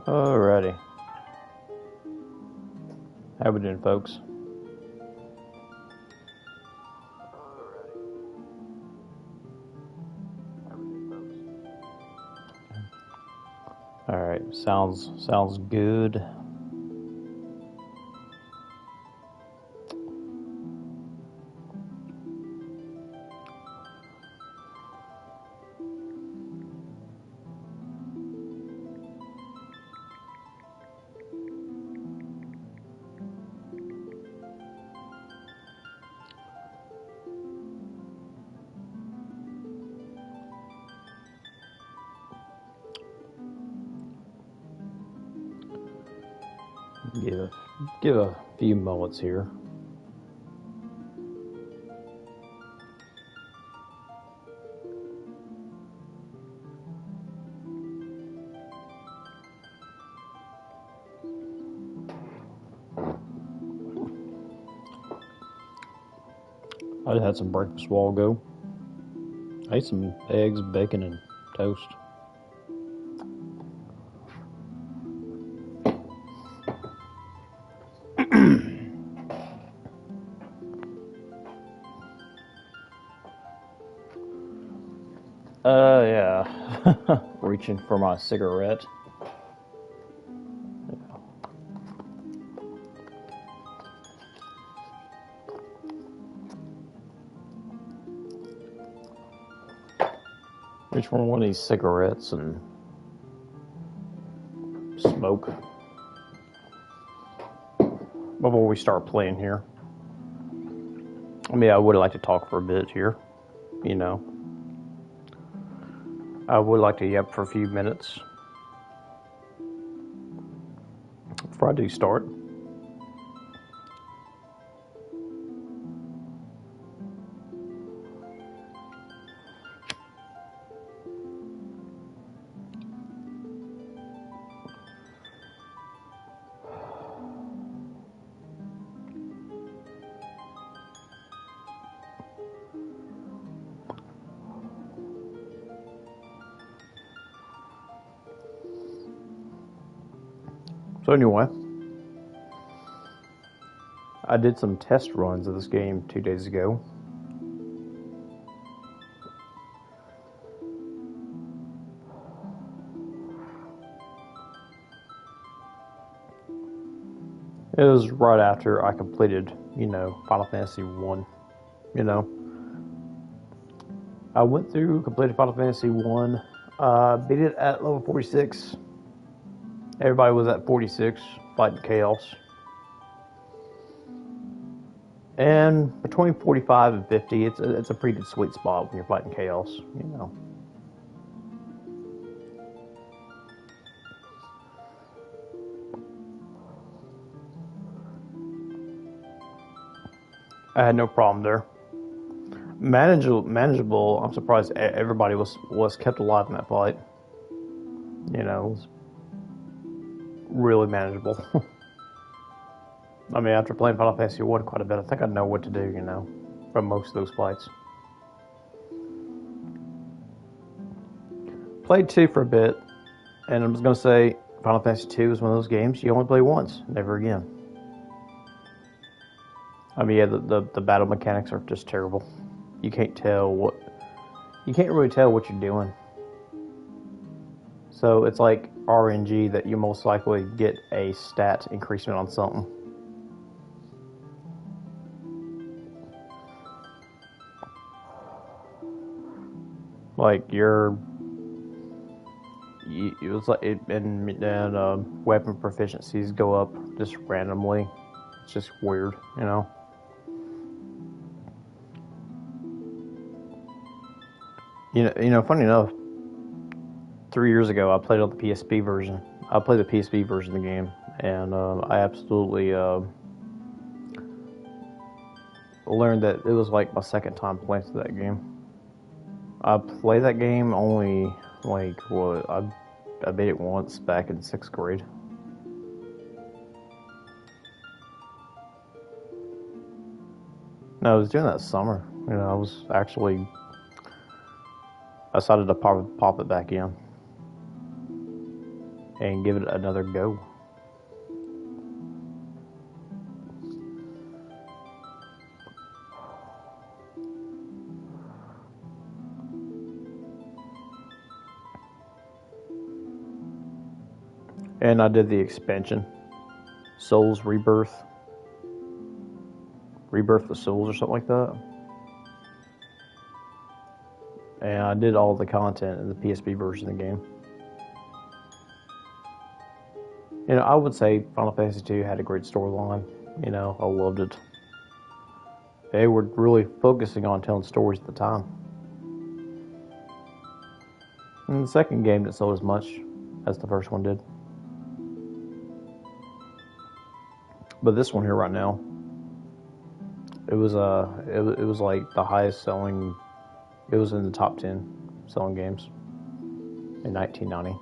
Alrighty. How we doing, folks? Alright, sounds good. Give a few moments here. I just had some breakfast a while ago. I ate some eggs, bacon, and toast. Yeah. Reaching for my cigarette. Reach for one of these cigarettes and smoke before we start playing here. I mean, I would like to talk for a bit here, you know. I would like to yap for a few minutes before I do start. So anyway, I did some test runs of this game 2 days ago. It was right after I completed, Final Fantasy 1, I went through, completed Final Fantasy 1, beat it at level 46. Everybody was at 46, fighting chaos. And between 45 and 50, it's a pretty good sweet spot when you're fighting chaos, I had no problem there. Manageable. I'm surprised everybody was kept alive in that fight. It was really manageable. I mean, after playing Final Fantasy 1 quite a bit, I think I know what to do, from most of those fights. Played 2 for a bit, and I was going to say, Final Fantasy 2 is one of those games you only play once, never again. I mean, yeah, the battle mechanics are just terrible. You can't really tell what you're doing. So it's like RNG that you most likely get a stat increasement on something. Like it was like weapon proficiencies go up just randomly. It's just weird, Funny enough, 3 years ago I played on the PSP version. I played the PSP version of the game, and I absolutely learned that it was like my second time playing through that game. I played that game only I beat it once back in 6th grade. No, I was doing that summer. I was actually I decided to pop it back in. and give it another go. And I did the expansion, Souls Rebirth of Souls or something like that. And I did all the content in the PSP version of the game. You know, I would say Final Fantasy II had a great storyline. You know, I loved it. They were really focusing on telling stories at the time. And the second game didn't sell as much as the first one did. But this one here right now, it was like the highest selling. It was in the top 10 selling games in 1990.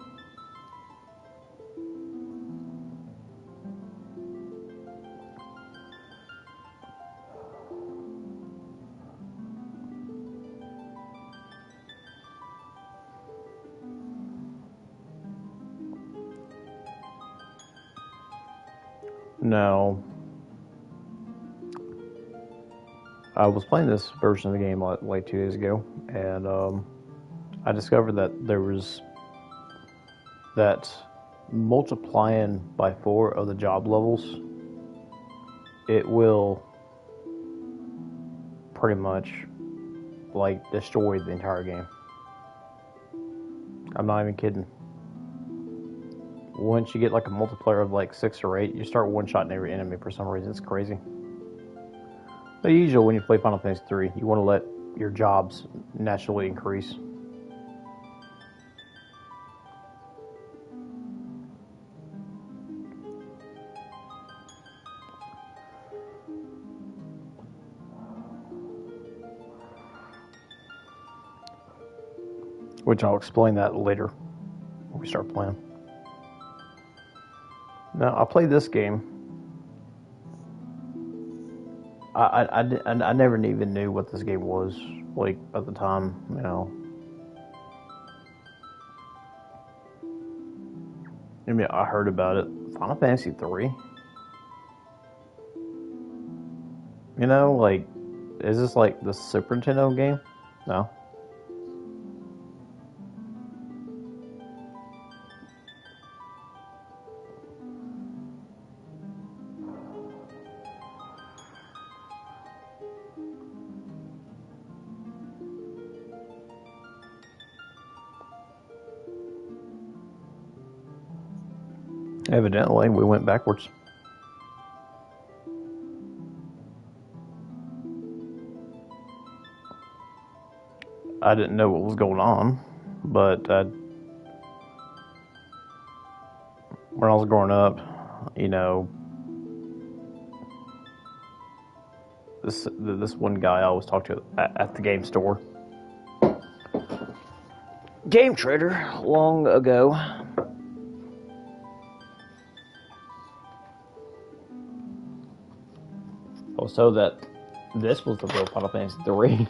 Now, I was playing this version of the game like 2 days ago, and I discovered that there was that multiplying by 4 of the job levels, it will pretty much like destroy the entire game. I'm not even kidding. Once you get like a multiplier of like 6 or 8, you start one-shotting every enemy for some reason. It's crazy. But usually when you play Final Fantasy III, you want to let your jobs naturally increase. Which I'll explain that later when we start playing. Now, I played this game. I never even knew what this game was, like, at the time, you know. I mean, I heard about it. Final Fantasy III? You know, like, is this like the Super Nintendo game? No. Evidently, we went backwards. I didn't know what was going on, but when I was growing up, you know, this one guy I always talked to at the game store, Game Trader, long ago. I was told that this was the real Final Fantasy III.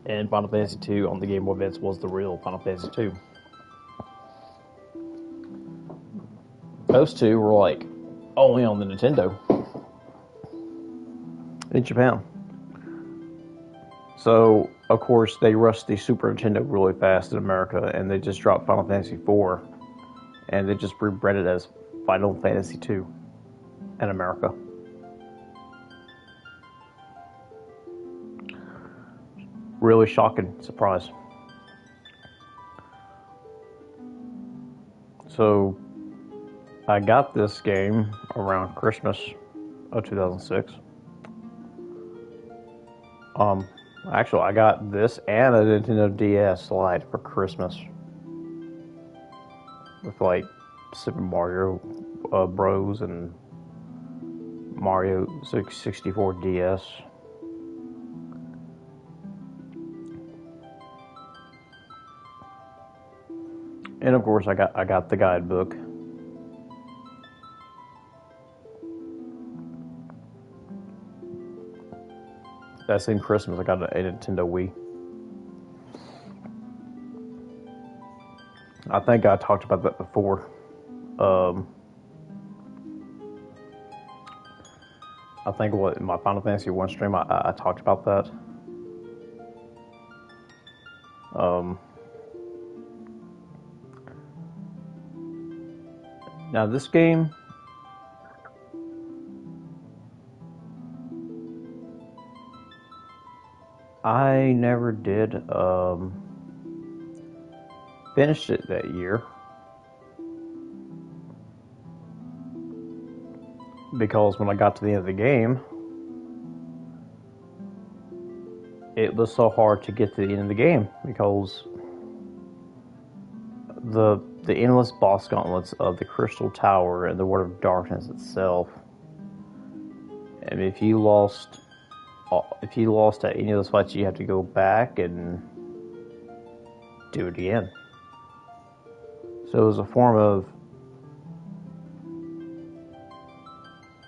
And Final Fantasy II on the Game Boy Advance was the real Final Fantasy II. Those two were like only on the Nintendo in Japan. So, of course, they rushed the Super Nintendo really fast in America, and they just dropped Final Fantasy IV, and they just rebranded it as Final Fantasy II in America. Really shocking surprise. So, I got this game around Christmas of 2006. Actually, I got this and a Nintendo DS Lite for Christmas. With like Super Mario Bros. And Mario 64 DS. And of course, I got the guidebook. that same Christmas, I got a Nintendo Wii. I think I talked about that before. I think in my Final Fantasy 1 stream, I talked about that. Now this game, I never did finish it that year because when I got to the end of the game, it was so hard to get to the end of the game because the endless boss gauntlets of the Crystal Tower and the World of Darkness itself. And if you lost at any of those fights, you have to go back and do it again. So it was a form of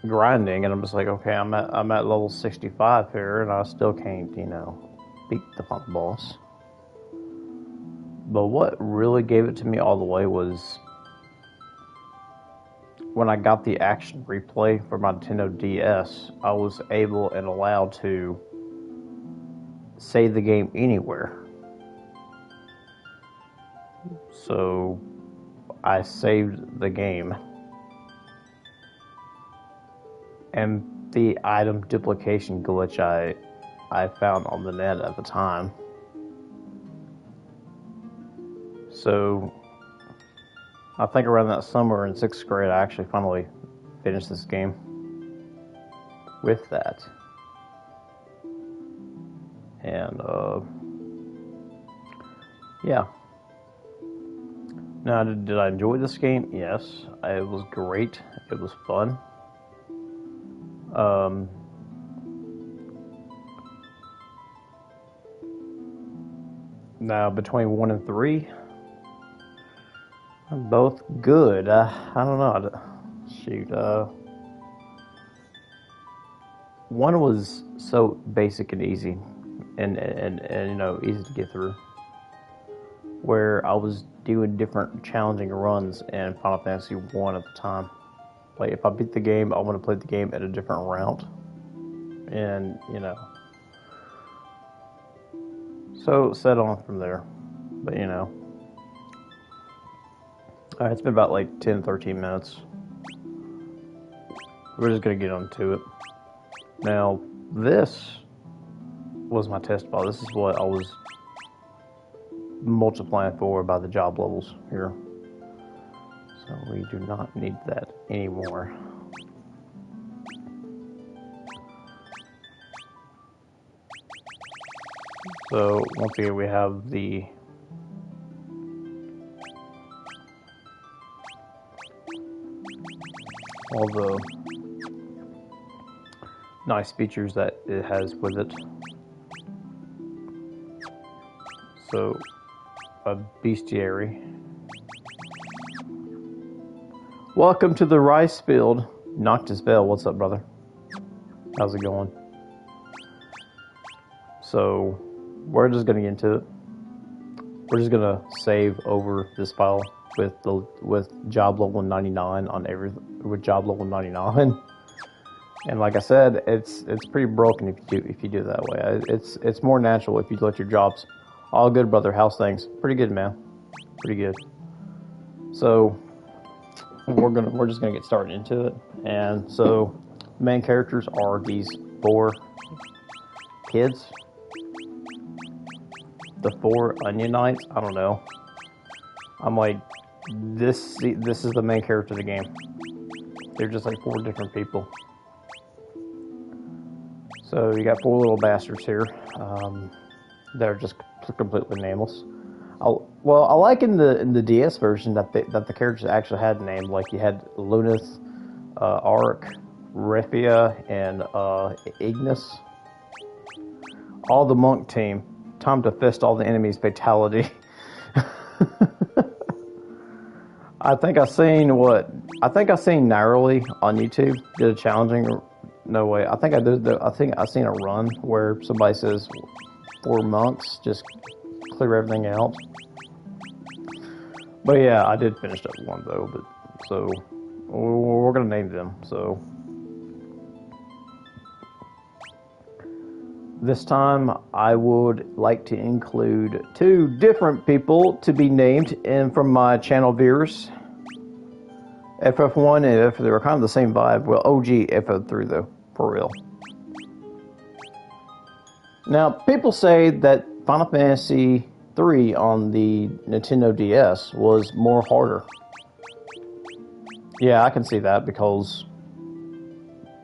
grinding, and I'm just like, okay, I'm at level 65 here, and I still can't, beat the final boss. But what really gave it to me all the way was when I got the action replay for my Nintendo DS. I was able and allowed to save the game anywhere. So I saved the game. And the item duplication glitch I found on the net at the time. So I think around that summer in 6th grade, I actually finally finished this game with that. And yeah. Now, did I enjoy this game? Yes. It was great. It was fun. Now, between 1 and 3, both good. I don't know. Shoot. 1 was so basic and easy, and easy to get through. Where I was doing different challenging runs in Final Fantasy 1 at the time. Like, if I beat the game, I want to play the game at a different route. And, so set on from there. But, Alright, it's been about like 10, 13 minutes. We're just going to get onto it. Now, this was my test file. This is what I was multiplying for by the job levels here. So we do not need that anymore. So once again, we have all the nice features that it has with it. So a bestiary. Welcome to the rice field. Noctis Bell, what's up, brother? How's it going? So we're just gonna get into it. We're just gonna save over this file with job level 99 on with job level 99. And like I said, it's pretty broken if you do it that way. It's more natural if you let your jobs. All good, brother. How's things? Pretty good, man. Pretty good. So we're just gonna get started into it. And so main characters are these 4 kids. The 4 Onion Knights. I don't know. I'm like, this is the main character of the game. They're just like 4 different people. So you got 4 little bastards here. They're just completely nameless. I like in the DS version that the characters actually had a name. Like you had Lunith, Ark, Refia, and Ignis. All the monk team. Time to fist all the enemies. Fatality. I think I seen Narrowly on YouTube did a challenging No way. I think I did. I think I seen a run where somebody says 4 months, just clear everything out. But yeah, I did finish that one though. But so we're gonna name them. So this time I would like to include 2 different people to be named and from my channel viewers. FF1 and FF, they were kind of the same vibe. Well, OG FF3 though, for real. Now, people say that Final Fantasy 3 on the Nintendo DS was more harder. Yeah, I can see that because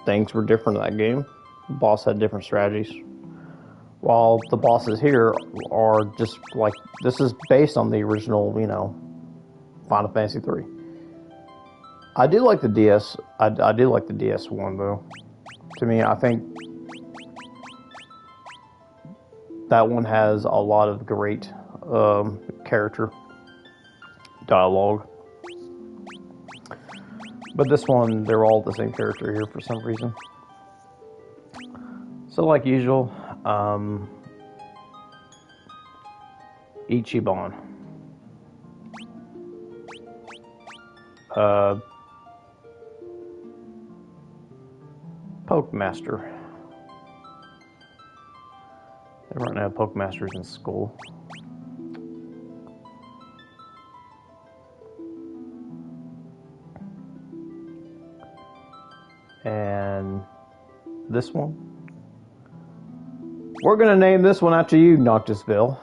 things were different in that game. The boss had different strategies. While the bosses here are just like, this is based on the original, you know, Final Fantasy 3. I do like the DS. I do like the DS one though. To me, I think that one has a lot of great character dialogue. But this one, they're all the same character here for some reason. So like usual, Ichiban. Pokemaster. They don't have Pokemasters in school. And this one. We're gonna name this one after you, Noctisville.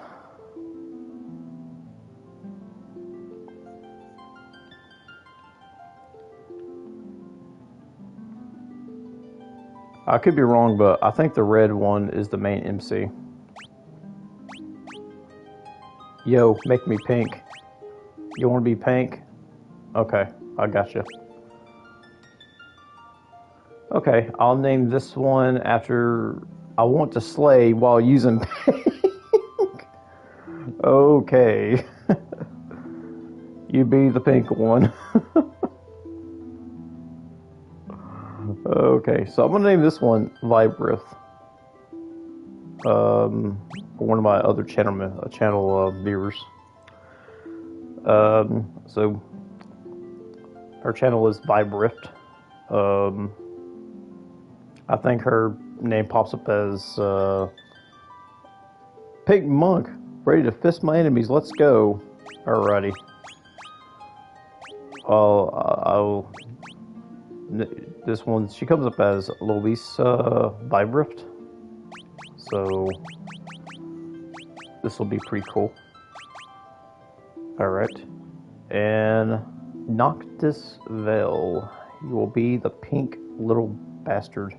I could be wrong, but I think the red one is the main MC. Yo, make me pink. You want to be pink? Okay, I got you. Okay, I'll name this one after I want to slay while using pink. Okay. You be the pink one. Okay, so I'm gonna name this one Vibrith. For one of my other channel viewers. So her channel is Vibrift. I think her name pops up as Pink Monk, ready to fist my enemies. Let's go. Alrighty. This one, she comes up as Louisa Vibrift. So this will be pretty cool. Alright. And Noctisville. You will be the pink little bastard.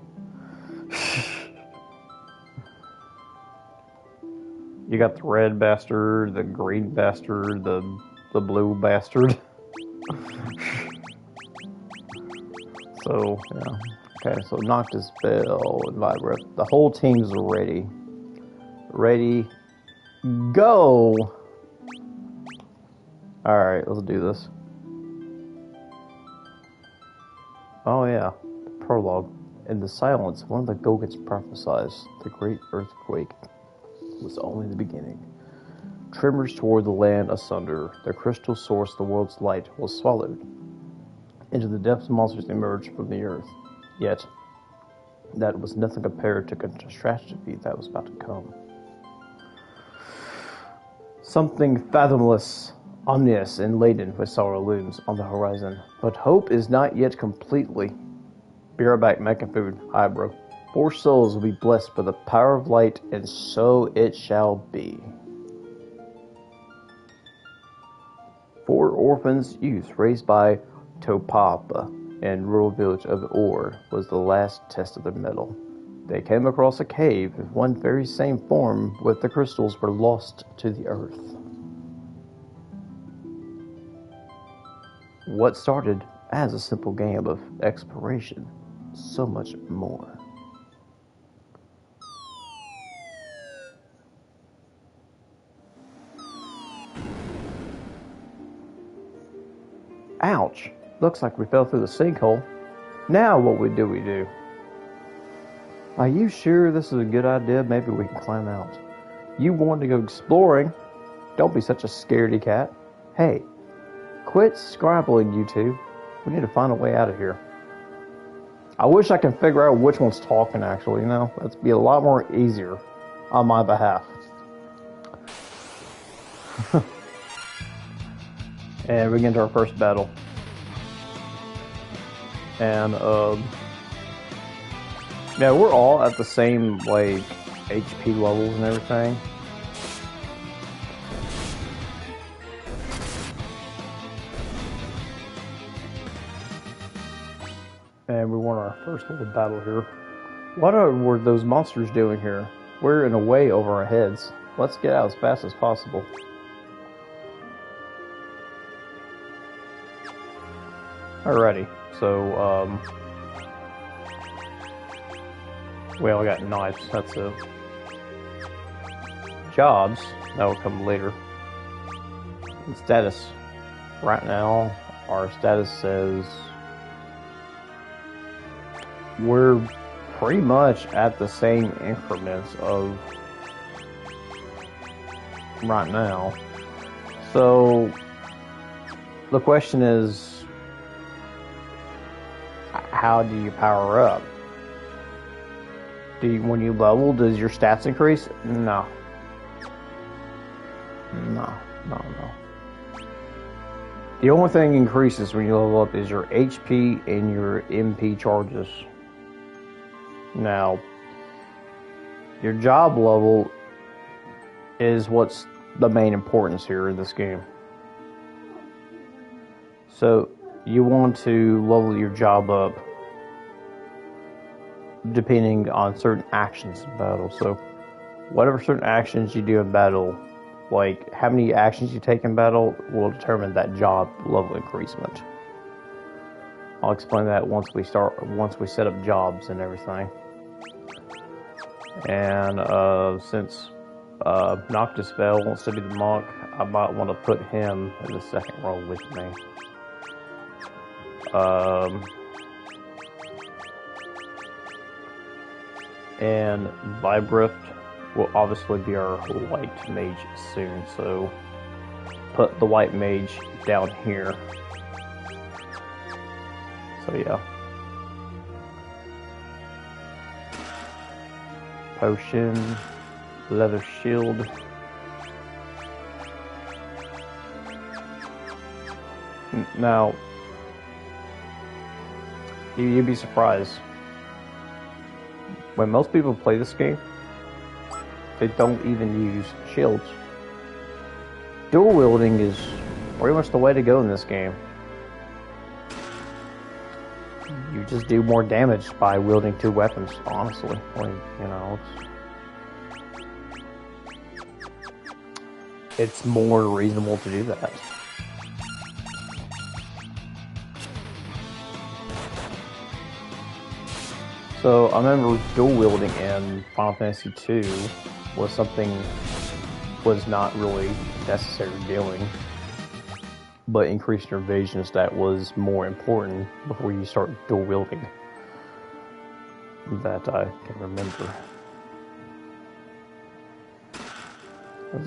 You got the red bastard, the green bastard, the blue bastard. So, yeah. Okay, so Noctisville and Vibrith. The whole team's ready. Ready, go! Alright, let's do this. Oh yeah, prologue. In the silence, one of the Gogans prophesies the great earthquake was only the beginning. Tremors toward the land asunder. The crystal source, the world's light, was swallowed. Into the depths, monsters emerged from the earth. Yet, that was nothing compared to the catastrophe that was about to come. Something fathomless, ominous, and laden with sorrow looms on the horizon. But hope is not yet completely. Be right back, making food. Hi, bro. 4 souls will be blessed by the power of light, and so it shall be. 4 orphans youths raised by Topapa and rural village of Or was the last test of their mettle. They came across a cave of one very same form with the crystals were lost to the earth. What started as a simple game of exploration, so much more. Ouch! Looks like we fell through the sinkhole. Now what do we do? Are you sure this is a good idea? Maybe we can climb out. You want to go exploring? Don't be such a scaredy cat. Hey, quit scrabbling, you two. We need to find a way out of here. I wish I could figure out which one's talking, actually, you know? That'd be a lot more easier on my behalf. And we get into our first battle. And, yeah, we're all at the same, like, HP levels and everything. And we won our first little battle here. What were those monsters doing here? We're in a way over our heads. Let's get out as fast as possible. Alrighty, so, we all got knives, that's it. Jobs, that will come later. And status. Right now, our status says we're pretty much at the same increments of right now. So, the question is, how do you power up? When you level, does your stats increase? No. No. The only thing increases when you level up is your HP and your MP charges. Now, your job level is what's the main importance here in this game. So, you want to level your job up depending on certain actions in battle. So, whatever certain actions you do in battle, like how many actions you take in battle, will determine that job level increasement. I'll explain that once we set up jobs and everything. And since Noctis Vale wants to be the monk, I might want to put him in the second role with me. And Vibrift will obviously be our white mage soon, so put the white mage down here. So yeah. Potion, leather shield. Now, you'd be surprised. When most people play this game, they don't even use shields. Dual wielding is pretty much the way to go in this game. You just do more damage by wielding two weapons, honestly. Like, you know, it's more reasonable to do that. So I remember dual wielding in Final Fantasy II was not really necessary doing, but increasing your evasion stat was more important before you start dual wielding. That I can remember.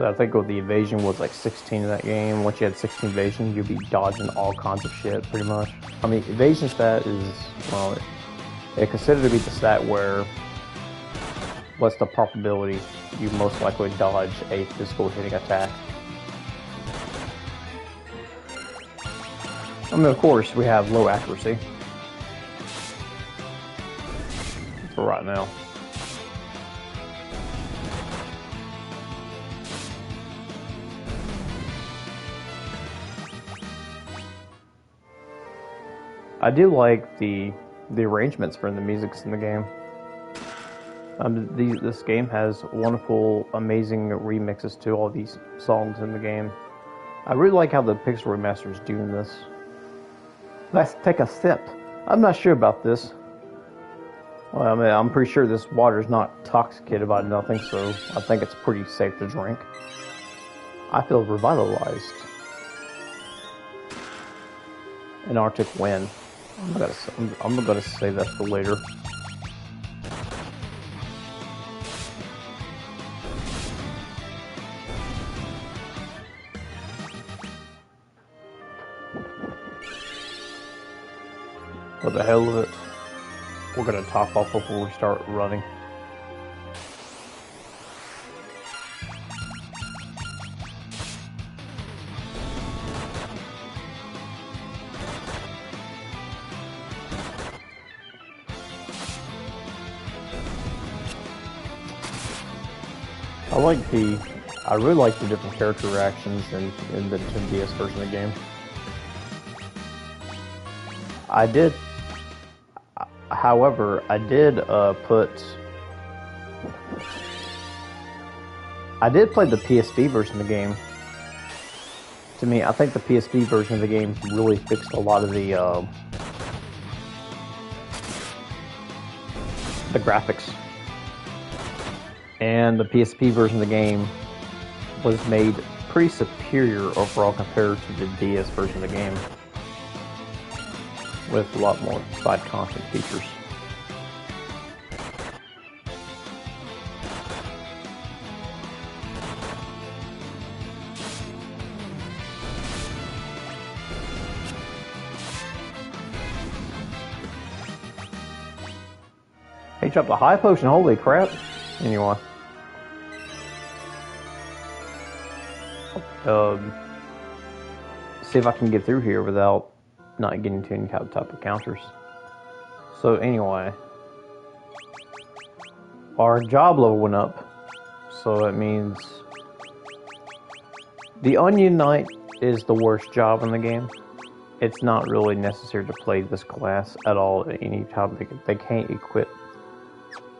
I think the evasion was like 16 in that game. Once you had 16 evasion, you'd be dodging all kinds of shit, pretty much. I mean, evasion stat is, well, it's considered to be the stat where what's the probability you most likely dodge a physical hitting attack. I mean, of course, we have low accuracy for right now. I do like the arrangements for the musics in the game. This game has wonderful, amazing remixes to all these songs in the game. I really like how the Pixel Remaster is doing this. Let's take a sip. I'm not sure about this. Well, I mean, I'm pretty sure this water is not intoxicated by nothing, so I think it's pretty safe to drink. I feel revitalized. An Arctic wind. I'm gonna save that for later. For the hell of it, we're gonna top off before we start running. I really like the different character reactions in the 10DS version of the game. However, I did play the PSP version of the game. To me, I think the PSP version of the game really fixed a lot of the graphics. And the PSP version of the game was made pretty superior overall compared to the DS version of the game, with a lot more side content features. He dropped a high potion, holy crap. Anyway. See if I can get through here without not getting to any type of counters. So anyway, our job level went up, so it means the Onion Knight is the worst job in the game. It's not really necessary to play this class at all at any time. They can't equip.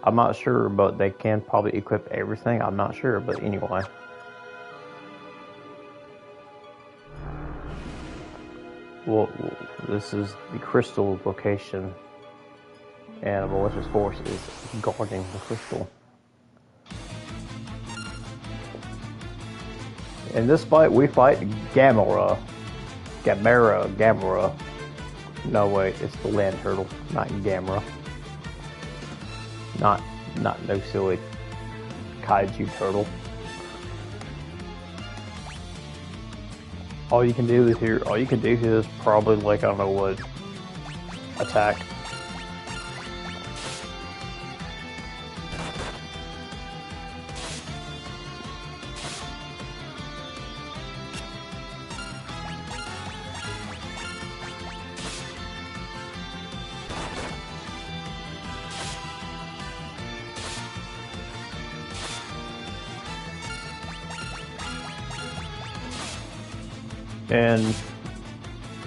I'm not sure, but they can probably equip everything. I'm not sure, but anyway. Well, this is the crystal location, and a malicious force is guarding the crystal. In this fight, we fight Gamera. No, wait, it's the land turtle, not Gamera. Not no silly kaiju turtle. All you can do is probably, like, I don't know what, attack.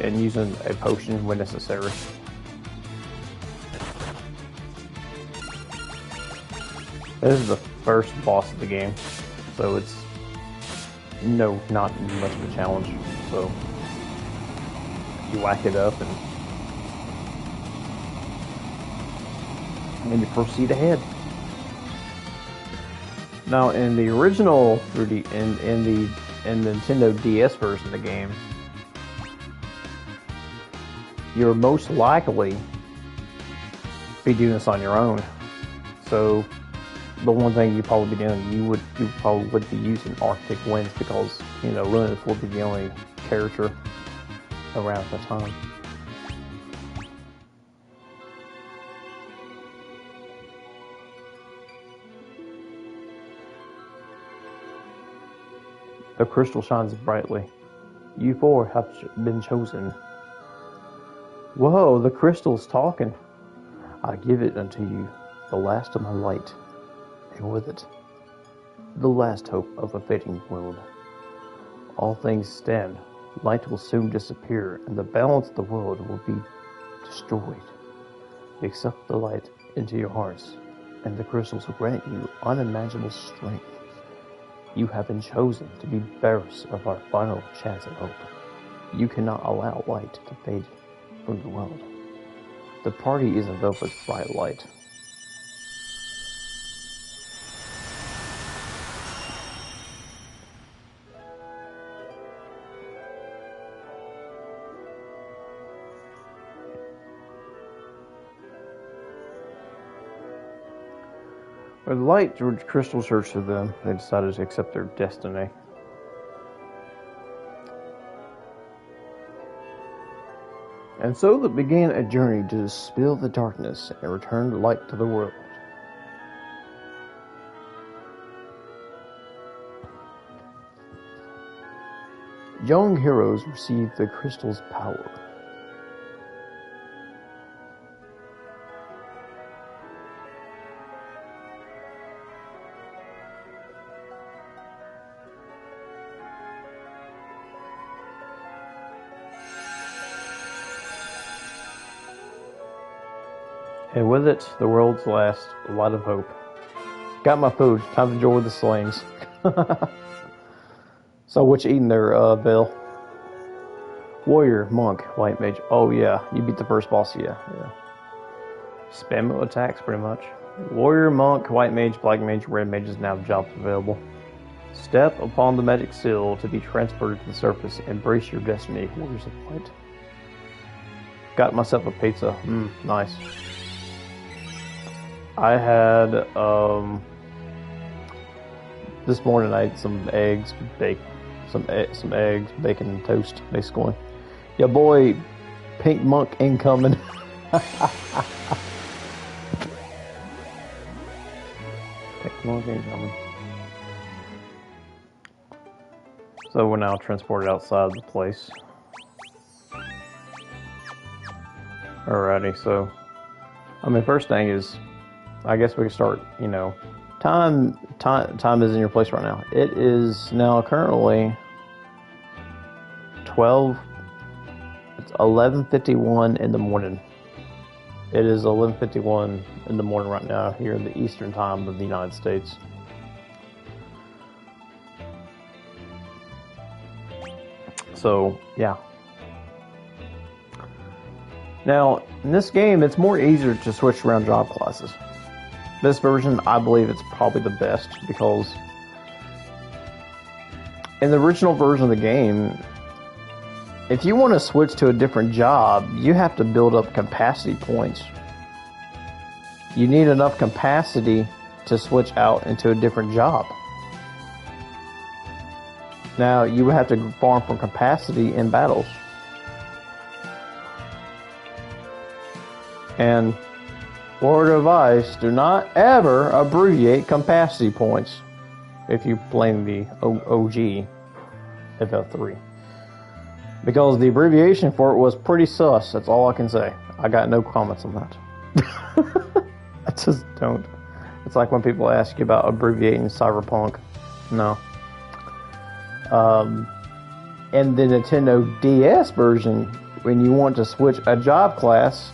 And using a potion when necessary. This is the first boss of the game, so it's not much of a challenge. So you whack it up and you proceed ahead. Now, in the original 3D, in the Nintendo DS version of the game, you're most likely be doing this on your own. So the one thing you probably be doing, you probably would be using Arctic Winds, because Lunas will be the only character around at the time. The crystal shines brightly. You four have been chosen. Whoa, the crystal's talking. I give it unto you, the last of my light, and with it, the last hope of a fading world. All things stand. Light will soon disappear, and the balance of the world will be destroyed. Accept the light into your hearts, and the crystals will grant you unimaginable strength. You have been chosen to be bearers of our final chance of hope. You cannot allow light to fade from the world. The party is enveloped with bright light. When the light crystal searched for them, they decided to accept their destiny. And so there began a journey to dispel the darkness and return light to the world. Young heroes receive the crystal's power. And with it, the world's last light of hope. Got my food. Time to enjoy the slayings. So what you eating there, Bill? Warrior, monk, white mage. Oh yeah, you beat the first boss, yeah. Spam attacks, pretty much. Warrior, monk, white mage, black mage, red mages now have jobs available. Step upon the magic seal to be transported to the surface. Embrace your destiny, warriors of light. Got myself a pizza. Nice. I had, this morning I ate some eggs, some eggs, bacon, and toast, basically. Yeah, boy, Pink Monk incoming. Pink Monk incoming. So we're now transported outside the place. Alrighty, so, I mean, first thing is, I guess we can start, you know, time is in your place right now. It is now currently 11:51 in the morning. It is 11:51 in the morning right now here in the Eastern time of the United States. So, yeah. Now, in this game, it's more easier to switch around job classes. This version, I believe it's probably the best because in the original version of the game, if you want to switch to a different job, you have to build up capacity points. You need enough capacity to switch out into a different job. Now, you would have to farm for capacity in battles. And word of advice, do not ever abbreviate capacity points if you're playing the OG FF3. Because the abbreviation for it was pretty sus, that's all I can say. I got no comments on that. I just don't. It's like when people ask you about abbreviating Cyberpunk. No. And the Nintendo DS version, when you want to switch a job class,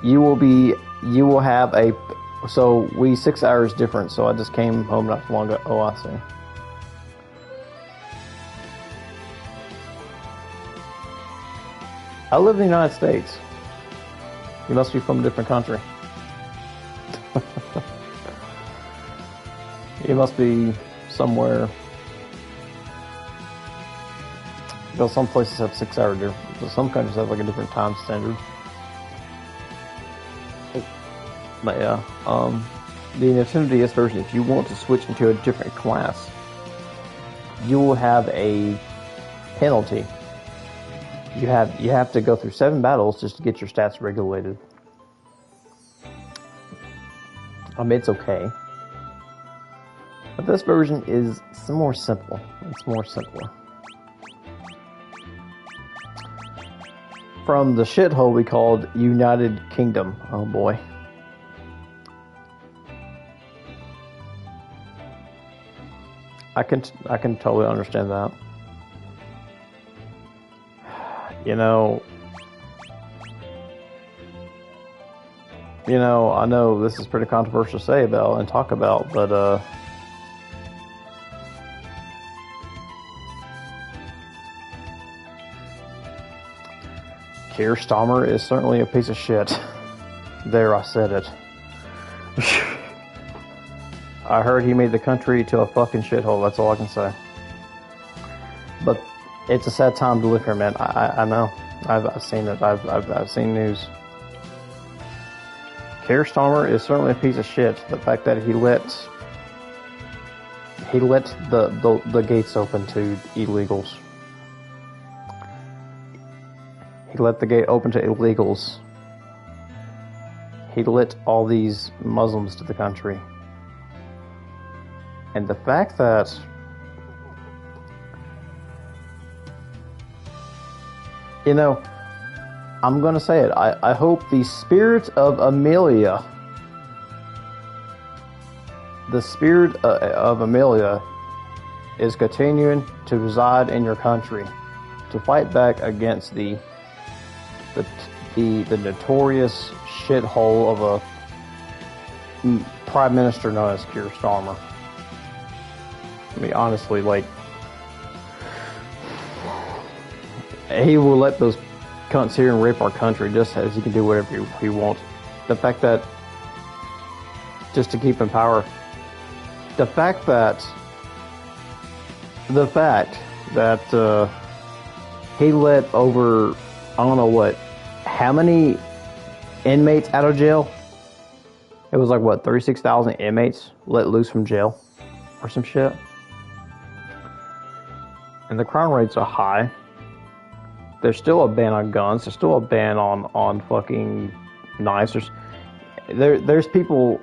you will have a, so we 6 hours different, so I just came home not too long ago. Oh, I see. I live in the United States. You must be from a different country. You must be somewhere, because some places have 6 hour difference. Some countries have like a different time standard. But yeah, the Nintendo DS version, if you want to switch into a different class, you will have a penalty. You have to go through 7 battles just to get your stats regulated. I mean, it's okay. But this version is more simple. It's more simpler. From the shithole we called United Kingdom. Oh boy. I can totally understand that. You know, I know this is pretty controversial to say about and talk about, but Keir Starmer is certainly a piece of shit. There, I said it. I heard he made the country to a fucking shithole. That's all I can say. But it's a sad time to live here, man. I know. I've seen it. I've seen news. Keir Starmer is certainly a piece of shit. The fact that he let the gates open to illegals. He let the gate open to illegals. He let all these Muslims to the country. And the fact that I'm going to say it. I hope the spirit of Amelia, is continuing to reside in your country to fight back against the notorious shithole of a prime minister known as Keir Starmer. I mean, honestly, like, he will let those cunts here and rape our country just as he can do whatever he wants. The fact that, just to keep in power, the fact that he let over, I don't know how many inmates out of jail? It was like 36,000 inmates let loose from jail or some shit. And the crime rates are high. There's still a ban on guns. There's still a ban on fucking knives. There's people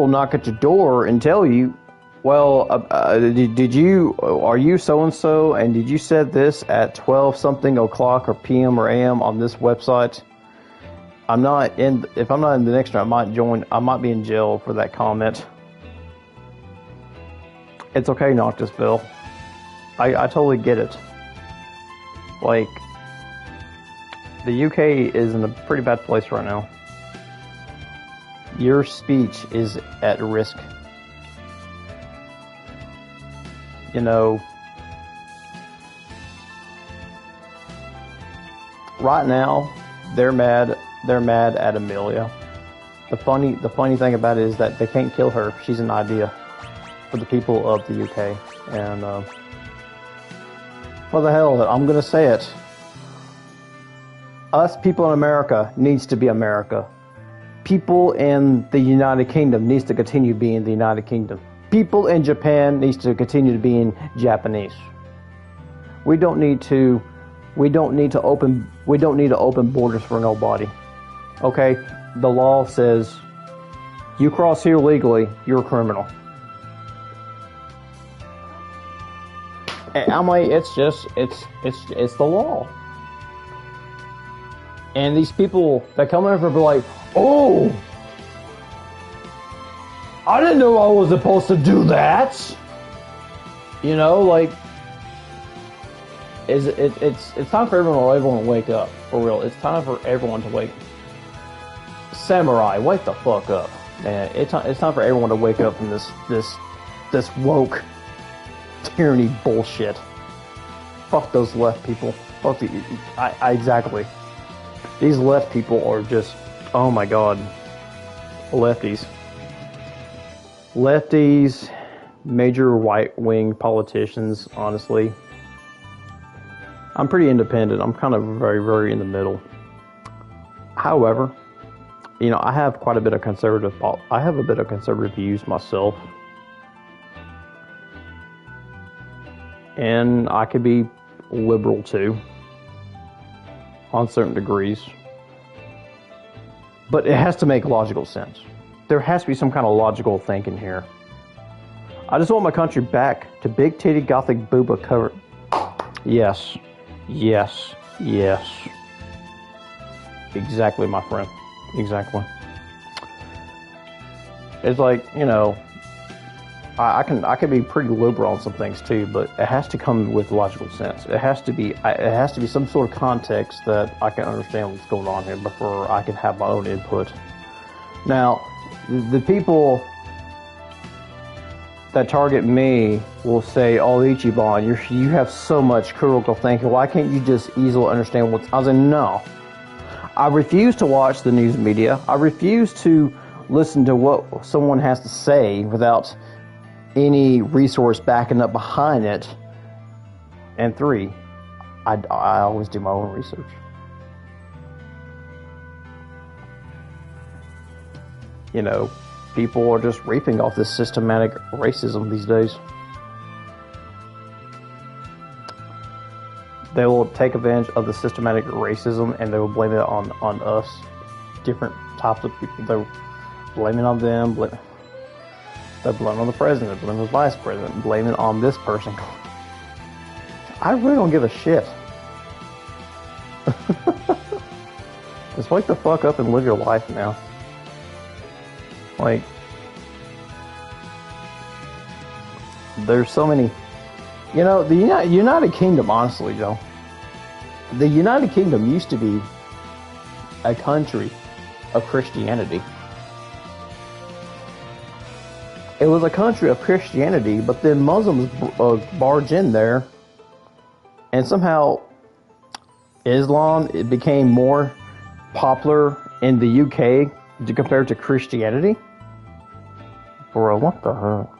knock at your door and tell you, well, are you so and so, and did you said this at 12 something o'clock or PM or AM on this website? If I'm not in the next one, I might be in jail for that comment. It's okay, Noctisville. I totally get it. Like, the UK is in a pretty bad place right now. Your speech is at risk. Right now, they're mad at Amelia. The funny thing about it is that they can't kill her. She's an idea for the people of the UK. And, what the hell, I'm gonna say it. Us people in America needs to be America. People in the United Kingdom needs to continue being the United Kingdom. People in Japan needs to continue to be in Japanese. We don't need to open borders for nobody. Okay? The law says you cross here legally, you're a criminal. And I'm like, it's the law. And these people that come over and be like, oh, I didn't know I was supposed to do that. Like, it's time for everyone to wake up, for real. It's time for everyone to wake. Samurai, wake the fuck up, man. It's time for everyone to wake up from this woke tyranny bullshit. Fuck those left people. Fuck exactly. These left people are just, oh my god, lefties. Lefties, major right-wing politicians, honestly. I'm pretty independent. I'm kind of very, very in the middle. However, I have quite a bit of conservative views myself. And I could be liberal too, on certain degrees. But it has to make logical sense. There has to be some kind of logical thinking here. I just want my country back to big titty gothic booba cover. Yes. Yes. Yes. Exactly, my friend. Exactly. It's like, I can be pretty liberal on some things too, but it has to come with logical sense. It has to be some sort of context that I can understand what's going on here before I can have my own input. Now, the people that target me will say, "Oh, Ichiban, you have so much critical thinking. Why can't you just easily understand what's?" I was like, no. I refuse to watch the news media. I refuse to listen to what someone has to say without any resource backing up behind it. And 3, I always do my own research. People are just reaping off this systematic racism these days. they will take advantage of the systematic racism and they will blame it on us, different types of people. They'll blame it on them. They'll blame it on the president, blame it on the vice president, blame it on this person. I really don't give a shit. Just wake the fuck up and live your life now. Like, there's so many. You know, the United Kingdom, honestly, Joe. The United Kingdom used to be a country of Christianity. It was a country of Christianity, but then Muslims barged in there, and somehow Islam, it became more popular in the UK compared to Christianity. Bro, what the hell?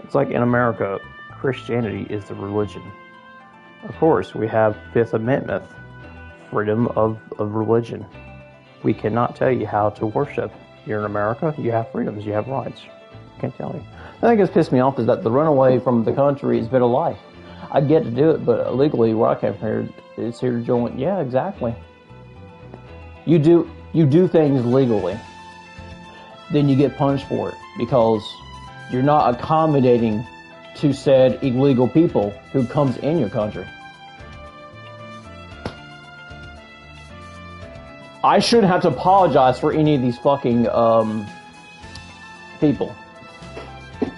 It's like in America, Christianity is the religion. Of course, we have Fifth Amendment, freedom of religion. We cannot tell you how to worship. You're in America, you have freedoms, you have rights. Can't tell you. The thing that's pissed me off is that the runaway from the country is better life. I get to do it, but illegally, where I came from here, it's here to join. Yeah, exactly. You do things legally, then you get punished for it because you're not accommodating to said illegal people who comes in your country. I shouldn't have to apologize for any of these fucking people.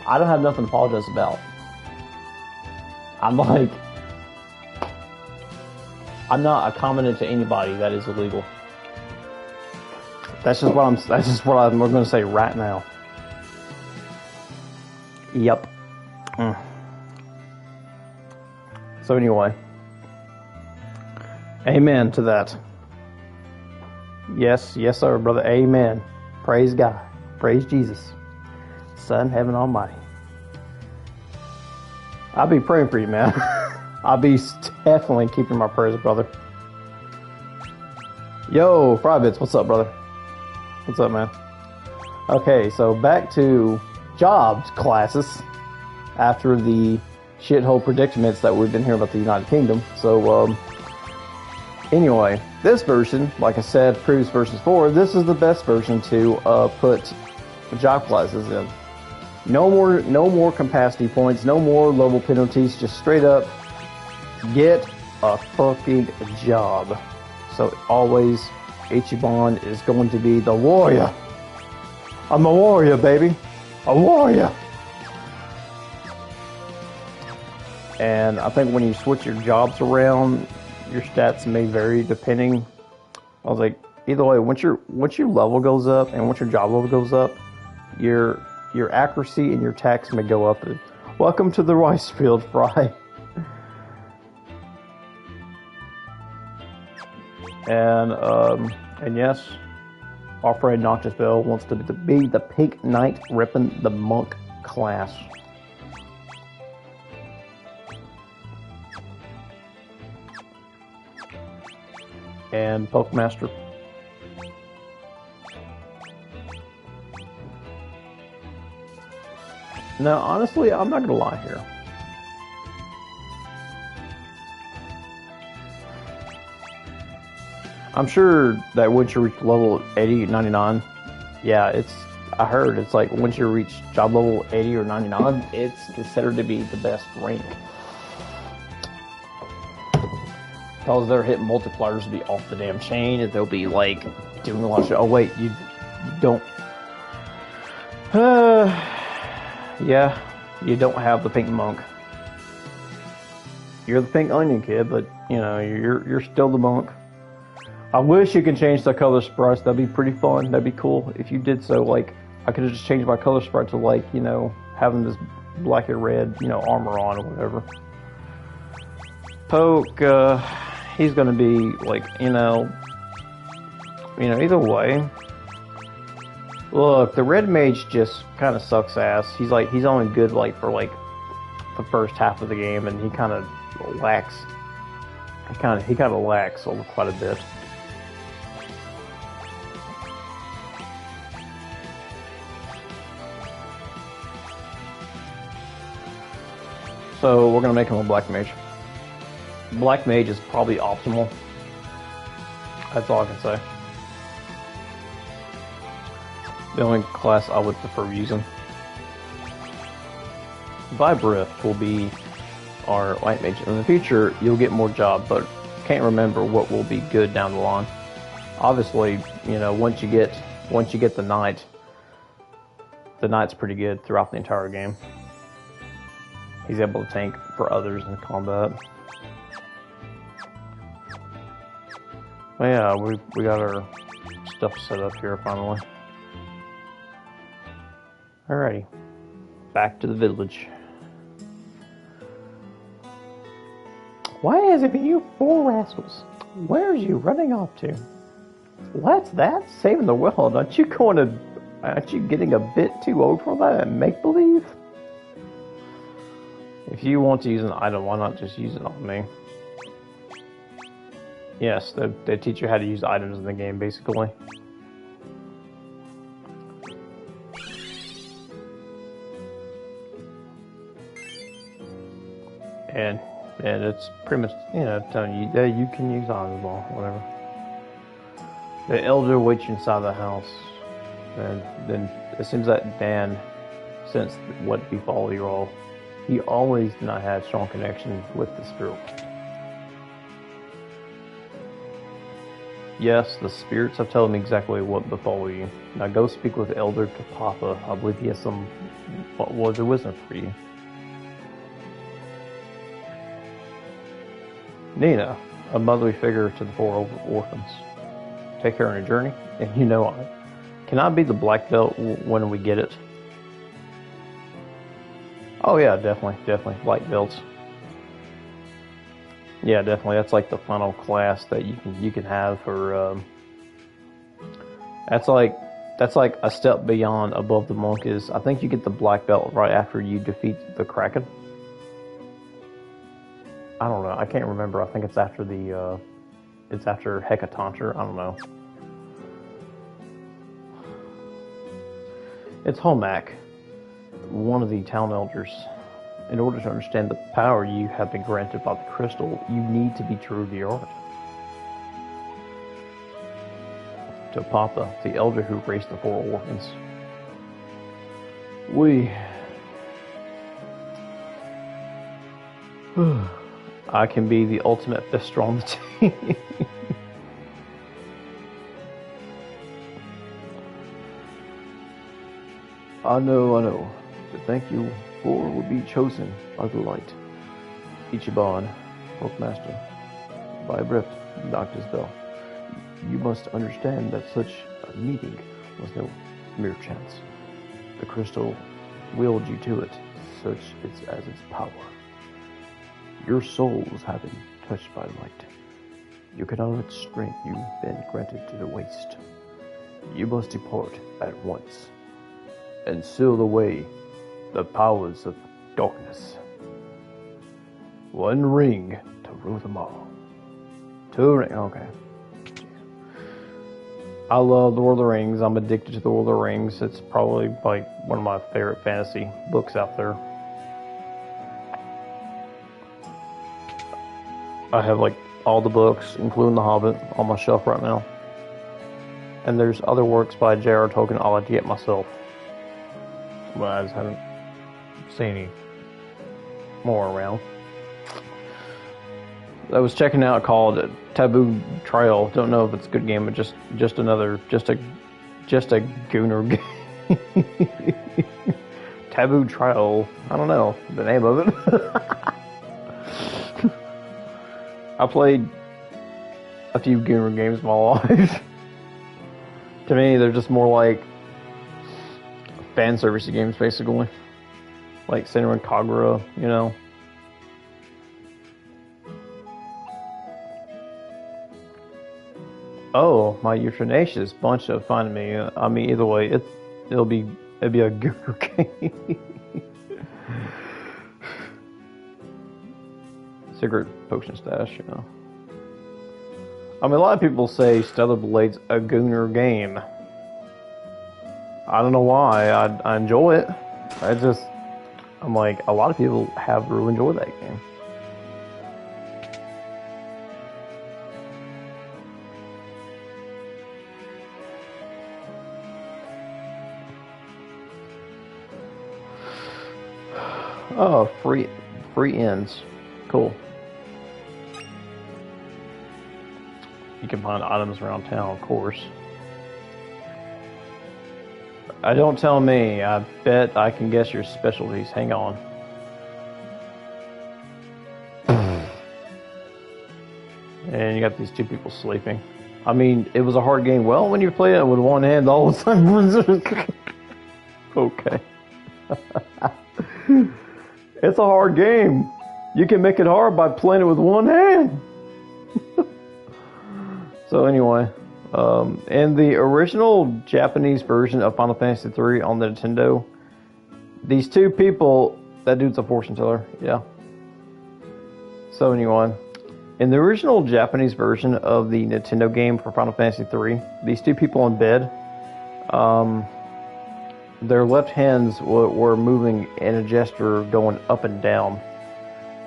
I don't have nothing to apologize about. I'm not accommodating to anybody that is illegal. That's just what I'm going to say right now. Yep. So anyway, amen to that. Yes, sir, brother. Amen. Praise God. Praise Jesus, Son, Heaven Almighty. I'll be praying for you, man. I'll be definitely keeping my prayers, brother. Yo, Frybits, what's up, brother? What's up, man? Okay, so back to jobs classes after the shithole predicaments that we've been hearing about the United Kingdom. So, anyway, this version, like I said, previous versions 4, this is the best version to put job classes in. No more capacity points, no more level penalties, just straight up get a fucking job. So always Ichiban is going to be the warrior. I'm a warrior, baby. A warrior. And I think when you switch your jobs around, your stats may vary depending. I was like, either way, once your level goes up and once your job level goes up, your accuracy and your attacks may go up. Welcome to the rice field, Fry. And yes, our friend Noctis Bell wants to be the Pink Knight ripping the monk class. And Pokemaster. Now, honestly, I'm not gonna lie here. I'm sure that once you reach level 80, 99, yeah, I heard it's like once you reach job level 80 or 99, it's considered to be the best rank. Because they're hitting multipliers to be off the damn chain, and they'll be like doing a lot of shit. Oh wait, you don't. Yeah, you don't have the pink monk. You're the pink onion kid, but you know you're still the monk. I wish you could change the color sprites. That'd be pretty fun. That'd be cool if you did so. Like I could have just changed my color sprite to like having this black and red armor on or whatever. Poke, he's gonna be like either way. Look, the red mage just kind of sucks ass. He's only good for the first half of the game, and he kind of lacks. He kind of lacks quite a bit. So we're gonna make him a black mage. Black Mage is probably optimal. That's all I can say. The only class I would prefer using. Viberift will be our Light Mage. In the future, you'll get more job, but can't remember what will be good down the line. Obviously, you know, once you get the Knight, the Knight's pretty good throughout the entire game. He's able to tank for others in combat. Well, yeah, we got our stuff set up here finally. Alrighty, back to the village. Why is it you four rascals? Where's you running off to? What's that? Saving the world? Aren't you getting a bit too old for that make-believe? If you want to use an item, why not just use it on me? Yes, they teach you how to use items in the game, basically. And it's pretty much, you know, telling you that you can use items or whatever. The elder waits you inside the house. And then it seems that Dan sensed what befall you all. He always did not have strong connection with the spirit. Yes, the spirits have told me exactly what befall you. Now go speak with Elder Kapapa. I believe he has some words of wisdom for you. Nina, a motherly figure to the four orphans. Take her on a journey, and you know I. Can I be the black belt when we get it? Oh yeah, definitely, black belts. Yeah, definitely. That's like the final class that you can have for. That's like a step beyond above the monk is. I think you get the black belt right after you defeat the Kraken. I don't know. I can't remember. I think it's after the. It's after Hecatoncher. I don't know. It's Holmac, one of the town elders. In order to understand the power you have been granted by the crystal, you need to be true to your art. To Papa, the elder who raised the four orphans. I can be the ultimate fister on the team. I know. To thank you, four will be chosen by the light. Ichiban, Master, Viberift, Doctor's Bell. You must understand that such a meeting was no mere chance. The crystal willed you to it, such as its power. Your souls have been touched by light. You cannot let strength you've been granted to the waste. You must depart at once and seal away the powers of darkness. One ring to rule them all. Two rings. Okay. I love The Lord of the Rings. I'm addicted to The Lord of the Rings. It's probably like one of my favorite fantasy books out there. I have like all the books, including The Hobbit, on my shelf right now. And there's other works by J.R. Tolkien I'll like to get myself. But I just haven't seen any more around. I was checking out called Taboo Trail. Don't know if it's a good game, but just a gooner game. Taboo Trail. I don't know the name of it. I played a few gooner games in my life. To me, they're just more like fan service games, basically. Like Senran Kagura, you know. Oh, my Euthanacious bunch of finding me. I mean, either way, it'll be a gooner game. Secret potion stash, you know. I mean, a lot of people say Stellar Blade's a gooner game. I don't know why. I enjoy it. I'm like, a lot of people have really enjoyed that game. Oh, free ends. Cool. You can find items around town, of course. Don't tell me. I bet I can guess your specialties. Hang on. And you got these two people sleeping. I mean, it was a hard game. Well, when you play it with one hand all the time. Okay. It's a hard game. You can make it hard by playing it with one hand. So anyway, in the original Japanese version of Final Fantasy III on the Nintendo, these two people, that dude's a fortune teller, yeah. So anyway, in the original Japanese version of the Nintendo game for Final Fantasy III, these two people in bed, their left hands were moving in a gesture going up and down.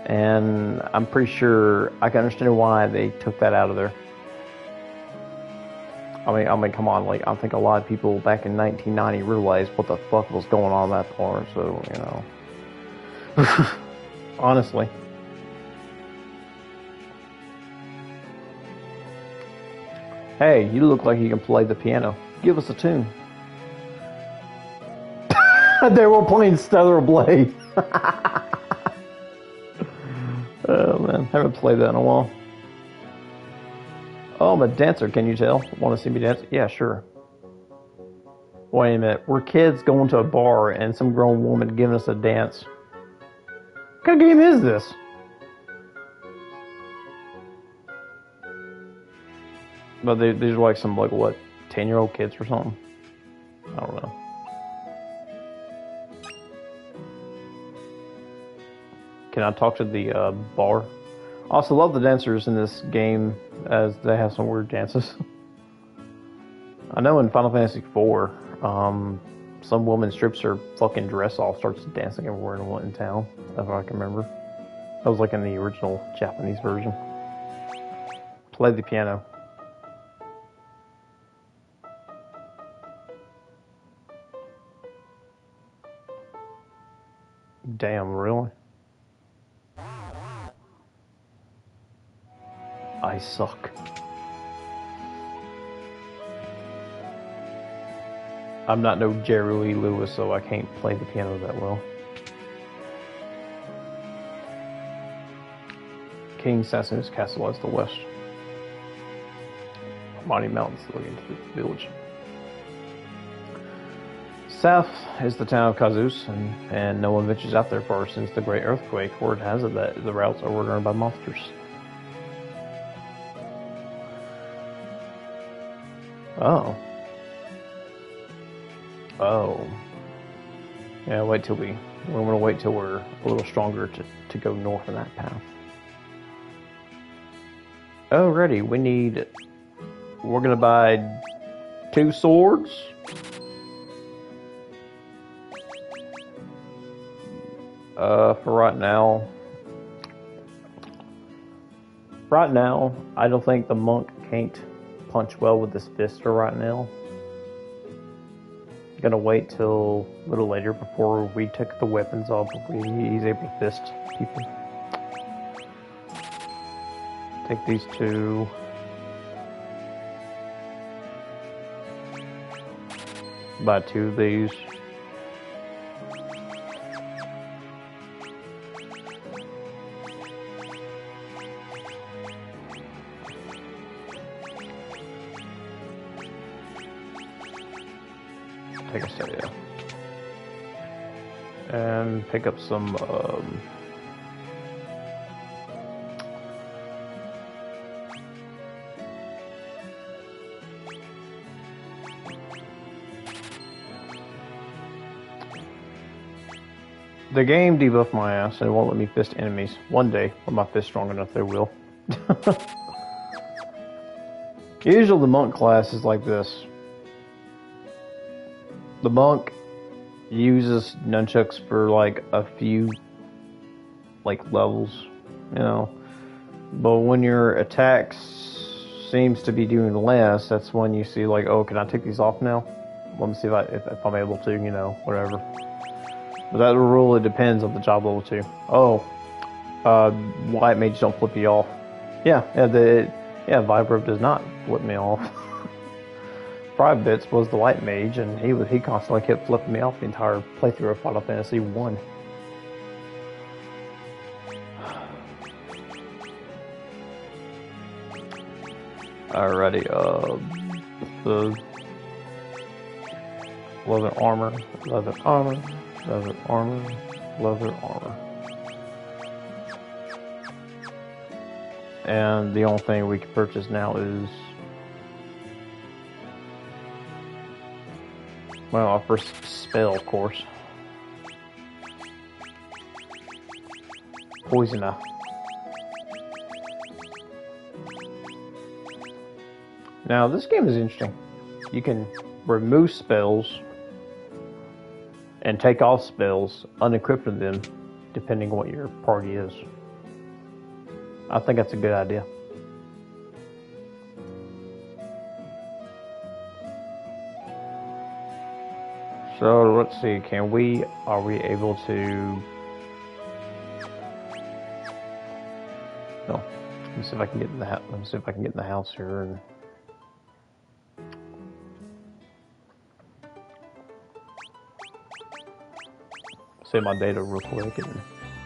And I'm pretty sure I can understand why they took that out of there. I mean, come on, like, I think a lot of people back in 1990 realized what the fuck was going on that far, so, you know. Honestly. Hey, you look like you can play the piano. Give us a tune. They were playing Stellar Blade. Oh, man, haven't played that in a while. Oh, I'm a dancer, can you tell? Want to see me dance? Yeah, sure. Wait a minute. We're kids going to a bar and some grown woman giving us a dance. What kind of game is this? But these are like some, like, what, 10-year-old kids or something? I don't know. Can I talk to the bar? I also love the dancers in this game, as they have some weird dances. I know in Final Fantasy IV, some woman strips her fucking dress off, starts dancing everywhere in town, if I can remember. That was like in the original Japanese version. Play the piano. Damn, really? I suck. I'm not no Jerry Lee Lewis, so I can't play the piano that well. King Sassoon's castle lies to the west. Mighty mountains lead into the village. South is the town of Kazus, and no one ventures out there far since the great earthquake. Word has it that the routes are overrun by monsters. Oh. Oh. Yeah, we're gonna wait till we're a little stronger to go north in that path. Alrighty, we're gonna buy 2 swords. For right now. Right now, I don't think the monk can't punch well with his fist right now. Gonna wait till a little later before we take the weapons off, before he's able to fist people. Take these 2. Buy 2 of these. Take a step, yeah. And pick up some, The game debuffed my ass and it won't let me fist enemies. One day, when my fist's strong enough, they will. Usually the monk class is like this. The monk uses nunchucks for like a few levels, you know. But when your attack seems to be doing less, that's when you see like, oh, can I take these off now? Let me see if I'm able to, you know, whatever. But that really depends on the job level too. Oh, white mages don't flip you off. Yeah, Vibro does not flip me off. Private Bits was the white mage, and he constantly kept flipping me off the entire playthrough of Final Fantasy 1. Alrighty, the leather armor, leather armor, leather armor, leather armor. And the only thing we can purchase now is, well, our first spell, of course. Poisoner. Now, this game is interesting. You can remove spells and take off spells, unequipping them, depending on what your party is. I think that's a good idea. So let's see, are we able to, no, let me see if I can get in the house, let me see if I can get in the house here and save my data real quick, and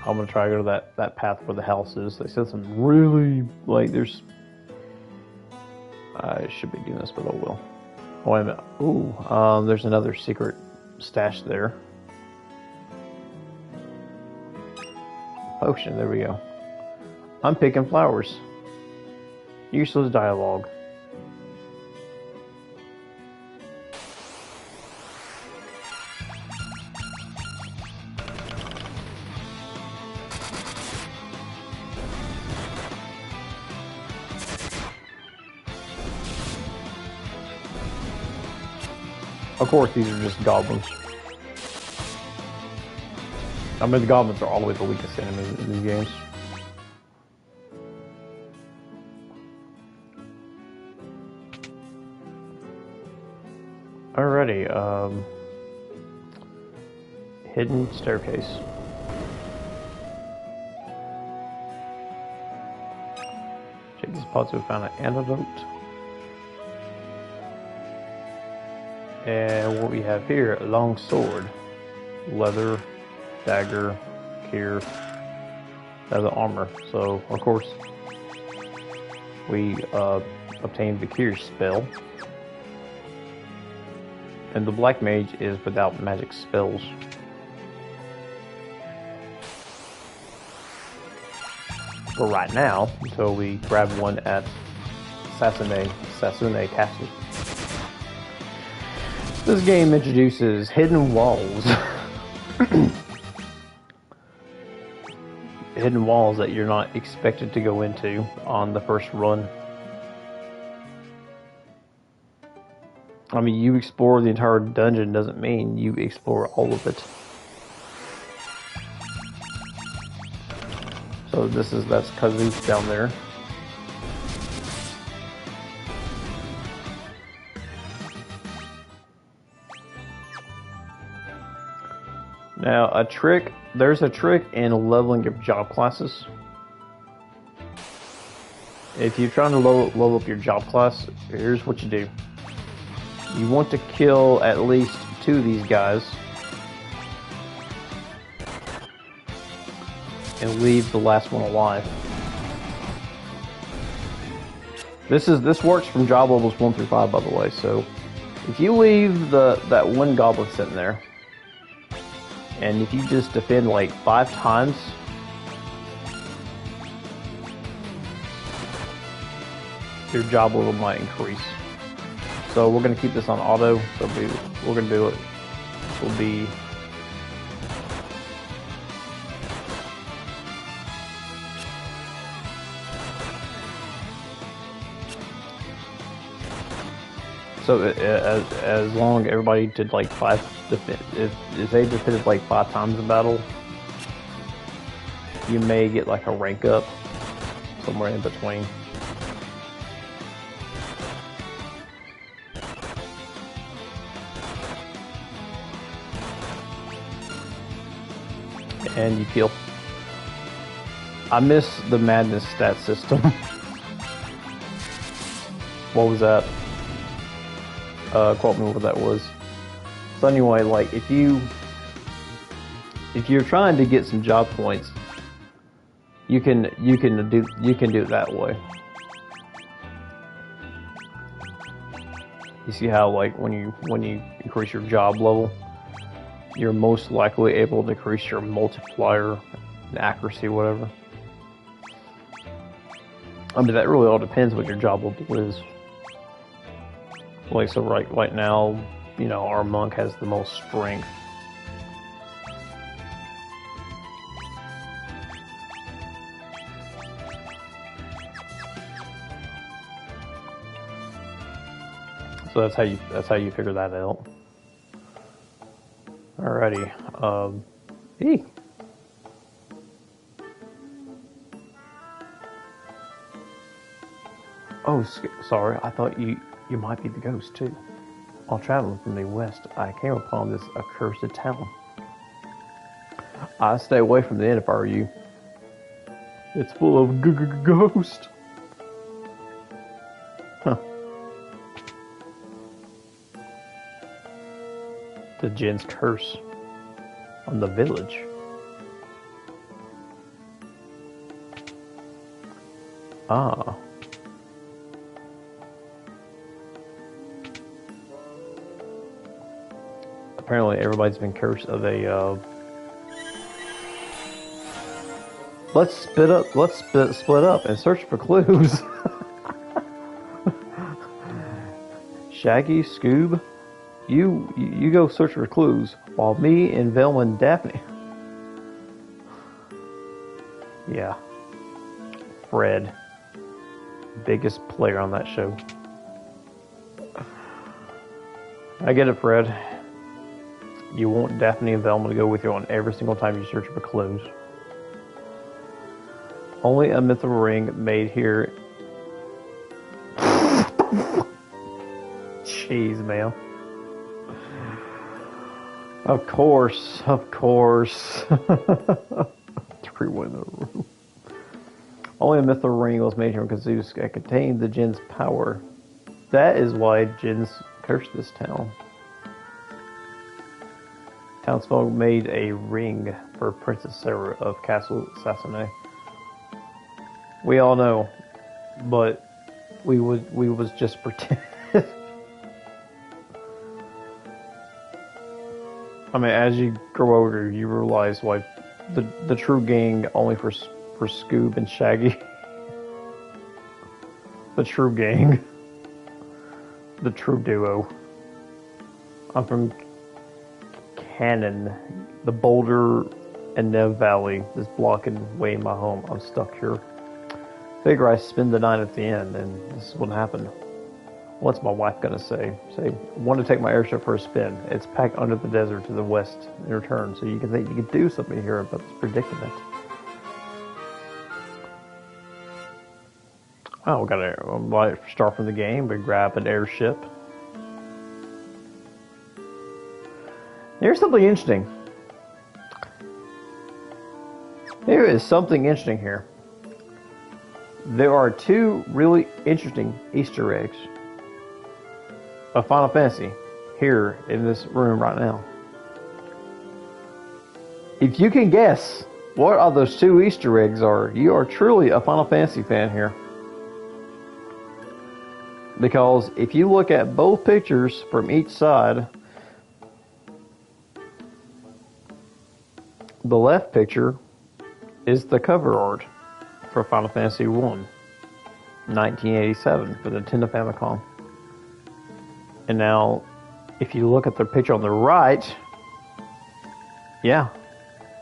I'm gonna try to go to that path where the house is. They said some really, like, I should be doing this, but oh well. Oh, wait a minute. Ooh, there's another secret stash there. Potion, there we go. I'm picking flowers. Useless dialogue. Of course, these are just goblins. I mean, the goblins are always the weakest enemies in these games. Alrighty, hidden staircase. Check these pots, we found an antidote. And what we have here, a long sword, leather, dagger, cure, leather armor. So, of course, we obtained the cure spell. And the black mage is without magic spells. For right now, until we grab one at Sasune Castle. This game introduces hidden walls. Hidden walls that you're not expected to go into on the first run. I mean, you explore the entire dungeon doesn't mean you explore all of it. So that's Kazoos down there. Now, there's a trick in leveling your job classes. If you're trying to level up your job class, here's what you do. You want to kill at least 2 of these guys and leave the last one alive. This works from job levels 1 through 5, by the way. So if you leave that one goblin sitting there, and if you just defend like 5 times, your job level might increase. So we're going to keep this on auto. So we're going to do it. Will be so as long as everybody did like 5 if they defended like 5 times in battle, you may get like a rank up somewhere in between. and you heal. I miss the madness stat system. What was that? Quote me what that was. So anyway, like if you're trying to get some job points, you can do it that way. You see how like when you increase your job level, you're most likely able to increase your multiplier, accuracy, whatever. I mean, that really all depends what your job level is. Like, so right now, you know, our monk has the most strength. So that's how you figure that out. Alrighty. Hey. Oh, sorry. I thought you might be the ghost too. While traveling from the west, I came upon this accursed town. I'd stay away from the inn if I were you. It's full of ghosts. Huh. The Jinn's curse on the village. Ah. Apparently everybody's been cursed of a let's split up and search for clues. Shaggy, Scoob, you go search for clues while me and Velma and Daphne. Yeah. Fred, biggest player on that show. I get it, Fred. You want Daphne and Velma to go with you on every single time you search for clues. Only a mythical ring made here. Jeez, man. Of course. 3-1 in a row. Only a mythical ring was made here because it contained the Jinn's power. That is why Jinns cursed this town. Townsfolk made a ring for Princess Sarah of Castle Sassanee. We all know, but we was just pretend. I mean, as you grow older, you realize why the true gang only for Scoob and Shaggy. The true gang. The true duo. I'm from Cannon. The Boulder and Nev Valley is blocking way my home. I'm stuck here. Figure I spend the night at the inn, and this is what happened. What's my wife gonna say? Say, want to take my airship for a spin. It's packed under the desert to the west in return, so you can think you can do something here about this predicament. Oh, we gotta start from the game. We grab an airship. Here's something interesting. There is something interesting here. There are two really interesting Easter eggs of Final Fantasy here in this room right now. If you can guess what are those two Easter eggs are, you are truly a Final Fantasy fan here. Because if you look at both pictures from each side, the left picture is the cover art for Final Fantasy 1, 1987 for the Nintendo Famicom. And now, if you look at the picture on the right, yeah,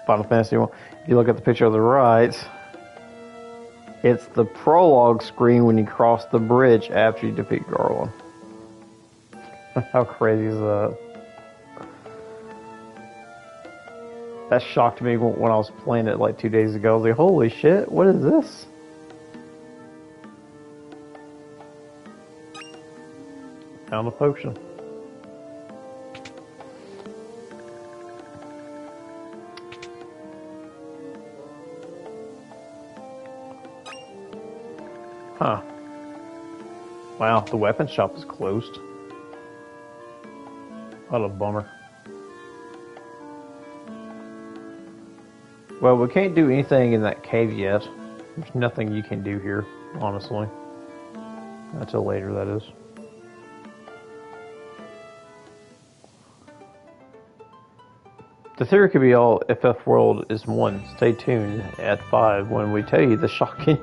Final Fantasy 1. If you look at the picture on the right, it's the prologue screen when you cross the bridge after you defeat Garland. How crazy is that? That shocked me when I was playing it like 2 days ago. I was like, holy shit, what is this? Found a potion. Wow, the weapon shop is closed. What a bummer. Well, we can't do anything in that cave yet. There's nothing you can do here, honestly. Until later, that is. The theory could be all FF World is 1. Stay tuned at 5 when we tell you the shocking...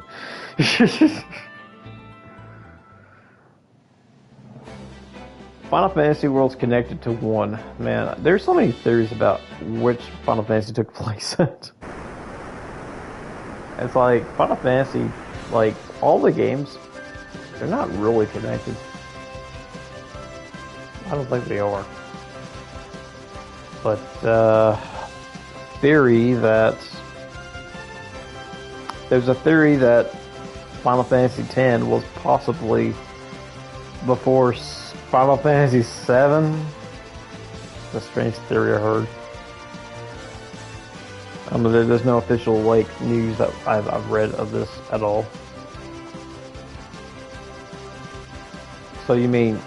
Final Fantasy World's connected to 1. Man, there's so many theories about which Final Fantasy took place at. It's like, Final Fantasy, like, all the games, they're not really connected. I don't think they are. But, theory that... There's a theory that Final Fantasy X was possibly before Final Fantasy VII. It's a strange theory I heard. There's no official like news that I've read of this at all. So you mean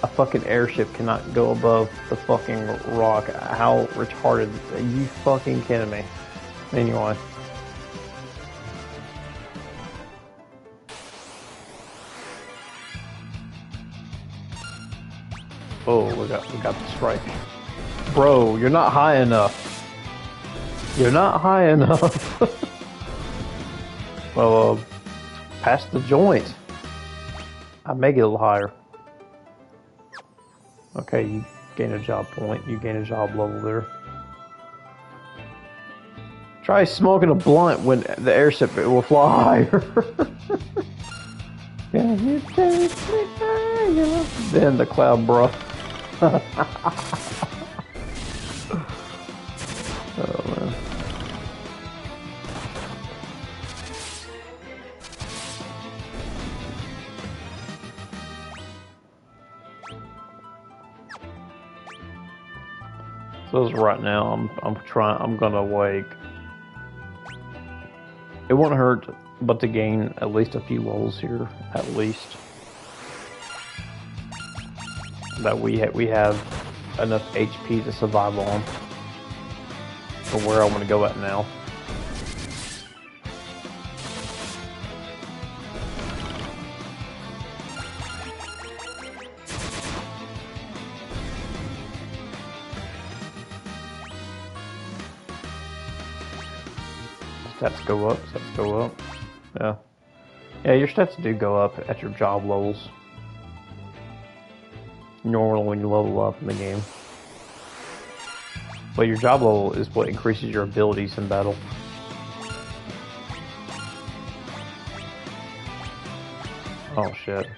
a fucking airship cannot go above the fucking rock? How retarded? Are you fucking kidding me? Anyway. Oh, we got the strike. Bro, you're not high enough. You're not high enough. Well, pass the joint. I make it a little higher. Okay, you gain a job point. You gain a job level there. Try smoking a blunt when the airship will fly higher. Can you take me higher? Then the cloud, bro. Oh man. So as right now, I'm gonna like. It won't hurt, but to gain at least a few levels here, at least. That we have enough HP to survive on for where I want to go at now. Stats go up, stats go up. Yeah. Yeah, your stats do go up at your job levels. Normally when you level up in the game. But your job level is what increases your abilities in battle. Oh shit.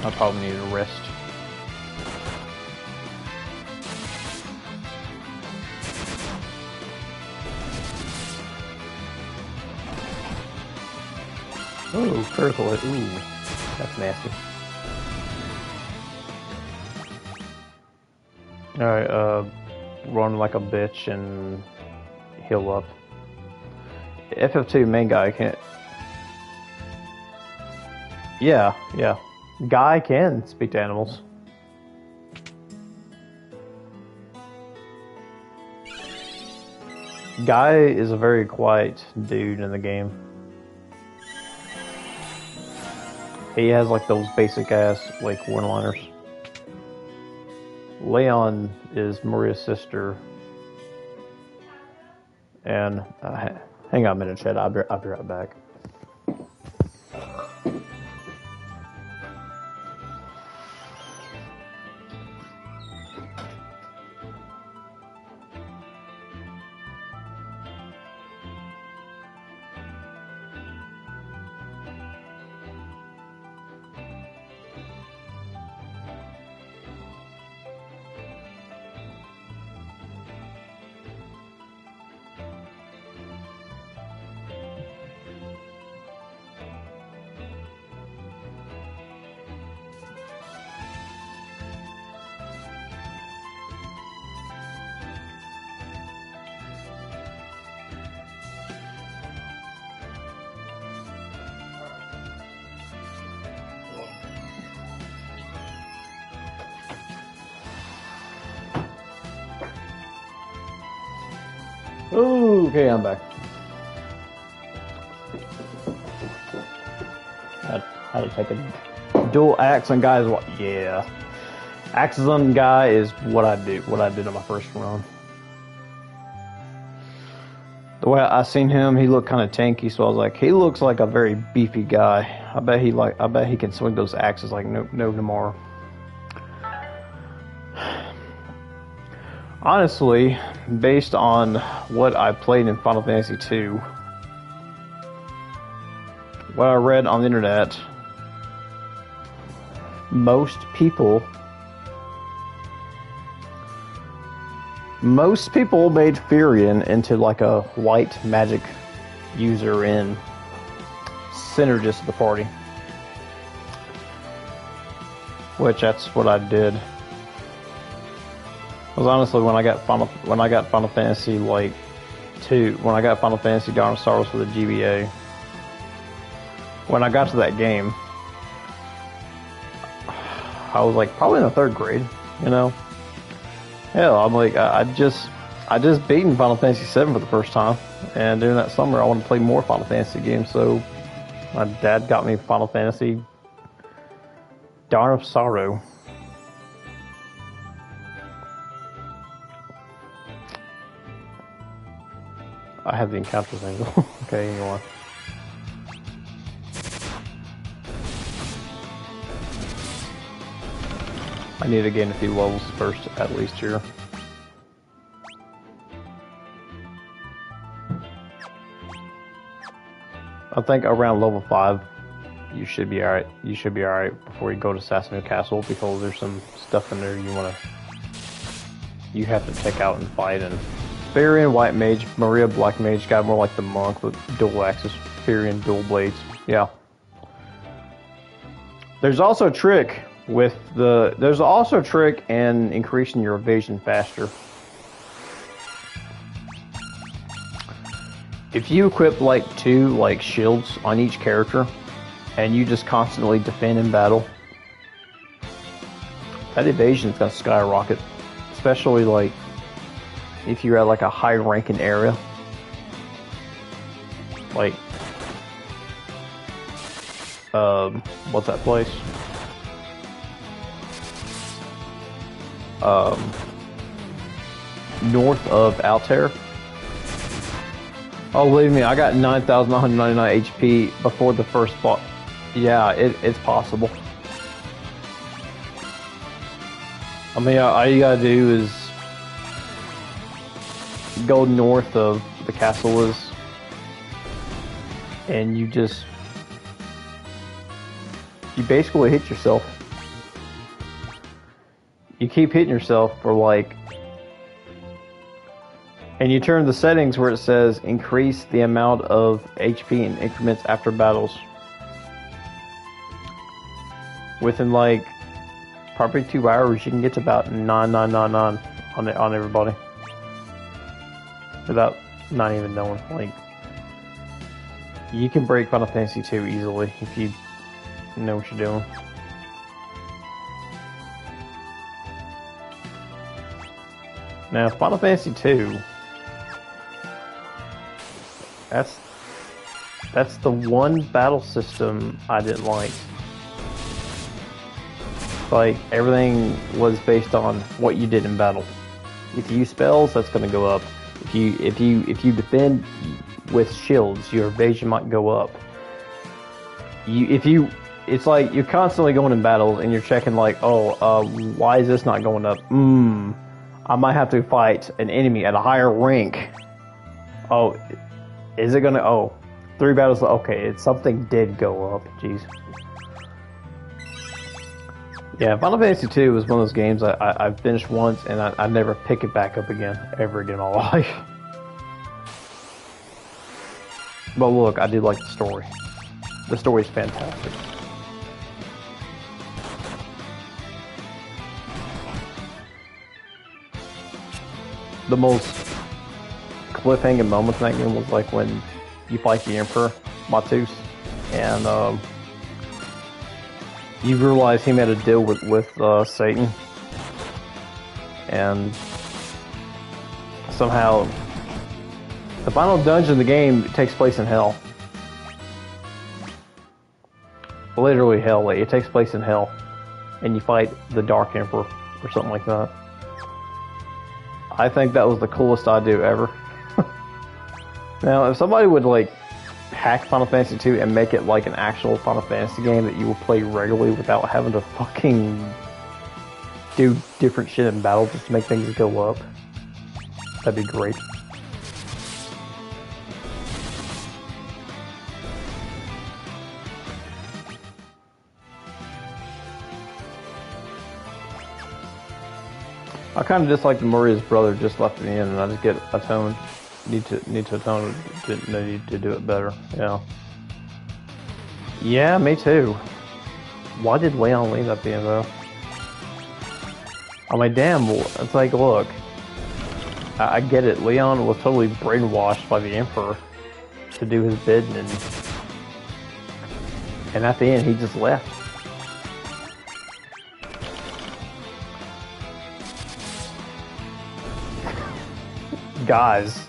I probably need a rest. Ooh, critical hit. Ooh, that's nasty. Alright, run like a bitch and heal up. FF2 main guy can't... Yeah. Guy can speak to animals. Guy is a very quiet dude in the game. He has like those basic ass like one-liners. Leon is Maria's sister. And hang on a minute, Chad. I'll be right back. Oh, okay, I'm back. Had to take a dual axe on guys. Yeah, axes on guy is what I do. What I did on my first run. The way I seen him, he looked kind of tanky, so I was like, he looks like a very beefy guy. I bet he can swing those axes like no tomorrow. Honestly, based on what I played in Final Fantasy II, what I read on the internet, most people made Furion into like a white magic user and synergist of the party. Which that's what I did. Because honestly, when I got Final Fantasy like 2, when I got Final Fantasy Dawn of Sorrows for the GBA, when I got to that game, I was like probably in the 3rd grade, you know. Hell, I'm like I just beaten Final Fantasy 7 for the first time, and during that summer I wanted to play more Final Fantasy games, so my dad got me Final Fantasy Dawn of Sorrow. I have the encounters angle. Okay, anyway. I need to gain a few levels first, at least here. I think around level 5, you should be alright. You should be alright before you go to Sassanoo Castle, because there's some stuff in there you have to take out and fight. And Furion White Mage, Maria Black Mage, got more like the monk with dual axes, Furion dual blades. Yeah. There's also a trick in increasing your evasion faster. If you equip like 2 shields on each character, and you just constantly defend in battle, that evasion is gonna skyrocket. Especially like if you're at like a high ranking area. Like what's that place? North of Altair. Oh, believe me, I got 9,999 HP before the first boss. Yeah, it's possible. I mean, all you gotta do is go north of the castle is, and you basically hit yourself. You keep hitting yourself for like, and you turn the settings where it says increase the amount of HP in increments after battles. Within like probably 2 hours, you can get to about 9999 on everybody without not even knowing. Like, you can break Final Fantasy 2 easily if you know what you're doing. Now, Final Fantasy 2, that's the one battle system I didn't like. Like, everything was based on what you did in battle. If you use spells, that's going to go up. If you defend with shields, your evasion might go up. It's like you're constantly going in battles and you're checking like, why is this not going up? I might have to fight an enemy at a higher rank. Oh, is it gonna? Oh, 3 battles. Okay, something did go up. Jeez. Yeah, Final Fantasy 2 was one of those games I finished once and I never pick it back up again, ever again in my life. But look, I do like the story. The story's fantastic. The most cliffhanging moments in that game was like when you fight the Emperor, Matus, and you realize he made a deal with Satan, and somehow The final dungeon of the game takes place in hell. Literally hell. It takes place in hell. And you fight the Dark Emperor or something like that. I think that was the coolest idea ever. Now, if somebody would like hack Final Fantasy 2 and make it like an actual Final Fantasy game that you will play regularly without having to fucking do different shit in battle just to make things go up, that'd be great. I kind of dislike the Maria's brother just left at the end, and I just get atoned. Need to atone. Need to do it better. Yeah. Yeah, me too. Why did Leon leave at the end though? I'm like, damn. It's like, look. I get it. Leon was totally brainwashed by the Emperor to do his bidding, and at the end he just left. Guys,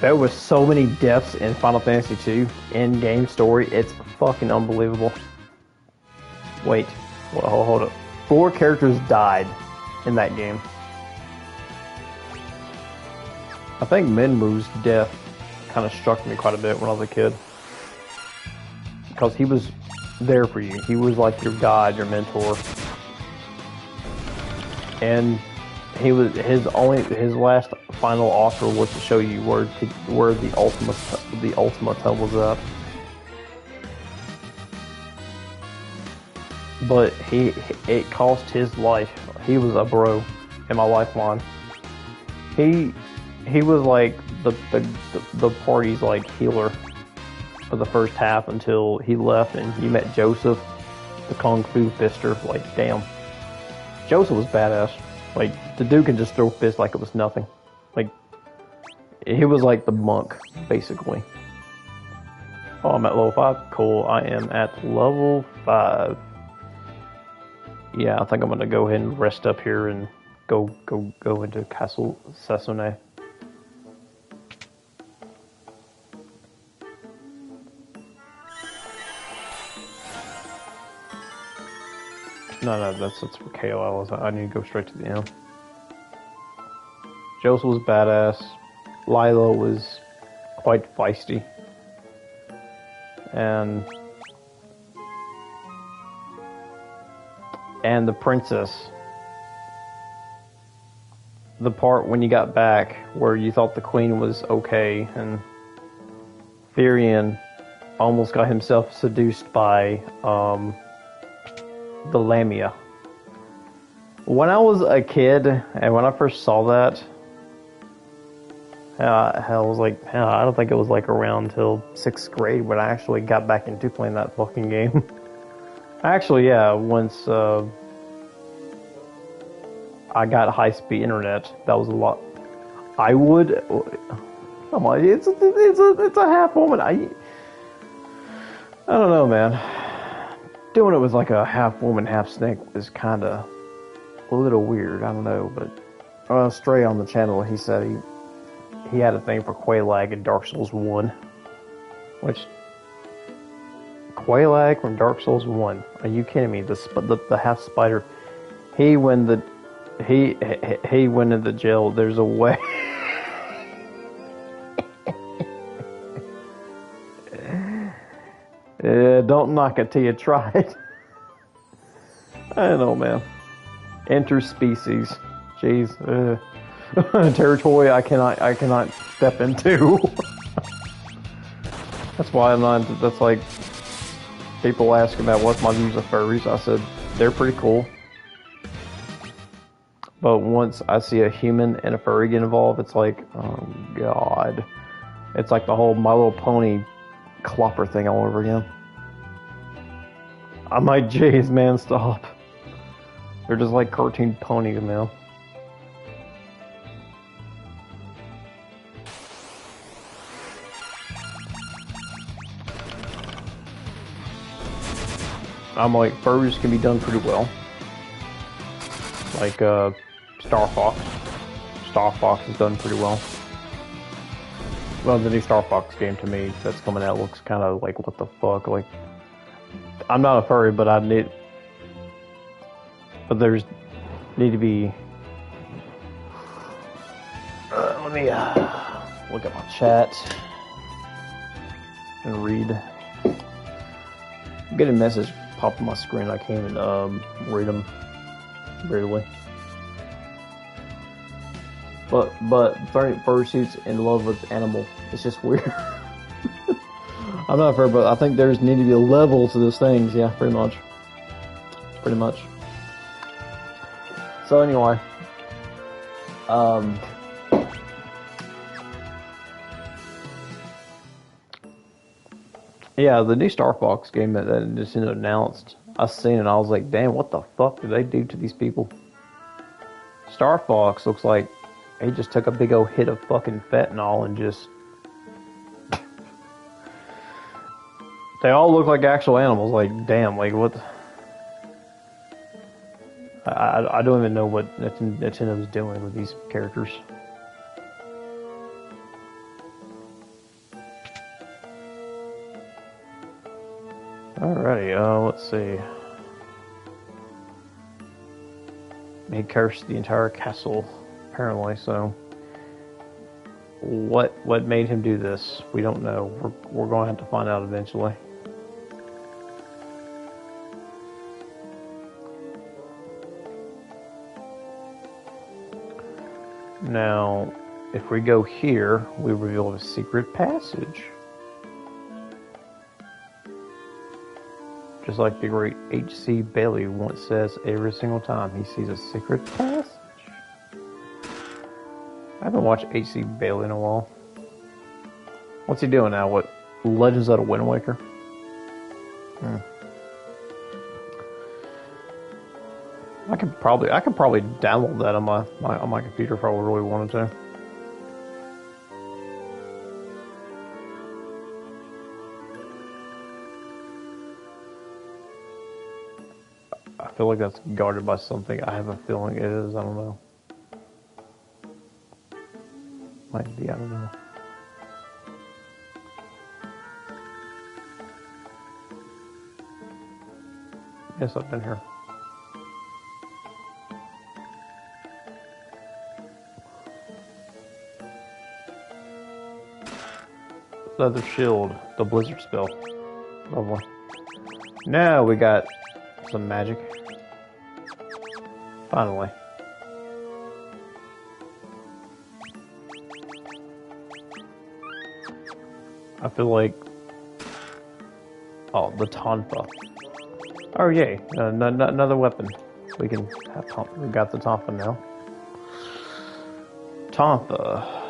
there was so many deaths in Final Fantasy 2 in-game story. It's fucking unbelievable. Wait, hold up. 4 characters died in that game. I think Minmu's death kind of struck me quite a bit when I was a kid, because he was there for you. He was like your guide, your mentor, and his last final offer was to show you where the Ultima Tome was at. But it cost his life. He was a bro in my lifeline. He was like the party's like healer for the first half until he left and you met Joseph, the Kung Fu fister. Like, damn, Joseph was badass. Like, the dude can just throw fists like it was nothing. Like, he was like the monk, basically. Oh, I'm at level 5. Cool. I am at level 5. Yeah, I think I'm gonna go ahead and rest up here and go into Castle Sasune. No, that's for KOL. I need to go straight to the end. Joseph was badass. Lila was quite feisty. And the princess. The part when you got back where you thought the queen was okay and Therian almost got himself seduced by the Lamia. When I was a kid and when I first saw that, I was like, I don't think it was like around till 6th grade when I actually got back into playing that fucking game. Actually, yeah, once I got high-speed internet, that was a lot. I would, come on, it's a half woman. I don't know, man. Doing it with like a half woman, half snake is kind of a little weird. I don't know, but Stray on the channel, he said he had a thing for Quelaag in Dark Souls 1, which Quelaag from Dark Souls 1. Are you kidding me? The half spider. He went into jail. There's a way. Don't knock it till you try it. I don't know, man. Interspecies. Jeez. Territory I cannot step into. That's why I'm not. That's like people ask about what's my views of furries. I said they're pretty cool, but once I see a human and a furry get involved, it's like, oh god, it's like the whole My Little Pony Clopper thing all over again. I'm like, jeez, man, stop. They're just like cartoon ponies, man. I'm like, furries can be done pretty well. Like, Star Fox. Star Fox is done pretty well. Well, the new Star Fox game to me that's coming out looks kind of like, what the fuck? Like, I'm not a furry, but there's need to be. Let me look at my chat and read. I'm getting a message pop on my screen. I can't even read them barely. But fursuit's in love with animal. It's just weird. I'm not fair, but I think there's need to be a level to those things. Yeah, pretty much. Pretty much. So anyway, yeah, the new Star Fox game that just announced. I seen it and I was like, damn, what the fuck did they do to these people? Star Fox looks like he just took a big old hit of fucking fentanyl and just... They all look like actual animals. Like, damn, like what... I don't even know what Nintendo's doing with these characters. Alrighty, let's see. He cursed the entire castle, apparently, so... What made him do this? We don't know. We're going to have to find out eventually. Now, if we go here, we reveal a secret passage. Just like the great H.C. Bailey once says every single time he sees a secret passage. I haven't watched H.C. Bailey in a while. What's he doing now? What? Legends of the Wind Waker? I could probably download that on my computer if I really wanted to. I feel like that's guarded by something. I have a feeling it is. I don't know. Might be. I don't know. Yes, I've been here. Leather shield, the blizzard spell. Lovely. Now we got some magic. Finally. I feel like... Oh, the Tonfa. Oh, yay. Another weapon. We can have Tonfa. We got the Tonfa now. Tonfa.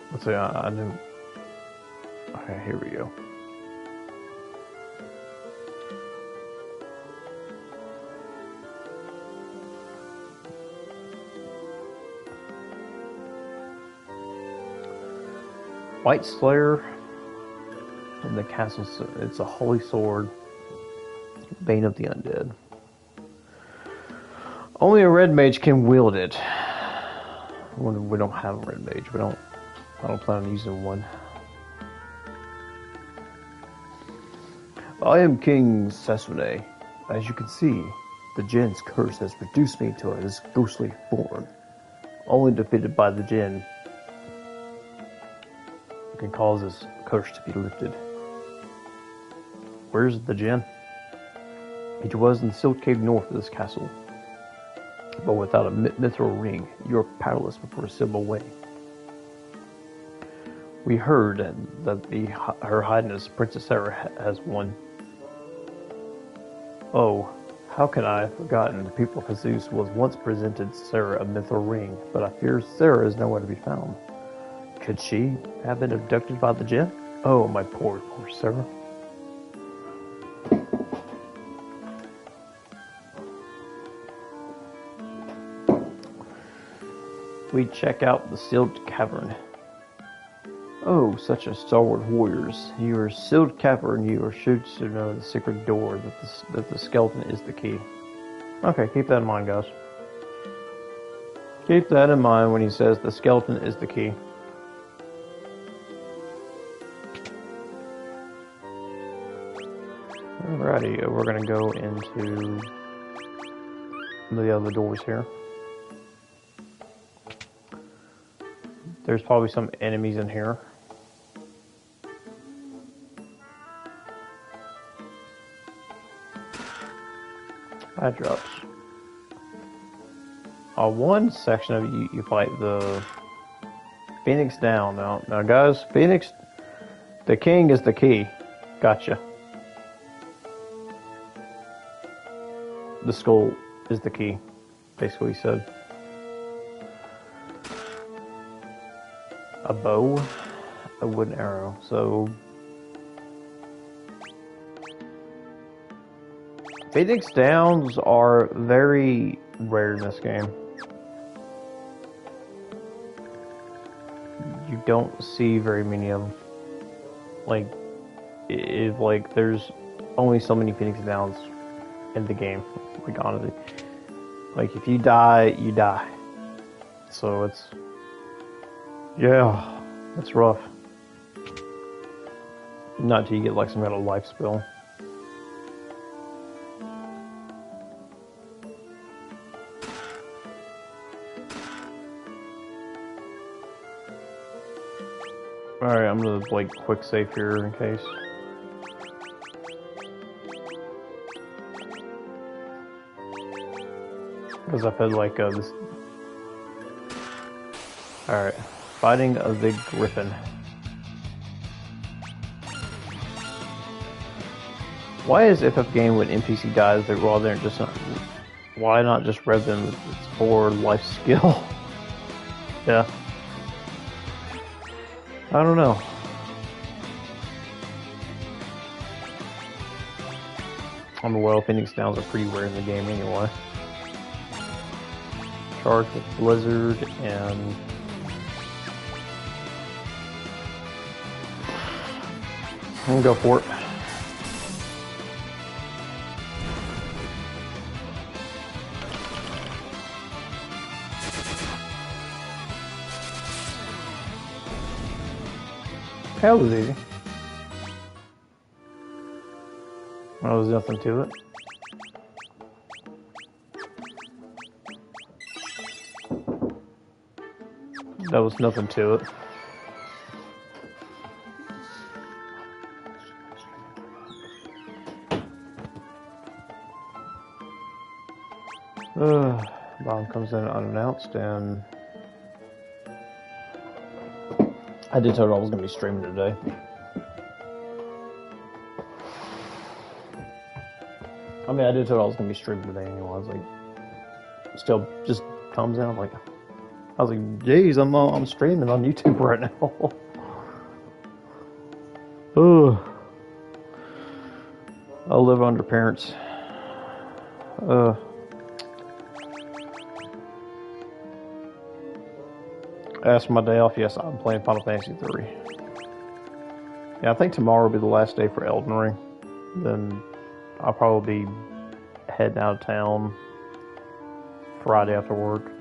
Let's see, I knew. Okay, here we go. White Slayer from the castle. It's a holy sword. Bane of the Undead. Only a red mage can wield it. We don't have a red mage. I don't plan on using one. I am King Sasune. As you can see, the Jin's curse has reduced me to this ghostly form. Only defeated by the Jin can cause this curse to be lifted. Where's the Jin? He was in the Silk Cave north of this castle. But without a mithril ring, you are powerless before Sup Bois. We heard that Her Highness Princess Sarah has won. Oh, how can I have forgotten the people of Jesus was once presented Sarah a mithril ring, but I fear Sarah is nowhere to be found. Could she have been abducted by the Jin? Oh, my poor Sarah. we check out the sealed cavern. Oh, such a stalwart warriors. You are sealed cavern. You are sure to know the secret door that the skeleton is the key. Okay, keep that in mind, guys. Keep that in mind when he says the skeleton is the key. Alrighty, we're gonna go into the other doors here. There's probably some enemies in here. That drops. One section of it, you fight the Phoenix down. Now, guys, Phoenix, the king is the key. Gotcha. The skull is the key, basically he said. A bow, a wooden arrow. So Phoenix Downs are very rare in this game. You don't see very many of them. Like there's only so many Phoenix Downs in the game. Like honestly, like if you die, you die. So it's rough. Not until you get like some kind of life spill. Alright, I'm gonna like quick save here in case. Because I've had like this. Alright, fighting of the Griffin. Why is FF game when NPC dies, they're well, they're just not. Why not just rev them? It's for life skill. Yeah. I don't know. Well, Phoenix Downs are pretty rare in the game anyway. Charged with Blizzard and I'm gonna go for it. That was easy. Well, there was nothing to it. That was nothing to it. Bomb comes in unannounced, and I did tell her I was going to be streaming today. I mean, I did tell her I was going to be streaming today anyway. I was like, still just comes in. I'm like, I was like, geez, I'm streaming on YouTube right now. I live under parents. Ask my day off. Yes, I'm playing Final Fantasy 3. Yeah, I think tomorrow will be the last day for Elden Ring. Then I'll probably be heading out of town Friday after work.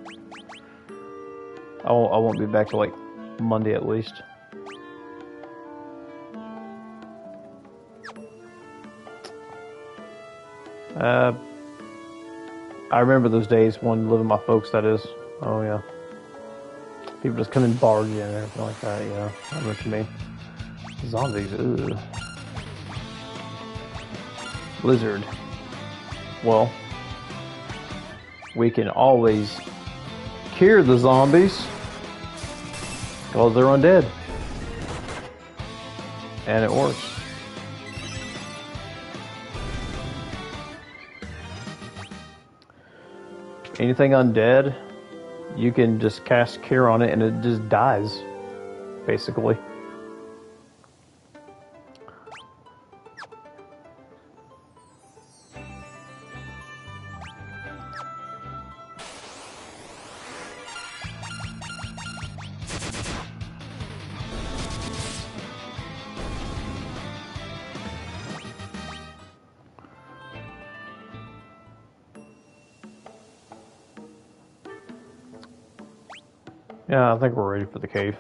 I won't be back till like Monday at least. I remember those days when living with my folks, that is. Oh yeah. People just come and barge in and everything like that, yeah. I know what you mean. Zombies, ugh. Blizzard. Well, we can always cure the zombies because they're undead. And it works. Anything undead, you can just cast cure on it and it just dies, basically. Yeah, I think we're ready for the cave.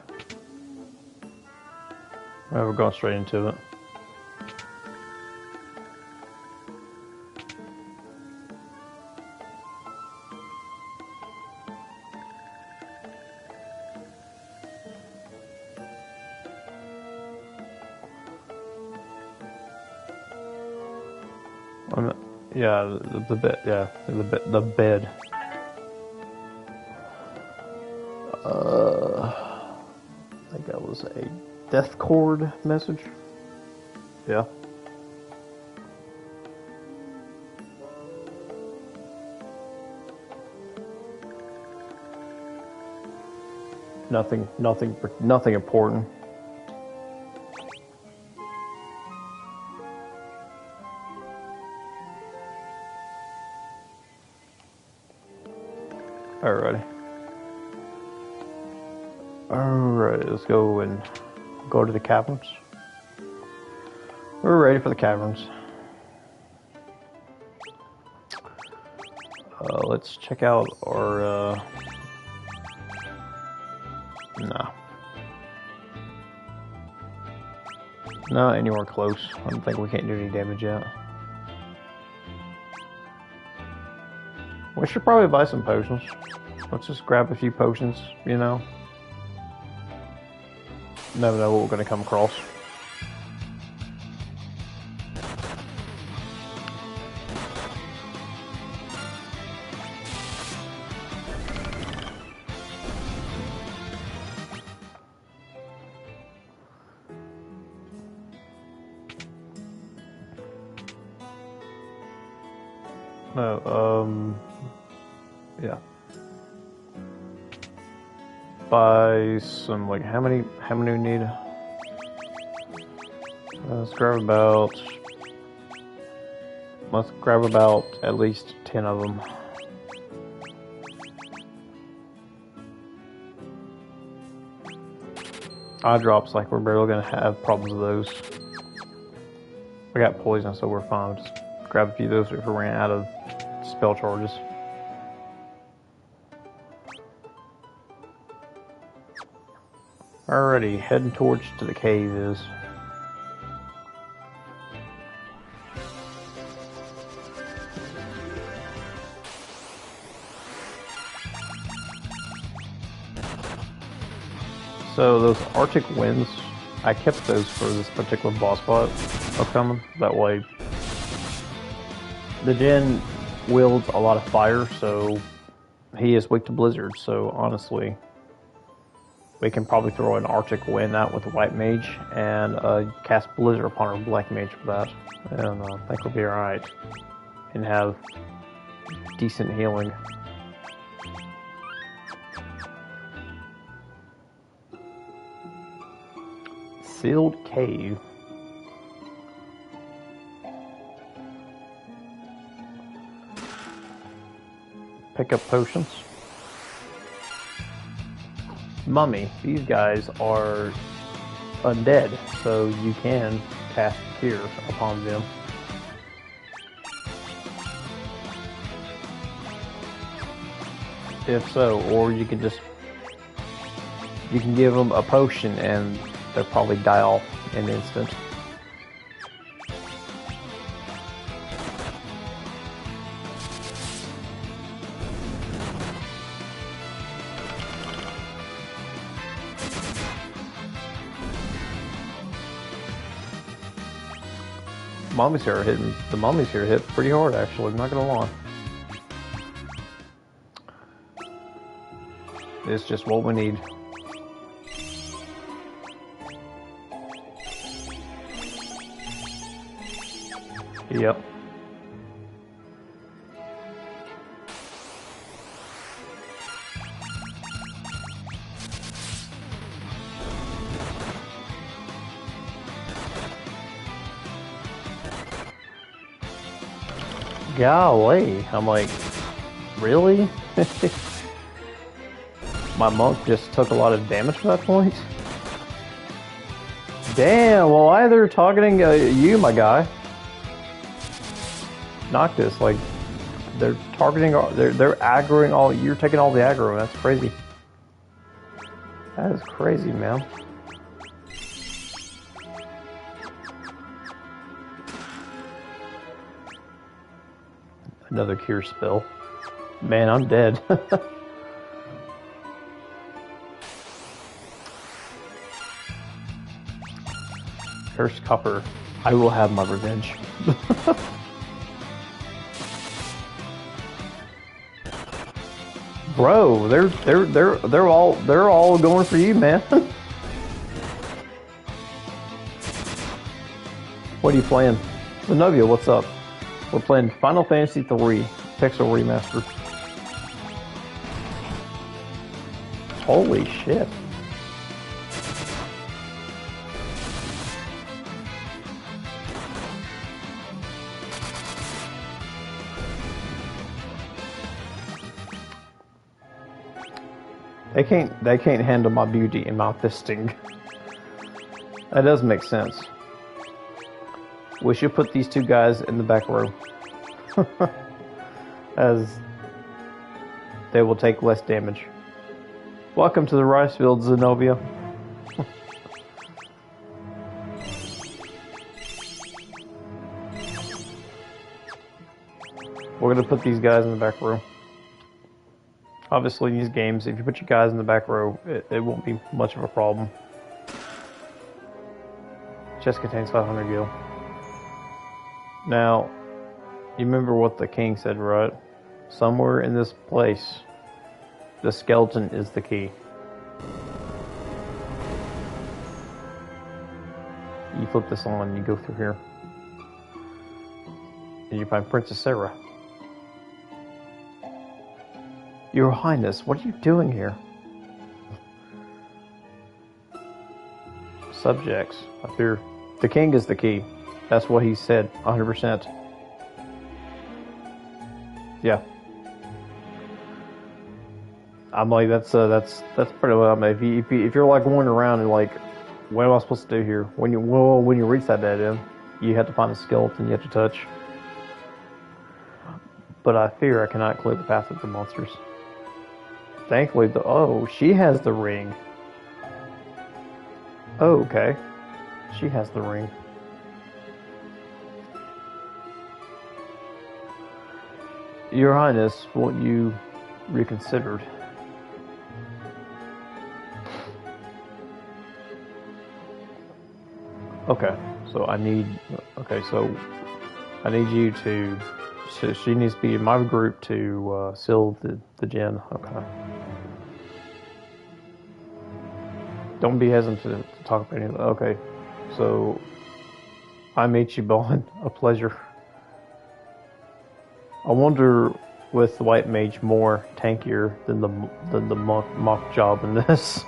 We're going straight into it. Yeah, the bed. Yeah, the bed. I think that was a death cord message. Yeah. Nothing important. Alrighty. Alright, let's go and go to the caverns. We're ready for the caverns. Let's check out our, nah. Not anywhere close. I don't think we can't do any damage yet. We should probably buy some potions. Let's just grab a few potions, you know. Never know what we're going to come across. No, yeah. Buy some, like, how many we need? Let's grab about at least 10 of them. Eye drops, like, we're barely gonna have problems with those. We got poison, so we're fine. Just grab a few of those if we ran out of spell charges. Alrighty, heading towards to the cave is. So those Arctic winds, I kept those for this particular boss fight upcoming. That way, the Jinn wields a lot of fire, so he is weak to blizzards. So honestly, we can probably throw an Arctic wind out with the white mage and cast blizzard upon our black mage for that, and I think we'll be all right and have decent healing. Sealed cave. Pick up potions. Mummy. These guys are undead, so you can cast fear upon them. If so, or you can give them a potion and they'll probably die off in an instant. The mummies here hit pretty hard, actually, I'm not gonna lie. It's just what we need. Yep. Golly, I'm like, really? My monk just took a lot of damage for that point? Damn, well, why they're targeting you, my guy? Noctis, like, they're targeting, they're aggroing all, you're taking all the aggro, that's crazy. That is crazy, man. Another cure spell. Man, I'm dead. Cursed copper. I will have my revenge. Bro, they're all going for you, man. What are you playing? Zenobia, what's up? We're playing Final Fantasy III Pixel Remaster. Holy shit. They can't handle my beauty and my fisting. That does make sense. We should put these two guys in the back row. As they will take less damage. Welcome to the rice fields, Zenobia. We're gonna put these guys in the back row. Obviously, in these games, if you put your guys in the back row, it won't be much of a problem. Chest contains 500 gil. Now, you remember what the king said, right? Somewhere in this place, the skeleton is the key. You flip this on, you go through here. And you find Princess Sarah. Your Highness, what are you doing here? Subjects. I fear the king is the key. That's what he said, 100%. Yeah. I'm like, that's pretty what I'm. If you're like wandering around and like, what am I supposed to do here? When you reach that dead end, you have to find a skeleton you have to touch. But I fear I cannot clear the path of the monsters. Thankfully, she has the ring. Oh, okay. She has the ring. Your Highness, won't you reconsidered? Okay, so I need you to. So she needs to be in my group to seal the gen. Okay. Don't be hesitant to talk about anything. Okay, so I meet you, Bowen. A pleasure. I wonder with the White Mage more tankier than the mock job in this.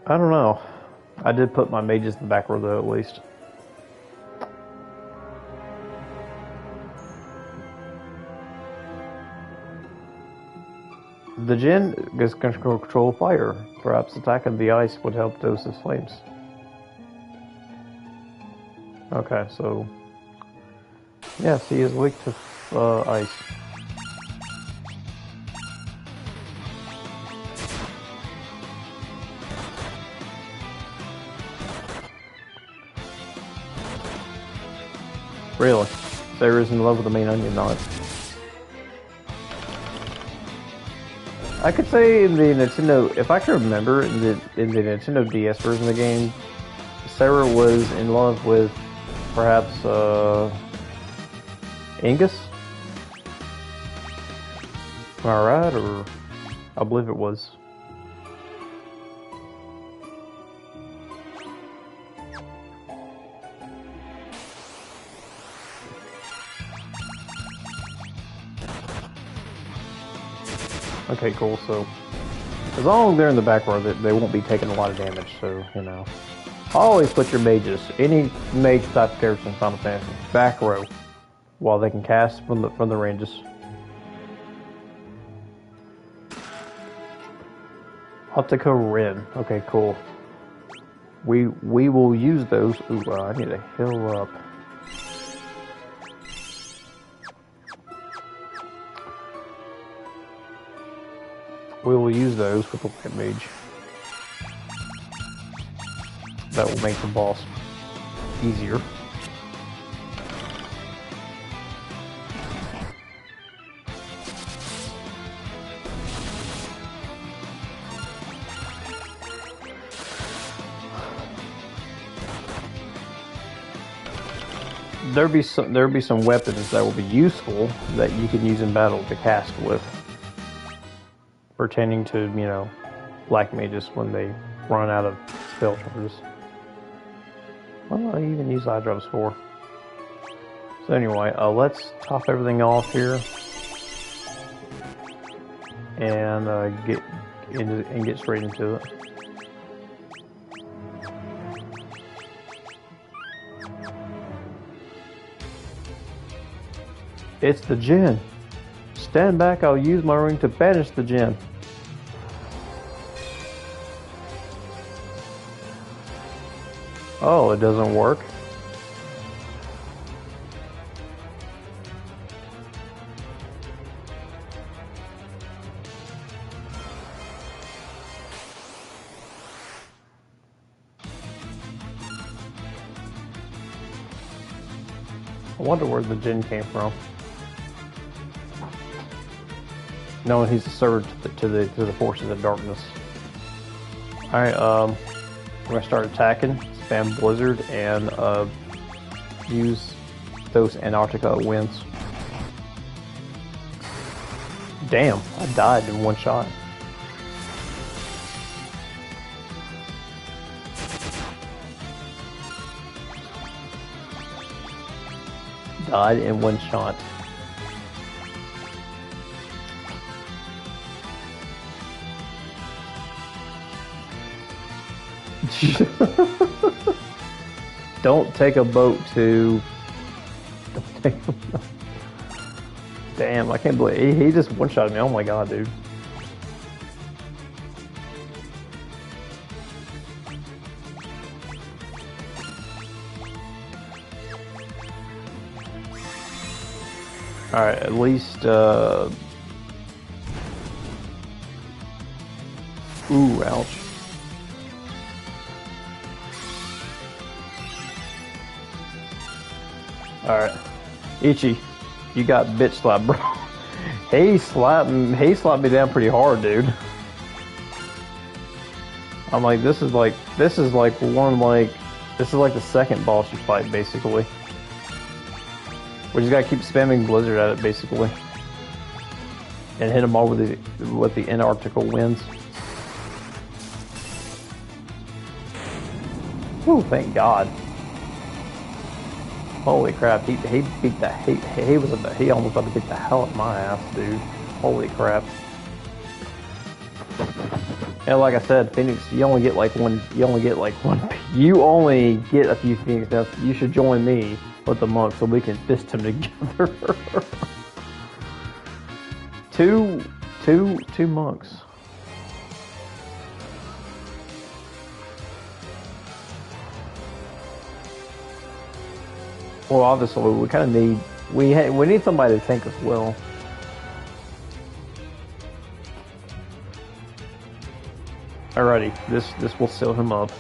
I don't know. I did put my mages in the back row though, at least. The Jinn gets control of fire. Perhaps attacking the ice would help dose his flames. Okay, so yes, he is weak to ice. Really? Sarah's in love with the main onion, not. I could say in the Nintendo, if I can remember, in the Nintendo DS version of the game, Sarah was in love with perhaps Angus. Am I right? Or I believe it was. Okay, cool. So, as long as they're in the back row, they won't be taking a lot of damage. So, you know, always put your mages, any mage type character in Final Fantasy, back row, while they can cast from the ranges. Optico Rin. Okay, cool. We will use those. Ooh, I need to heal up. We will use those with the White Mage. That will make the boss easier. There'll be some weapons that will be useful that you can use in battle to cast with, pertaining to, you know, black mages when they run out of spell charges. What do I even use eye drops for? So anyway, let's top everything off here and get straight into it. It's the djinn. Stand back, I'll use my ring to banish the djinn. Oh, it doesn't work. I wonder where the djinn came from. No, he's a servant to the forces of darkness. All right, we're gonna start attacking. Spam Blizzard and use those Antarctica winds. Damn, I died in one shot. Died in one shot. Don't take a boat to... Don't take a boat. Damn, I can't believe he just one-shotted me. Oh my god, dude. Alright, at least, ooh, ouch. Alright. Ichi, you got bitch slapped, bro. He slapped me down pretty hard, dude. I'm like, this is like the second boss you fight, basically. We just gotta keep spamming Blizzard at it, basically. And hit them all with the Antarctica winds. Whew, thank God. Holy crap, he beat the he almost about to beat the hell out of my ass, dude. Holy crap. And like I said, Phoenix, you only get a few Phoenix deaths. You should join me with the monk so we can fist him together. two monks. Well, obviously, we kind of need we need somebody to tank as well. Alrighty, this will seal him up.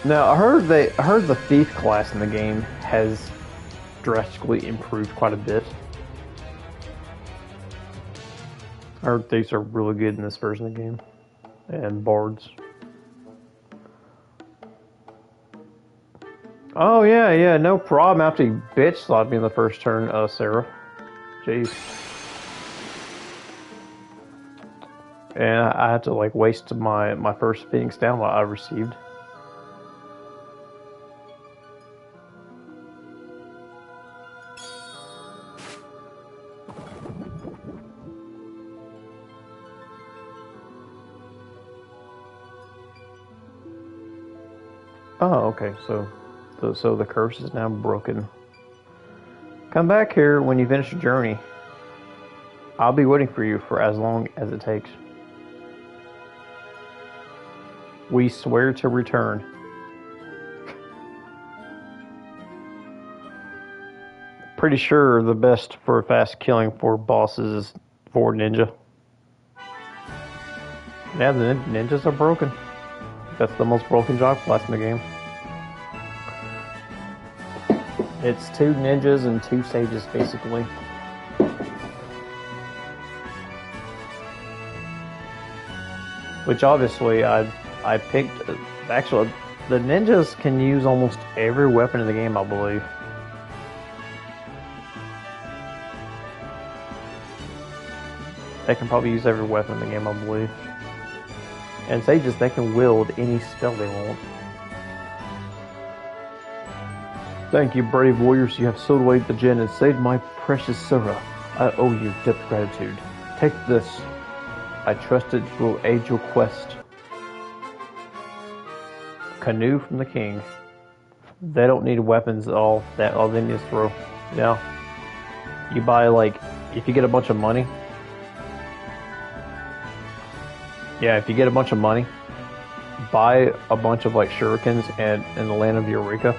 Now, I heard the thief class in the game has drastically improved quite a bit. I heard thieves are really good in this version of the game, and bards. Oh yeah, no problem. After you bitch slapped me in the first turn, Sarah. Jeez. And I had to like waste my first Phoenix down what I received. Oh, okay, so the curse is now broken. Come back here when you finish your journey. I'll be waiting for you for as long as it takes. We swear to return. pretty sure the best for fast killing for bosses is for ninja. Yeah, the ninjas are broken. That's the most broken job class in the game. It's 2 ninjas and 2 sages, basically. Which obviously I picked. Actually, the ninjas can use almost every weapon in the game, I believe. They can probably use every weapon in the game, I believe. And sages, they can wield any spell they want. Thank you, brave warriors. You have sold away the gin and saved my precious Surah. I owe you deep gratitude. Take this. I trust it will aid your quest. Canoe from the king. They don't need weapons at all. That all they need is throw. Yeah. You buy, like, if you get a bunch of money. Yeah, if you get a bunch of money, buy a bunch of, like, shurikens in the land of Eureka.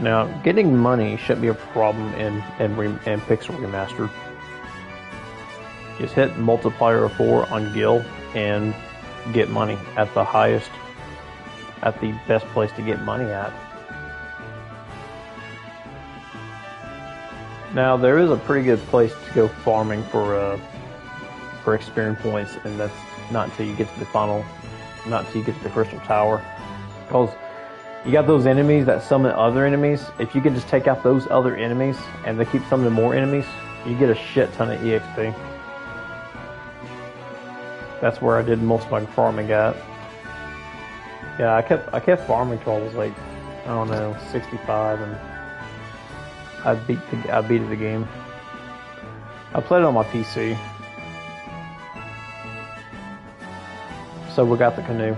Now, getting money shouldn't be a problem in Pixel Remastered. Just hit multiplier of 4 on Gil and get money at the highest, at the best place to get money at. Now, there is a pretty good place to go farming for experience points, and that's not until you get to the final, not until you get to the Crystal Tower. Because you got those enemies that summon other enemies. If you can just take out those other enemies and they keep summoning more enemies, you get a shit ton of EXP. That's where I did most of my farming at. Yeah, I kept farming till I was like, I don't know, 65, and I beat the game. I played it on my PC. So we got the canoe.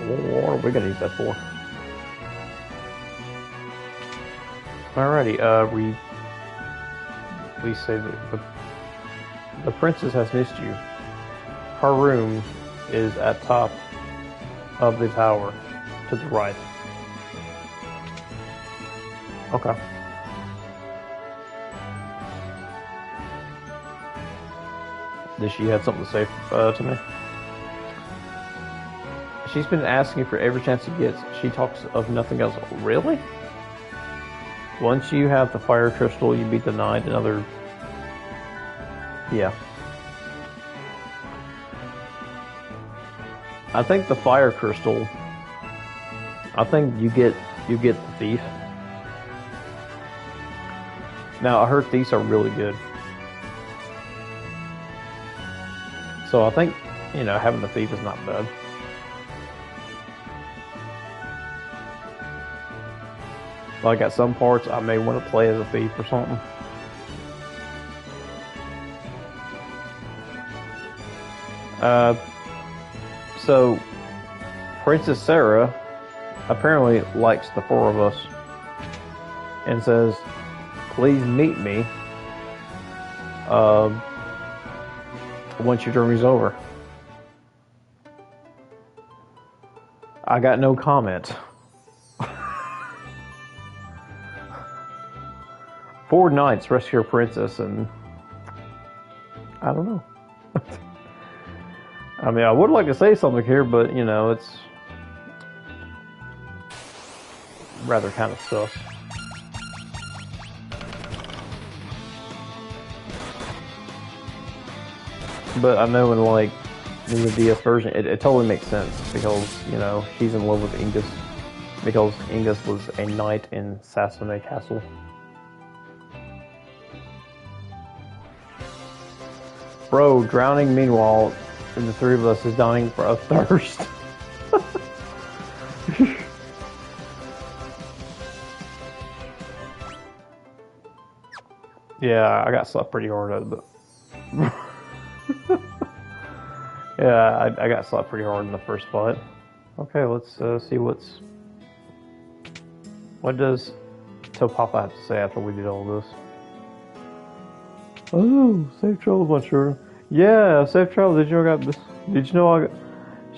What are we gonna use that for? Alrighty, we say that the princess has missed you. Her room is at top of the tower to the right. Okay. Did she have something to say to me? She's been asking for every chance she gets. She talks of nothing else. Really? Once you have the fire crystal, you beat the knight. Another. Yeah. I think the fire crystal. I think you get the thief. Now I heard thieves are really good. So I think, you know, having the thief is not bad. Like at some parts, I may want to play as a thief or something. So Princess Sarah apparently likes the 4 of us and says, "Please meet me once your journey's over." I got no comment. 4 knights rescue a princess, and I don't know. I mean, I would like to say something here, but you know, it's rather kind of sus. But I know in like in the DS version, it totally makes sense because you know she's in love with Ingus because Ingus was a knight in Sassanay Castle. Bro, drowning meanwhile, and the 3 of us is dying for a thirst. Yeah, I got slapped pretty hard at it, but yeah, I got slapped pretty hard in the first fight. Okay, let's see what does Topapa have to say after we did all this. Oh, safe travels, my sure. Yeah, safe travels. Did you know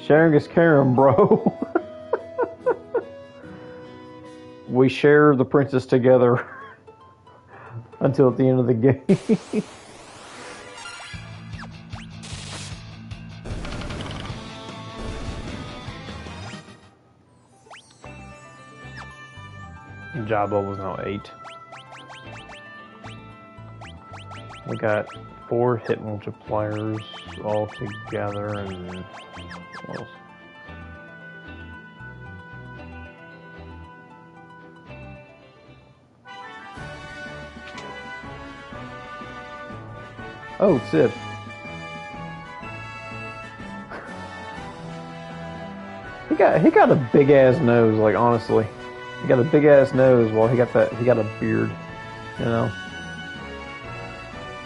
Sharing is caring, bro. We share the princess together until at the end of the game. Jabba was now 8. We got 4 hit multipliers all together, and what else? Oh, Sid. He got a big ass nose, like honestly. He got a big ass nose while he got a beard, you know.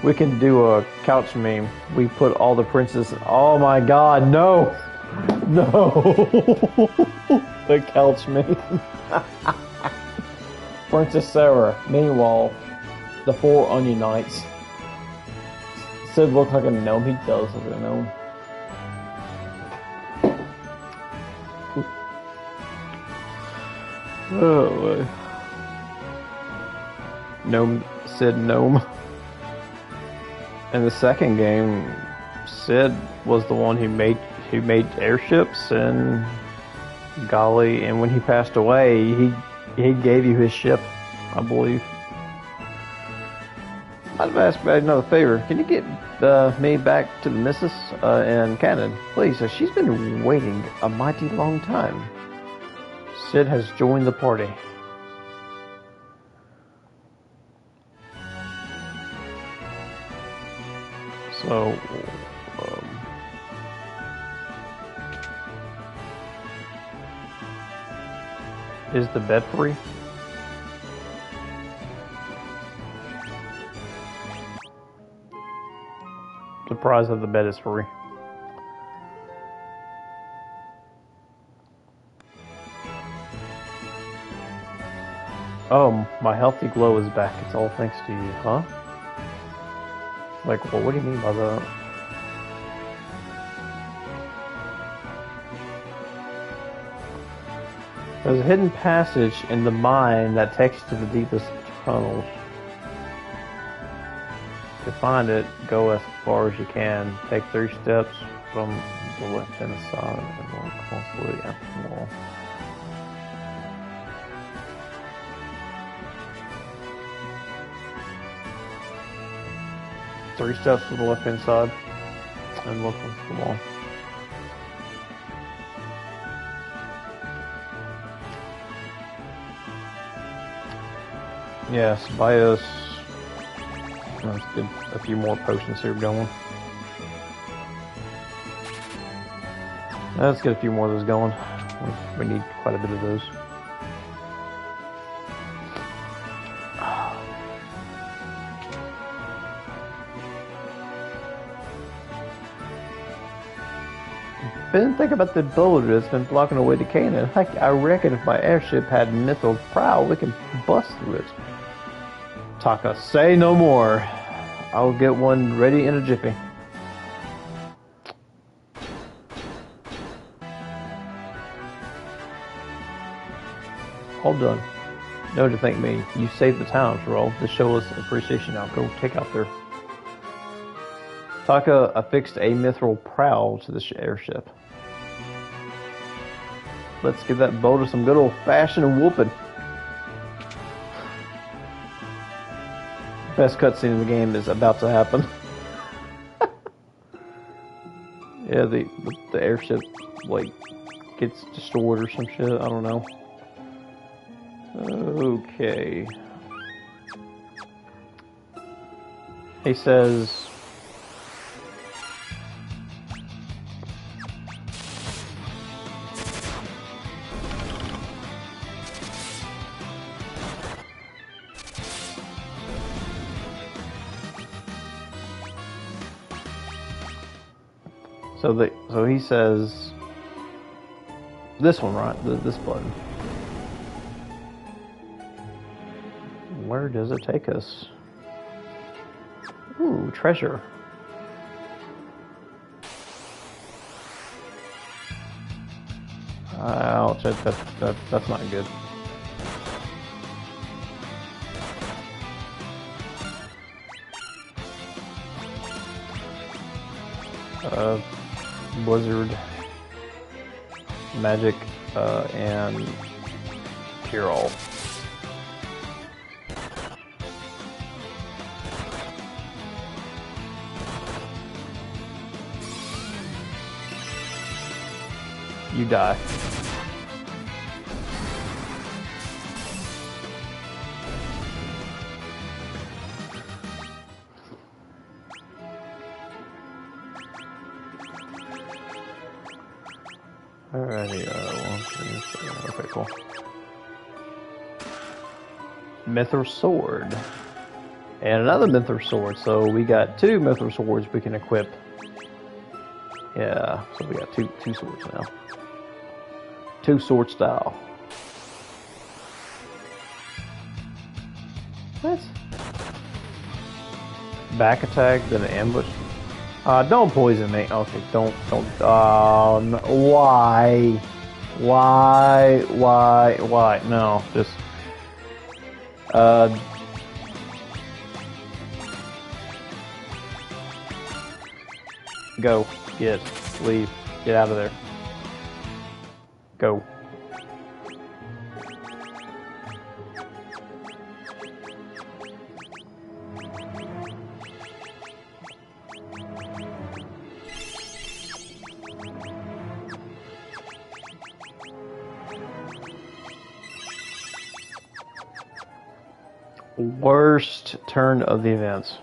We can do a couch meme. We put all the princesses. Oh my god, no! No! The couch meme. Princess Sarah. Meanwhile, the 4 onion knights. Sid looks like a gnome. He does look like a gnome. Oh, gnome, Sid gnome. In the second game, Sid was the one who made airships, and golly, and when he passed away, he gave you his ship, I believe. I'd ask another favor. Can you get me back to the missus in Cannon, please? She's been waiting a mighty long time. Sid has joined the party. So, is the bed free? The price of the bed is free. Oh, my healthy glow is back. It's all thanks to you, huh? Like, well, what do you mean by that? There's a hidden passage in the mine that takes you to the deepest tunnels. To find it, go as far as you can. Take 3 steps from the left-hand side and walk closely after the wall. Three steps to the left-hand side and look at the wall. Yes, buy us. Let's get a few more potions here going. Let's get a few more of those going. We need quite a bit of those. Been thinking about the boulder that's been blocking the way to Canaan. I reckon if my airship had mithril prow, we could bust through it. Taka, say no more. I'll get one ready in a jiffy. All done. No to thank me. You saved the town, after all. To show us appreciation now. Go take out there. Taka affixed a mithril prow to the airship. Let's give that boulder some good old-fashioned whooping. Best cutscene in the game is about to happen. Yeah, the airship like gets destroyed or some shit. I don't know. Okay. He says. So he says, this one, right? This button. Where does it take us? Ooh, treasure. Ouch, that's not good. Blizzard, Magic, and Cure-All. You die. Alrighty, 1, 2, 3. Okay, cool. Mithril Sword. And another Mithril Sword, so we got 2 Mithril Swords we can equip. Yeah, so we got two swords now. 2 sword style. What? Back attack, then an ambush. Don't poison me. Okay, don't. No. Why? No, just. Go. Leave. Get out of there. Go. Worst turn of the events.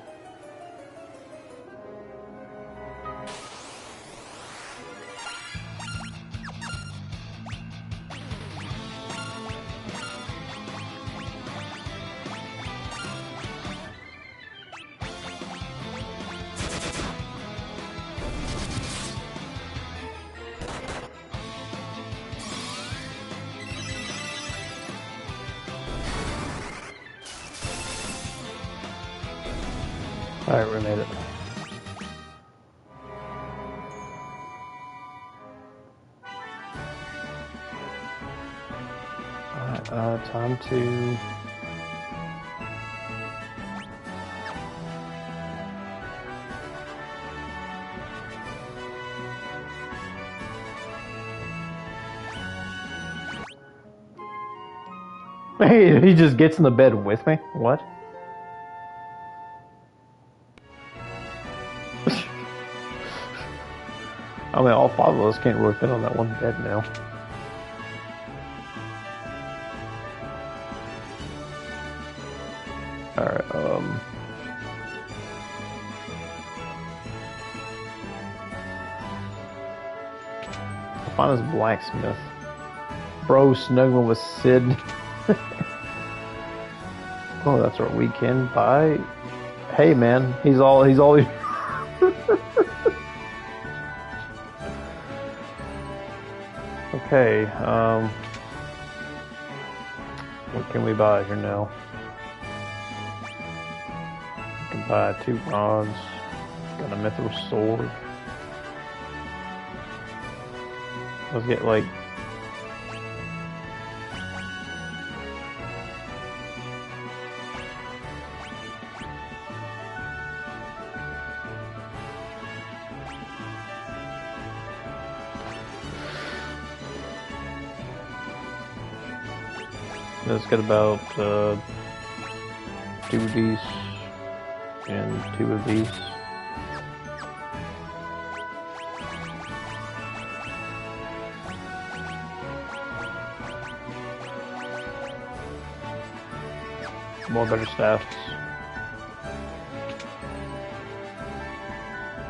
Alright, we made it. Alright, time to... Hey, he just gets in the bed with me? What? I mean, all 5 of us can't really fit on that one bed now. Alright, I'll find this blacksmith. Bro snuggling with Sid. Oh, that's our weekend. Bye. Hey, man, he's all. Okay, what can we buy here now? We can buy 2 rods, got a mithril sword. Let's get like... Let's get about 2 of these and 2 of these. More better staffs.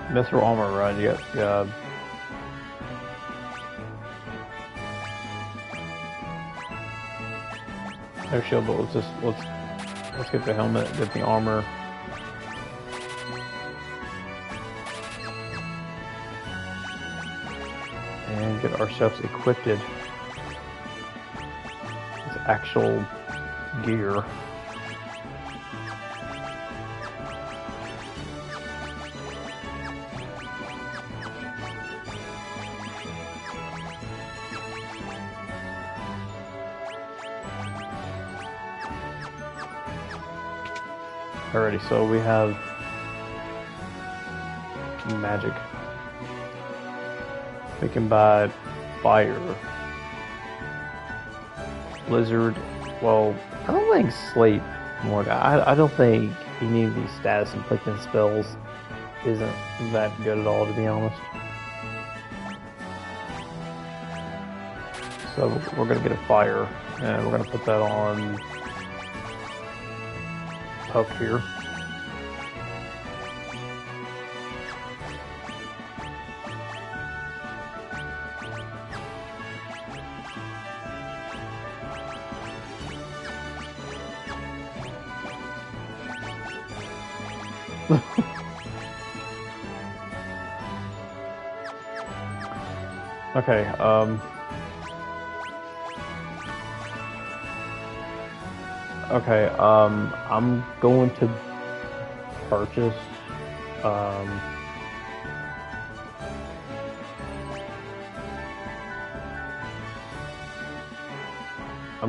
Mithril armor, right? Yeah. No shield, but let's get the helmet, get the armor. And get ourselves equipped with actual gear. Alrighty, so we have magic. We can buy fire, blizzard. Well, I don't think sleep. More, I don't think any of these status inflicting spells isn't that good at all, to be honest. So we're gonna get a fire, and we're gonna put that on Puck here. Okay, I'm going to purchase, I'm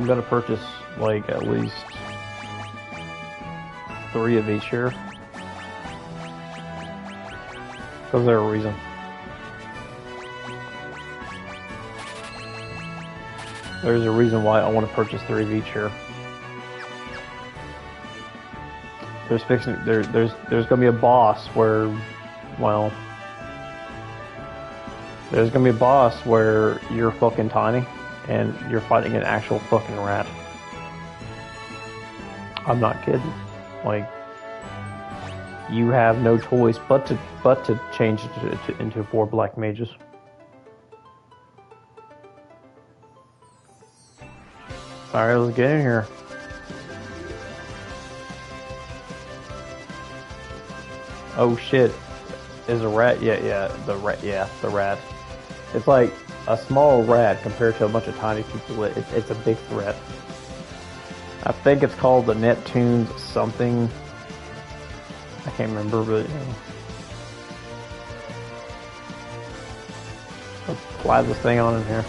gonna purchase, like, at least 3 of each here. Because there's a reason. There's a reason why I want to purchase 3 of each here. There's gonna be a boss where, well, there's gonna be a boss where you're fucking tiny and you're fighting an actual fucking rat. I'm not kidding. Like, you have no choice but to change it into 4 black mages. Alright, let's get in here. Oh shit. Is a rat? Yeah, the rat. It's like a small rat compared to a bunch of tiny people. It's a big threat. I think it's called the Neptune's something. I can't remember, but you know. Let's fly this thing on in here.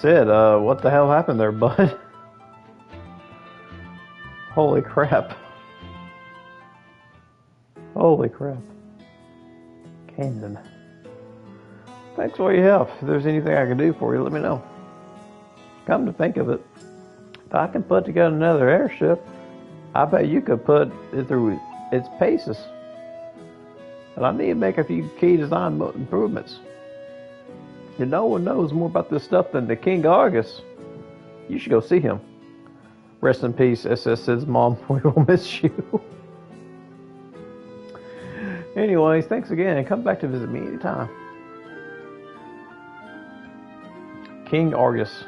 Sid, what the hell happened there, bud? Holy crap. Holy crap. Camden. Thanks for your help. If there's anything I can do for you, let me know. Come to think of it, if I can put together another airship, I bet you could put it through its paces. And I need to make a few key design improvements. And no one knows more about this stuff than the King Argus. You should go see him. Rest in peace, SS Sid's mom. We will miss you. Anyways, thanks again, and come back to visit me anytime. King Argus.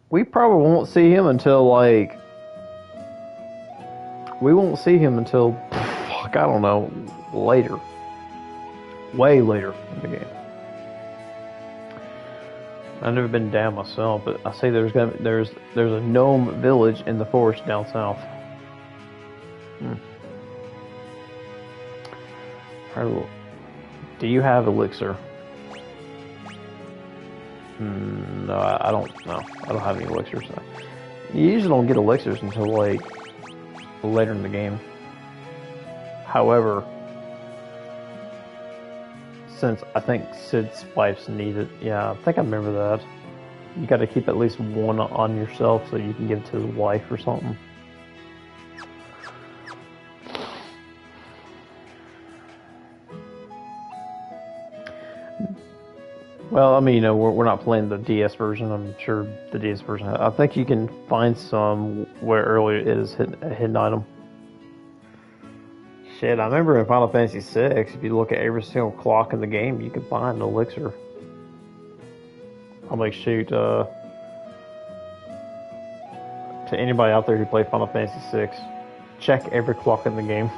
We probably won't see him until, like... We won't see him until, fuck, I don't know, later. Way later in the game. I've never been down myself, but I say there's a gnome village in the forest down south. Do you have elixir? No, I don't. No, I don't have any elixirs. So. You usually don't get elixirs until like later in the game. However, since I think Sid's wife's need it, yeah, I think I remember that. You got to keep at least one on yourself so you can give it to the wife or something. Well, I mean, you know, we're not playing the DS version. I'm sure the DS version. I think you can find some where earlier it is a hidden item. Shit, I remember in Final Fantasy VI, if you look at every single clock in the game, you can find an elixir. I'm like, shoot, to anybody out there who played Final Fantasy VI, check every clock in the game.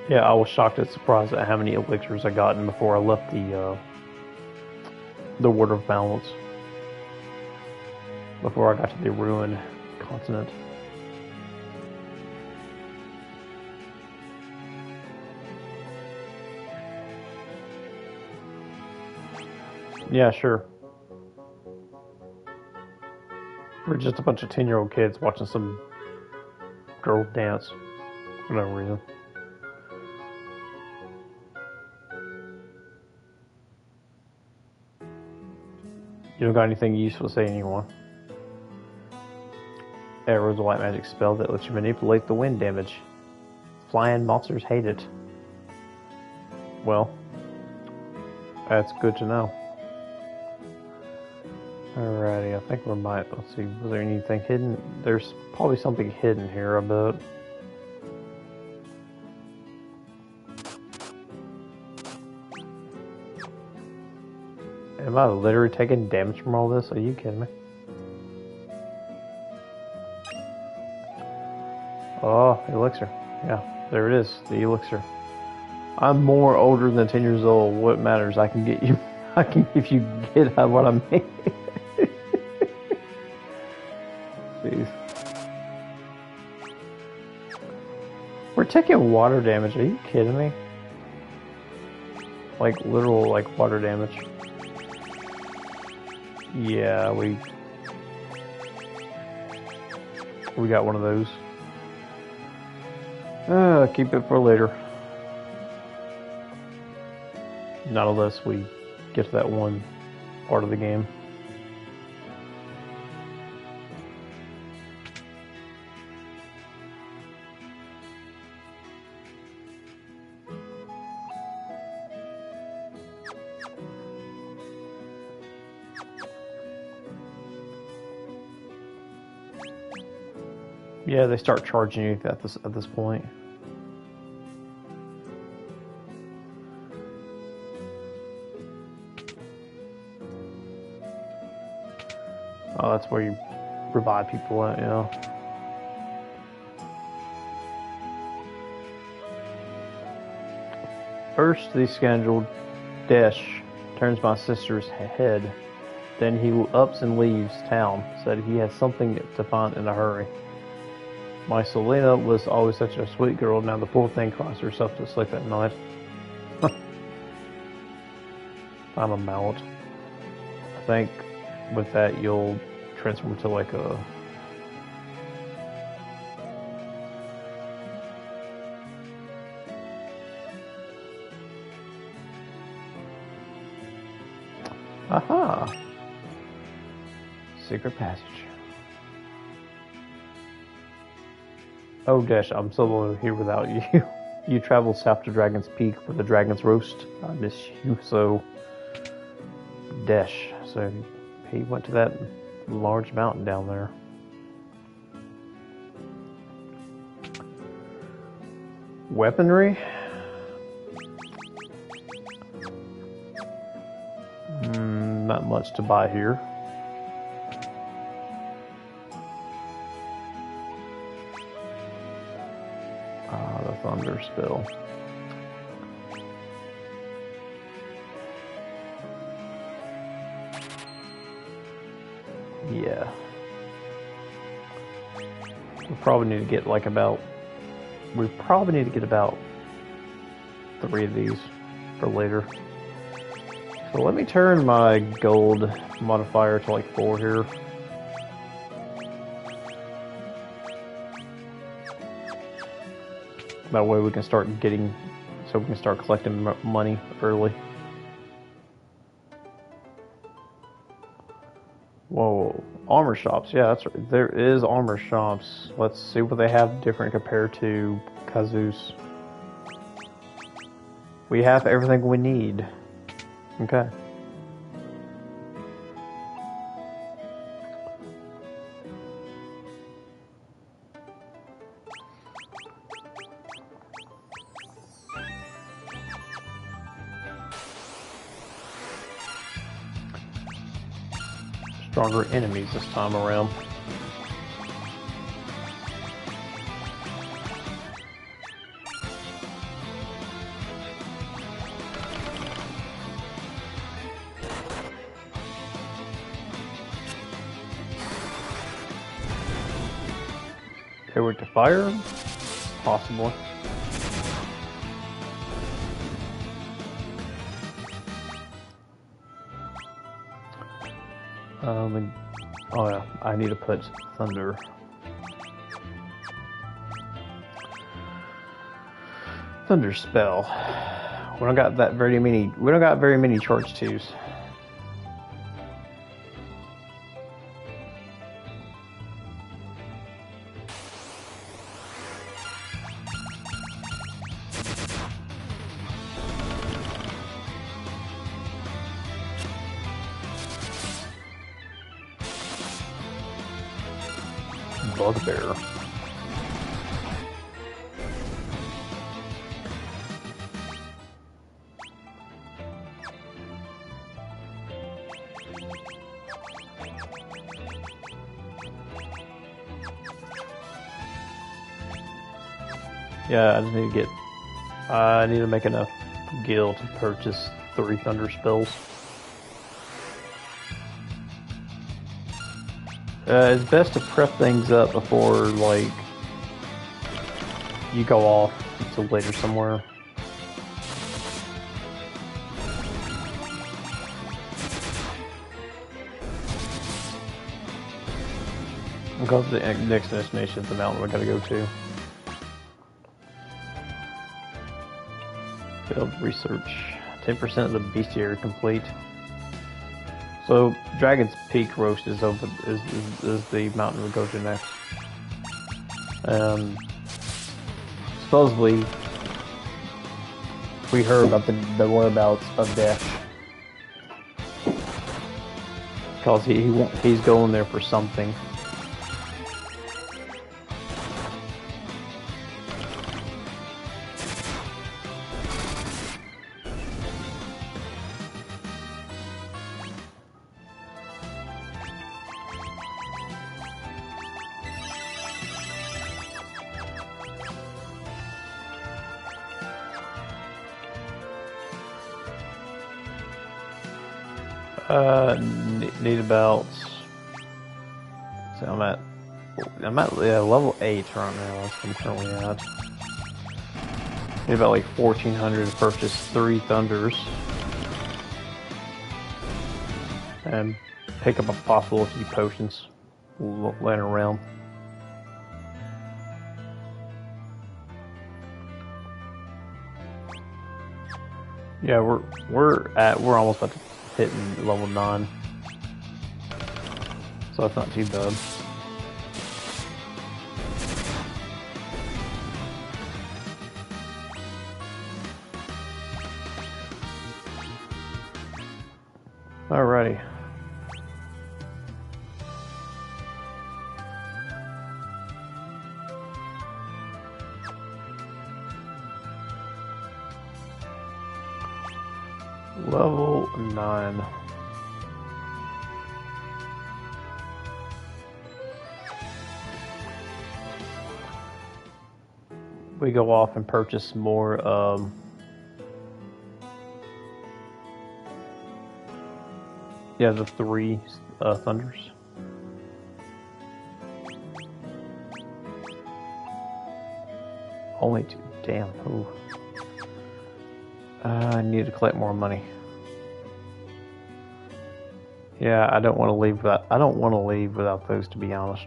Yeah, I was shocked and surprised at how many elixirs I gotten before I left the Word of Balance. before I got to the ruined continent. Yeah, sure. We're just a bunch of 10-year-old kids watching some girl dance for no reason. You don't got anything useful to say anymore. Arrow's a white magic spell that lets you manipulate the wind damage. Flying monsters hate it. Well, that's good to know. Alrighty, I think we might. Let's see, was there anything hidden? There's probably something hidden here, I bet. Am I literally taking damage from all this? Are you kidding me? Oh, elixir. Yeah, there it is, the elixir. I'm more older than 10 years old. What matters? I can get you. I can if you get what I mean. Jeez. We're taking water damage. Are you kidding me? Like literal, like water damage. Yeah, we got one of those. Keep it for later. Not unless we get to that one part of the game. Yeah, they start charging you at this point. Oh, that's where you revive people at, yeah. First, the scoundrel Desh turns my sister's head. Then he ups and leaves town. Said he has something to find in a hurry. My Selena was always such a sweet girl. Now the poor thing cries herself to sleep at night. I'm a mallet. I think with that you'll transform into like a... Aha! Secret passage. Oh, Dash, I'm so here without you. You traveled south to Dragon's Peak for the Dragon's Roast. I miss you so. Dash. So he went to that large mountain down there. Weaponry? Not much to buy here. The Thunder Spell. Yeah. We probably need to get like about... We probably need to get about 3 of these for later. So let me turn my gold modifier to like 4 here. That way we can start getting, so we can start collecting money early. Whoa, armor shops. Yeah, that's right. There is armor shops. Let's see what they have different compared to Kazu's. We have everything we need. Okay. Stronger enemies this time around. Stairway to Fire? Possibly. Oh yeah, I need to put Thunder. Thunder spell. We don't got that very many. We don't got very many charge 2s. Bugbear. Yeah, I just need to get. I need to make enough gil to purchase 3 thunder spells. It's best to prep things up before, like, you go off until later somewhere. Because the next destination is the mountain we gotta go to. Field research. 10% of the bestiary complete. So Dragon's Peak Roast is over is the mountain we go to next. Supposedly we heard about the whereabouts of Dash. Because he's going there for something. Need about. So I'm at level 8 right now. That's what I'm currently at. Need about like 1,400 to purchase 3 thunders and pick up a possible few potions laying around. Yeah, we're almost about to hitting level 9, so that's not too bad. Alrighty. Level 9. We go off and purchase more yeah, the 3 thunders. Only 2. Damn. Ooh. I need to collect more money. Yeah, I don't want to leave without. I don't want to leave without those, to be honest.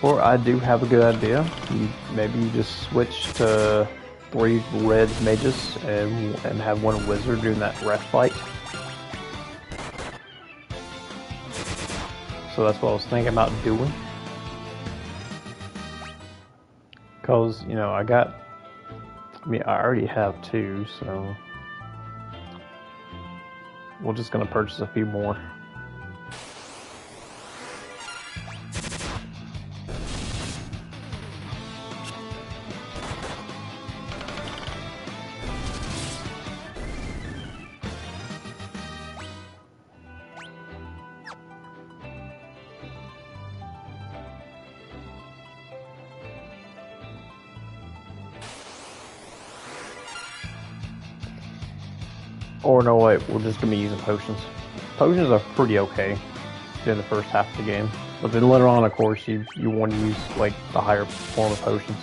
Or I do have a good idea. Maybe you just switch to 3 red mages and have 1 wizard doing that ref fight. So that's what I was thinking about doing. Cause, you know, I already have 2, so we're just gonna purchase a few more. Or no, wait, we're just gonna be using potions. Potions are pretty okay during the first half of the game, but then later on, of course, you want to use like the higher form of potions.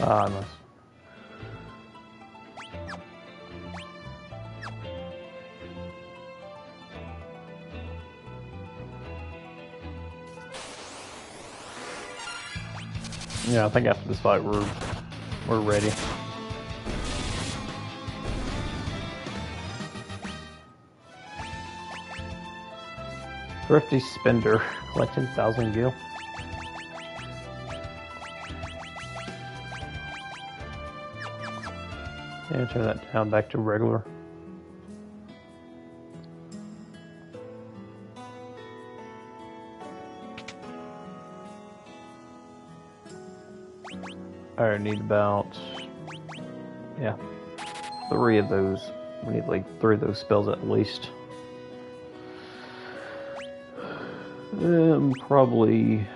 Ah, nice. Yeah, I think after this fight we're ready. Thrifty spender, collect 10,000 gil. Yeah, turn that down back to regular. I need about, yeah, 3 of those. We need like 3 of those spells at least. Probably.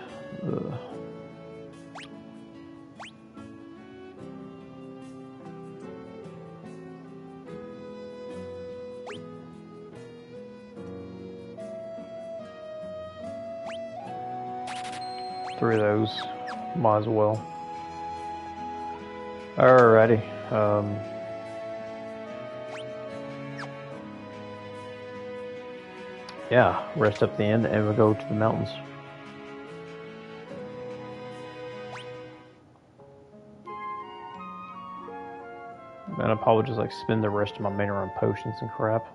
Three of those, might as well. Alrighty. Yeah, rest up the end and we'll go to the mountains. And I'll probably just like spend the rest of my mana on potions and crap.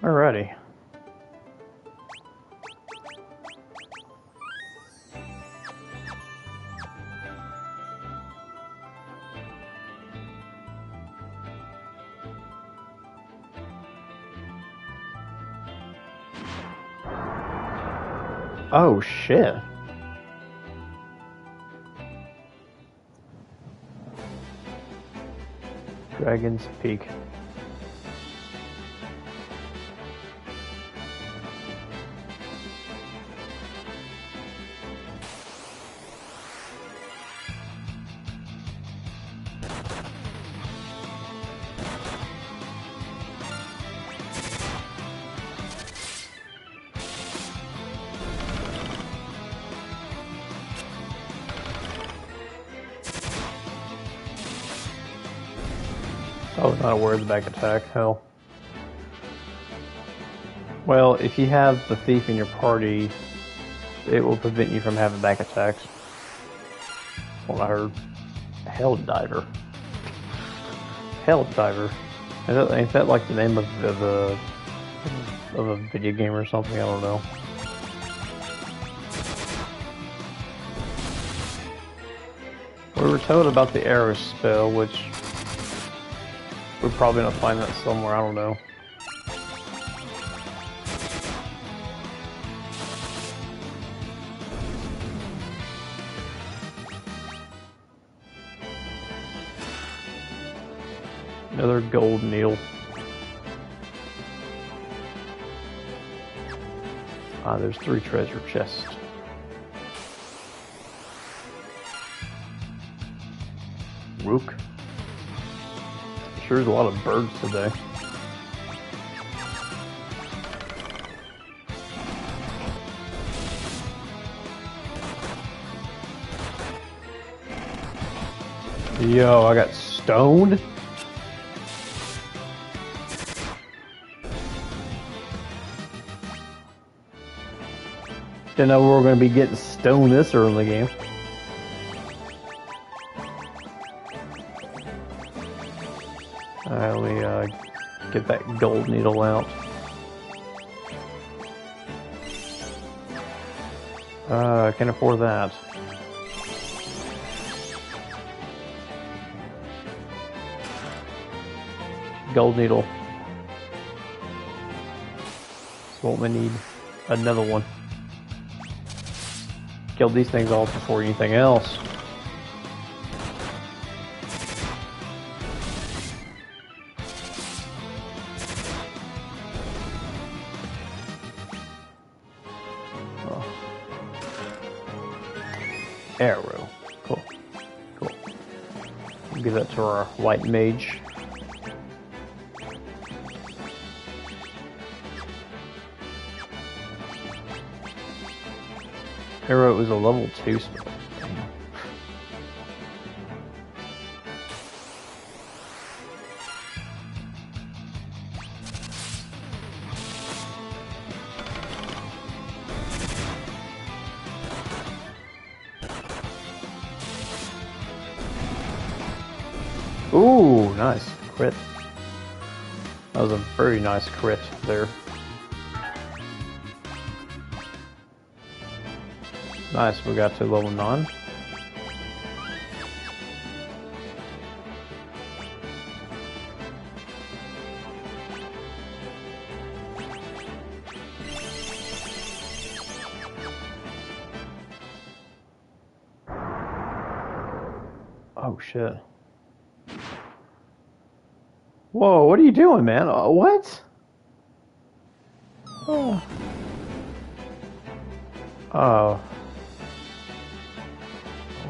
Alrighty. Oh shit. Dragon's Peak. I was not aware of the back attack, hell. Well, if you have the thief in your party, it will prevent you from having back attacks. That's what I heard. Hell Diver. Hell Diver. Ain't that like the name of a video game or something? I don't know. We were told about the arrow spell, which we're probably gonna find that somewhere, I don't know. Another gold needle. Ah, there's 3 treasure chests. Rook. Sure, there's a lot of birds today. Yo, I got stoned. Didn't know we were going to be getting stoned this early in the game. Alright, let me get that gold needle out. I can afford that. Gold needle. So what we need. Another one. Kill these things off before anything else. Oh. Arrow. Cool. Cool. We'll give that to our white mage. Arrow is a level 2 spell. Damn. Ooh, nice. Crit. That was a very nice crit there. Nice, we got to level 9. Oh shit. Whoa, what are you doing, man? What? Oh. Oh.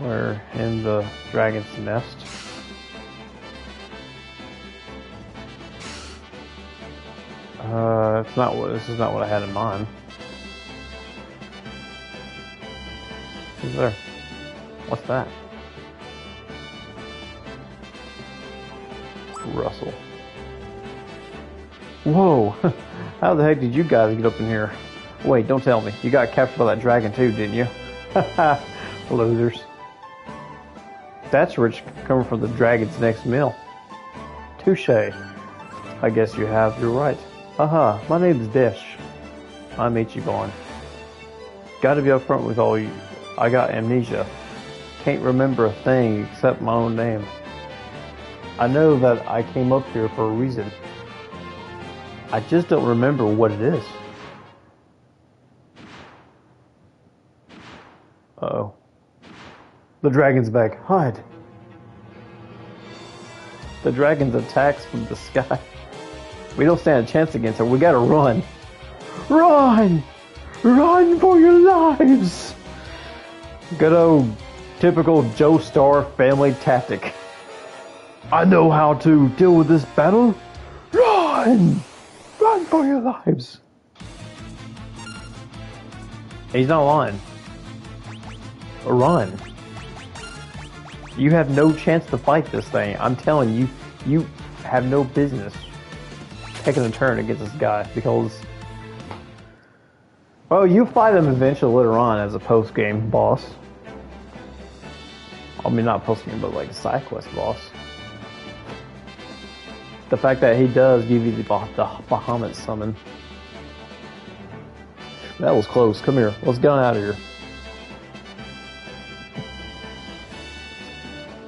We're in the dragon's nest. It's not what. This is not what I had in mind. Who's there? What's that? Russell. Whoa! How the heck did you guys get up in here? Wait, don't tell me. You got captured by that dragon too, didn't you? Haha, losers. That's rich coming from the dragon's next meal. Touche. I guess you have. You're right. Haha, my name's Desh. I'm Ichiban. Gotta be upfront with all you. I got amnesia. Can't remember a thing except my own name. I know that I came up here for a reason. I just don't remember what it is. Uh-oh. The dragon's back. Hide. The dragon's attacks from the sky. We don't stand a chance against her. We gotta run. Run! Run for your lives! Good old typical Joestar family tactic. I know how to deal with this battle. Run! Run for your lives. He's not lying. Run. You have no chance to fight this thing. I'm telling you, you have no business taking a turn against this guy because, well, you fight him eventually later on as a post-game boss. I mean, not post-game, but like a side quest boss. The fact that he does give you the Bahamut summon. That was close. Come here. Let's get on out of here.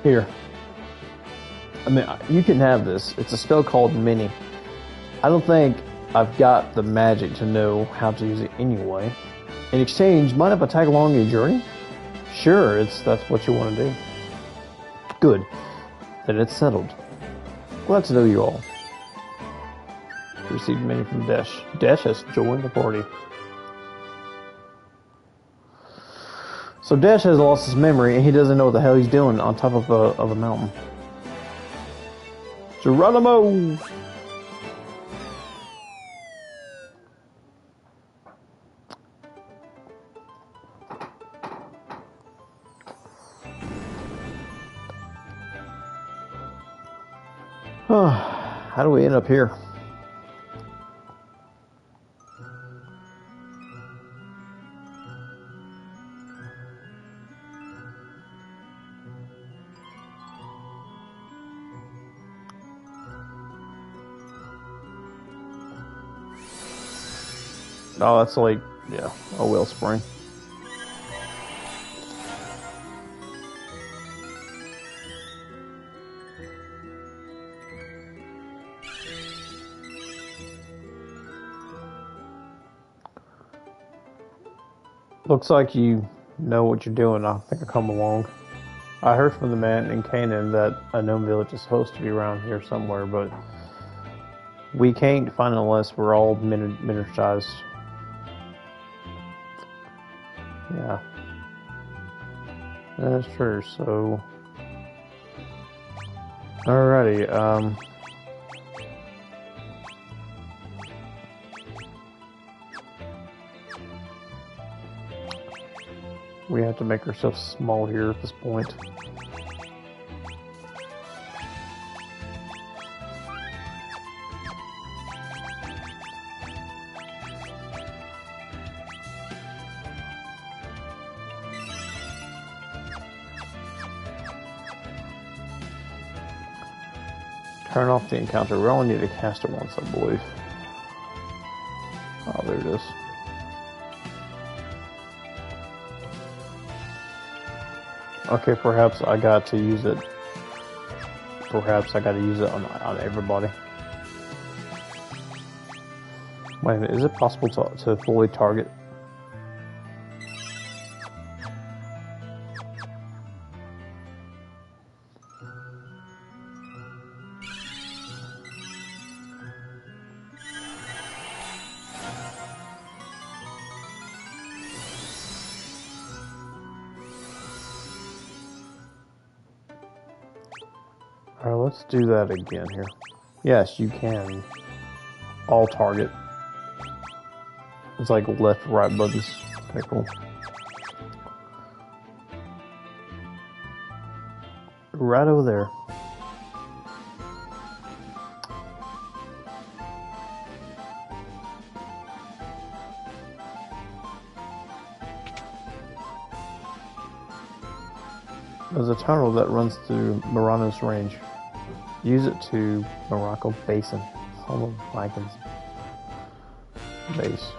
Here. I mean, you can have this. It's a spell called Mini. I don't think I've got the magic to know how to use it anyway. In exchange, mind if I tag along your journey? Sure, that's what you want to do. Good. Then it's settled. Glad to know you all. Received many from Desh. Desh has joined the party. So Desh has lost his memory and he doesn't know what the hell he's doing on top of a mountain. Geronimo! How do we end up here? Oh, that's like, yeah, a wellspring. Looks like you know what you're doing. I think I'll come along. I heard from the man in Canaan that a gnome village is supposed to be around here somewhere, but we can't find it unless we're all miniaturized. Yeah. That's true, so... Alrighty, we have to make ourselves small here at this point. Turn off the encounter. We only need to cast it once, I believe. Oh, there it is. Okay, perhaps I got to use it. Perhaps I got to use it on everybody. Wait a minute, is it possible to fully target? Alright, let's do that again here. Yes, you can. All target. It's like left, right buttons. Okay, cool. Right over there. There's a tunnel that runs through Murano's range. Use it to Morocco Basin, home of Vikings base.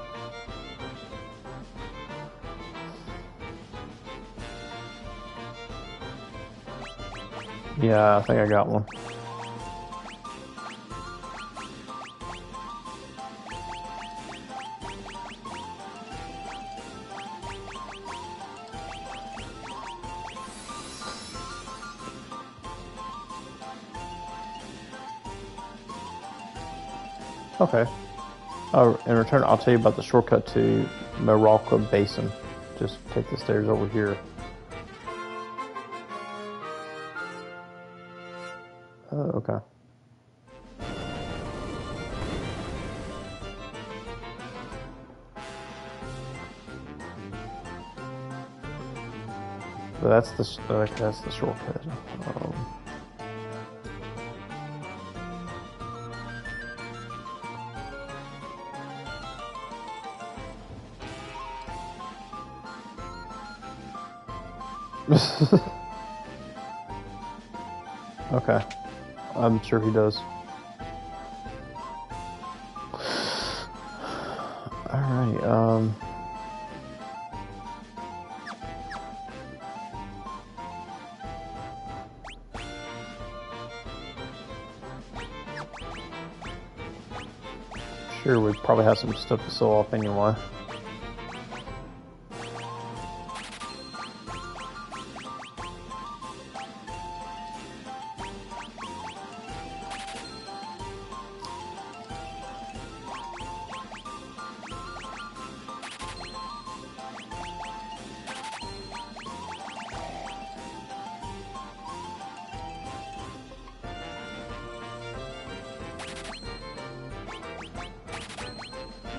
Yeah, I think I got one. Okay. Oh, in return, I'll tell you about the shortcut to Morocco Basin. Just take the stairs over here. Oh, okay. But that's the shortcut. Okay. I'm sure he does. Alright, sure, we probably have some stuff to sell off anyway.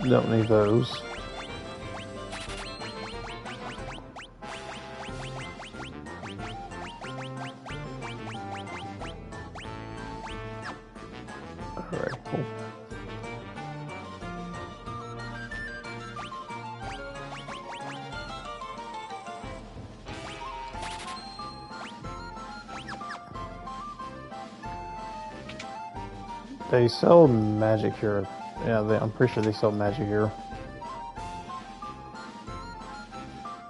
Don't need those. Alright, cool. They sell magic here. Yeah, I'm pretty sure they sell magic here.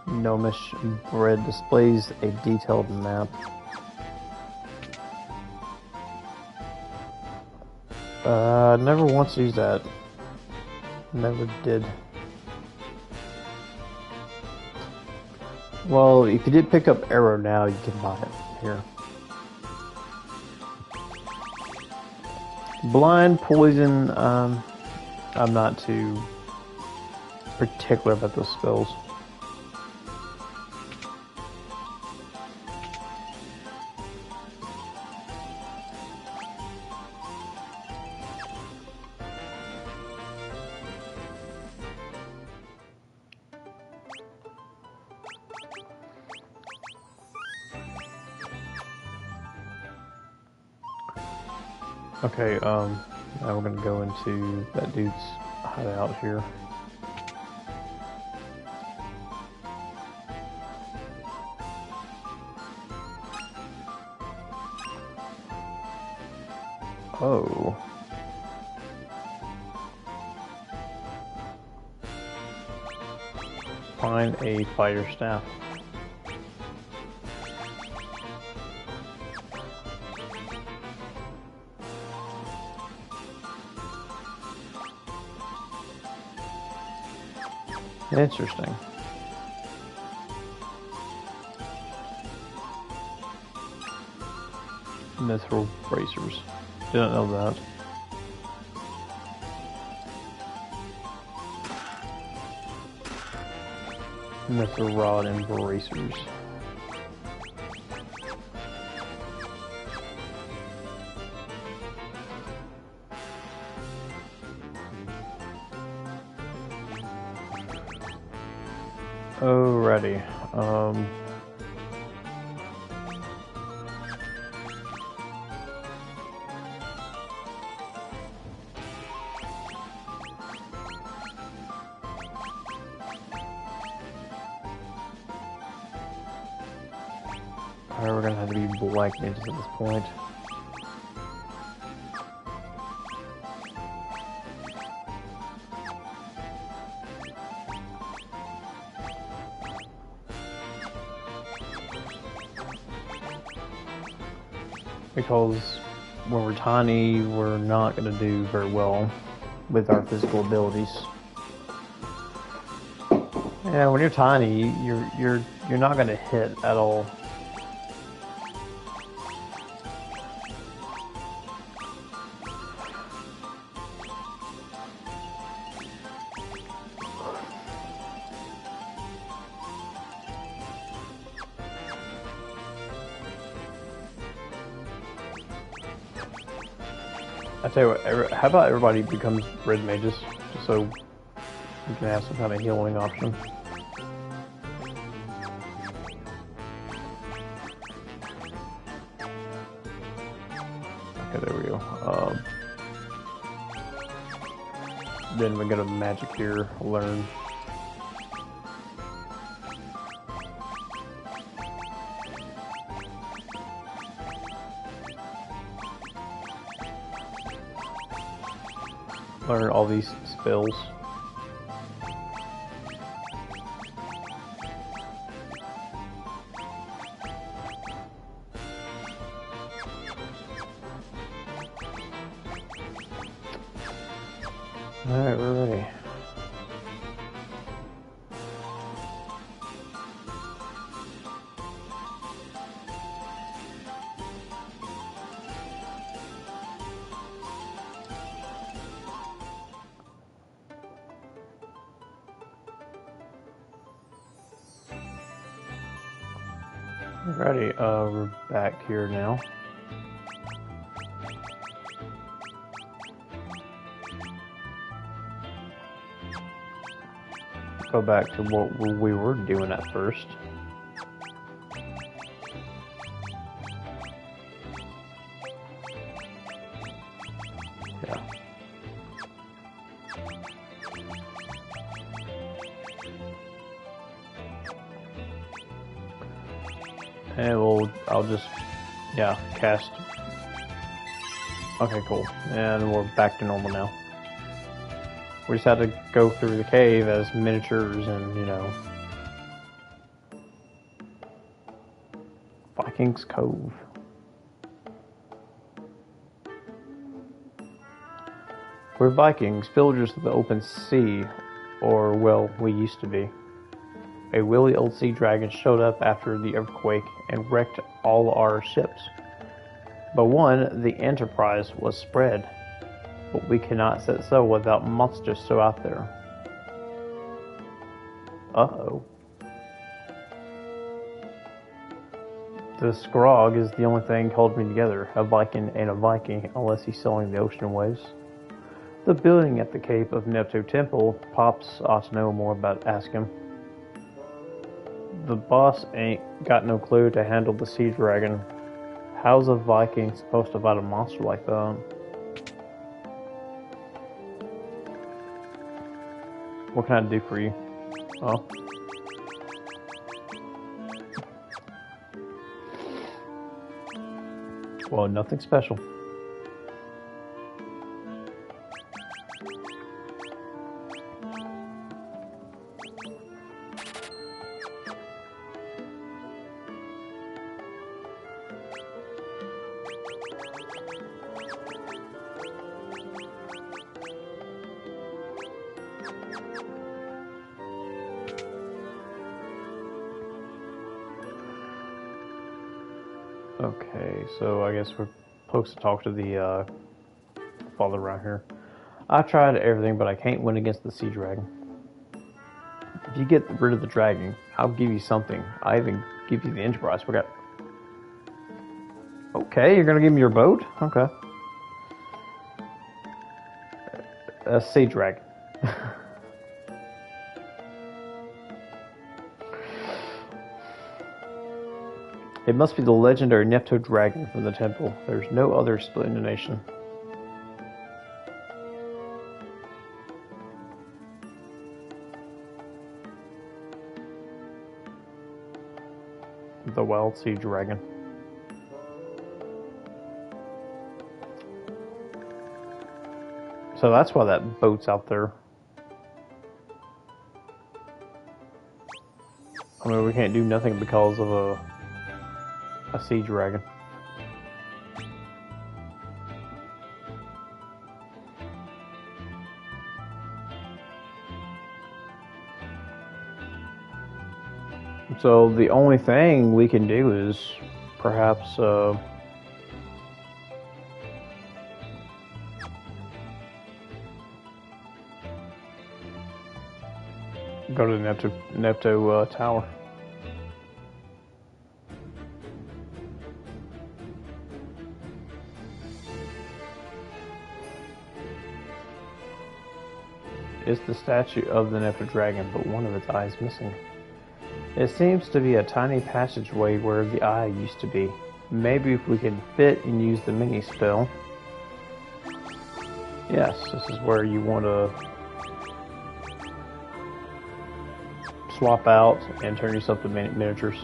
Gnomish bread displays a detailed map. Never once used that. Never did. Well, if you did pick up Arrow now, you can buy it here. Blind Poison, I'm not too particular about those spells. Okay, now we're gonna go into that dude's hideout here. Oh. Find a fighter staff. Interesting. Mithril bracers. Didn't know that. Mithril rod and bracers. Alrighty. We're gonna have to be black ninjas at this point. Because when we're tiny, we're not going to do very well with our physical abilities. Yeah, when you're tiny, you're not going to hit at all. I tell you what, how about everybody becomes red mages, just so we can have some kind of healing option. Okay, there we go. Then we got a magic here, learn. Learn all these spells. Alright, we're ready. Alrighty, we're back here now. Go back to what we were doing at first. Yeah. And I'll just, yeah, cast. Okay, cool. And we're back to normal now. We just had to go through the cave as miniatures and, you know, Vikings Cove. We're Vikings, villagers of the open sea, or, well, we used to be. A wily old sea dragon showed up after the earthquake and wrecked all our ships. But one, the Enterprise, was spread. But we cannot set sail without monsters still out there. Uh-oh. The Scrog is the only thing holding me together. A Viking ain't a Viking unless he's sailing the ocean waves. The building at the Cape of Neptune Temple, Pops ought to know more about. Ask him. The boss ain't got no clue to handle the sea dragon. How's a Viking supposed to fight a monster like that? What can I do for you? Oh. Well, nothing special. Okay, so I guess we're supposed to talk to the father around here. I tried everything, but I can't win against the sea dragon. If you get rid of the dragon, I'll give you something. I even give you the Enterprise. We got. Okay, you're gonna give me your boat? Okay. A sea dragon. It must be the legendary Neptune dragon from the temple. There's no other explanation. The wild sea dragon. So that's why that boat's out there. I mean, we can't do nothing because of a sea dragon. So the only thing we can do is perhaps go to the Neptune Tower. It's the statue of the Neptune dragon, but one of its eyes missing. It seems to be a tiny passageway where the eye used to be. Maybe if we can fit and use the mini spell. Yes, this is where you want to swap out and turn yourself to miniatures.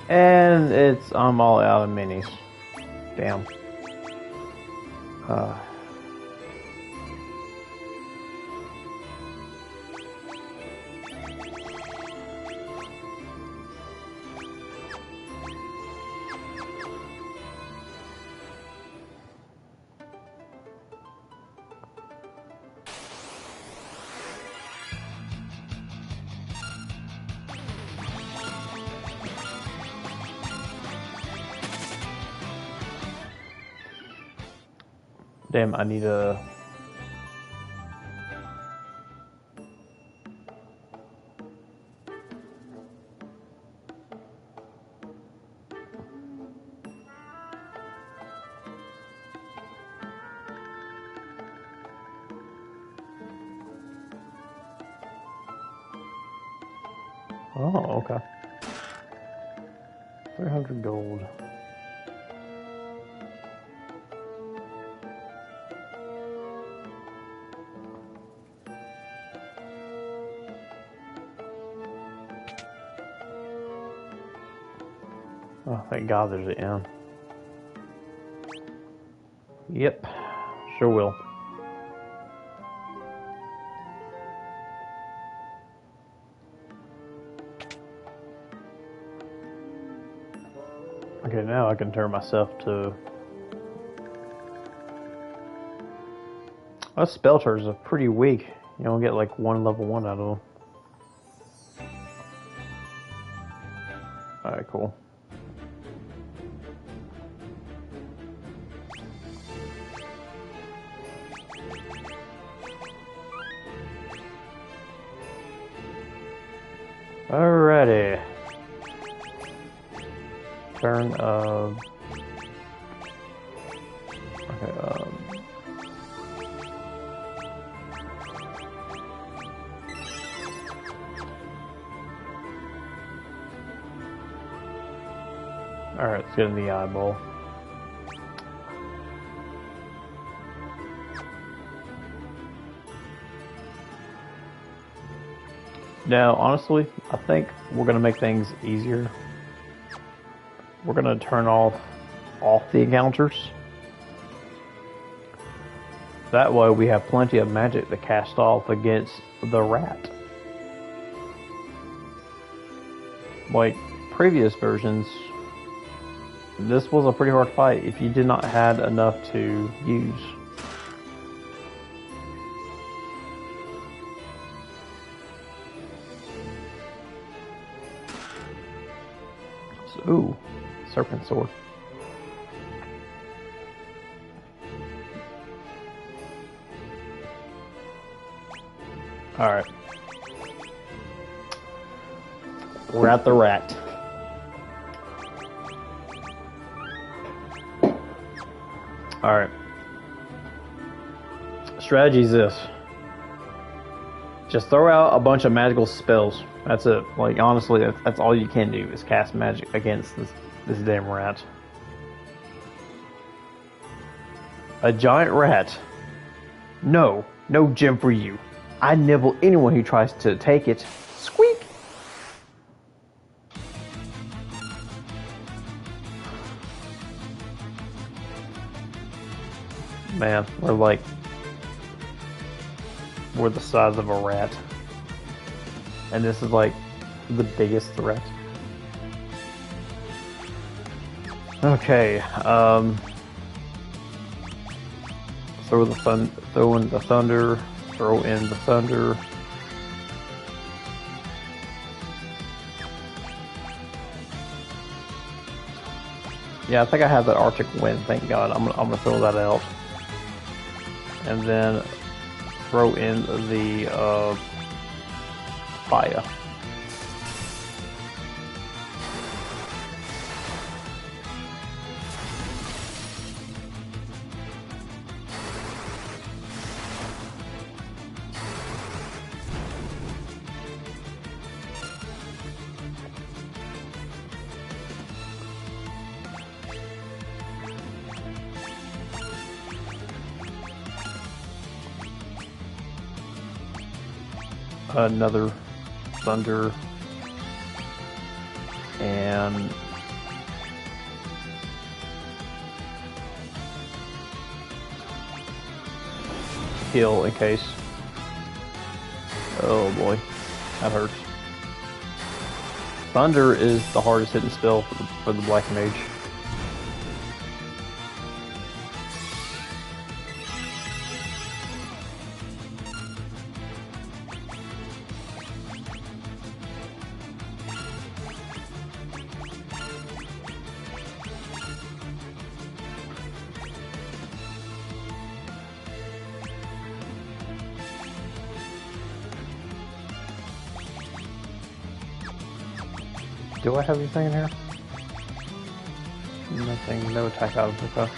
And I'm all out of minis. Damn. Damn, I need a... Oh, okay. 300 gold. Oh, thank God there's an inn. Yep, Sure will. Okay, now I can turn myself to... Those spelters are pretty weak. You don't get like one level 1 out of them. Alright, cool. Alrighty. Turn of... Okay, Alright, let's get in the eyeball. Now, honestly, I think we're going to make things easier. We're going to turn off the encounters. That way we have plenty of magic to cast off against the rat. Like previous versions, this was a pretty hard fight if you did not have enough to use. So, ooh, serpent sword. Alright. We're at the rat. Alright. Strategy is this. Just throw out a bunch of magical spells. That's it. Like, honestly, that's all you can do is cast magic against this damn rat. A giant rat. No gem for you. I nibble anyone who tries to take it. Squeak! Man, we're the size of a rat. And this is like the biggest threat. Okay, throw in the thunder, throw in the thunder. Yeah, I think I have that Arctic wind, thank God. I'm gonna throw that out. And then throw in the fire. Another thunder and heal in case. Oh boy, that hurts. Thunder is the hardest hitting spell for the Black Mage. Do I have anything in here? Nothing, no attack out of the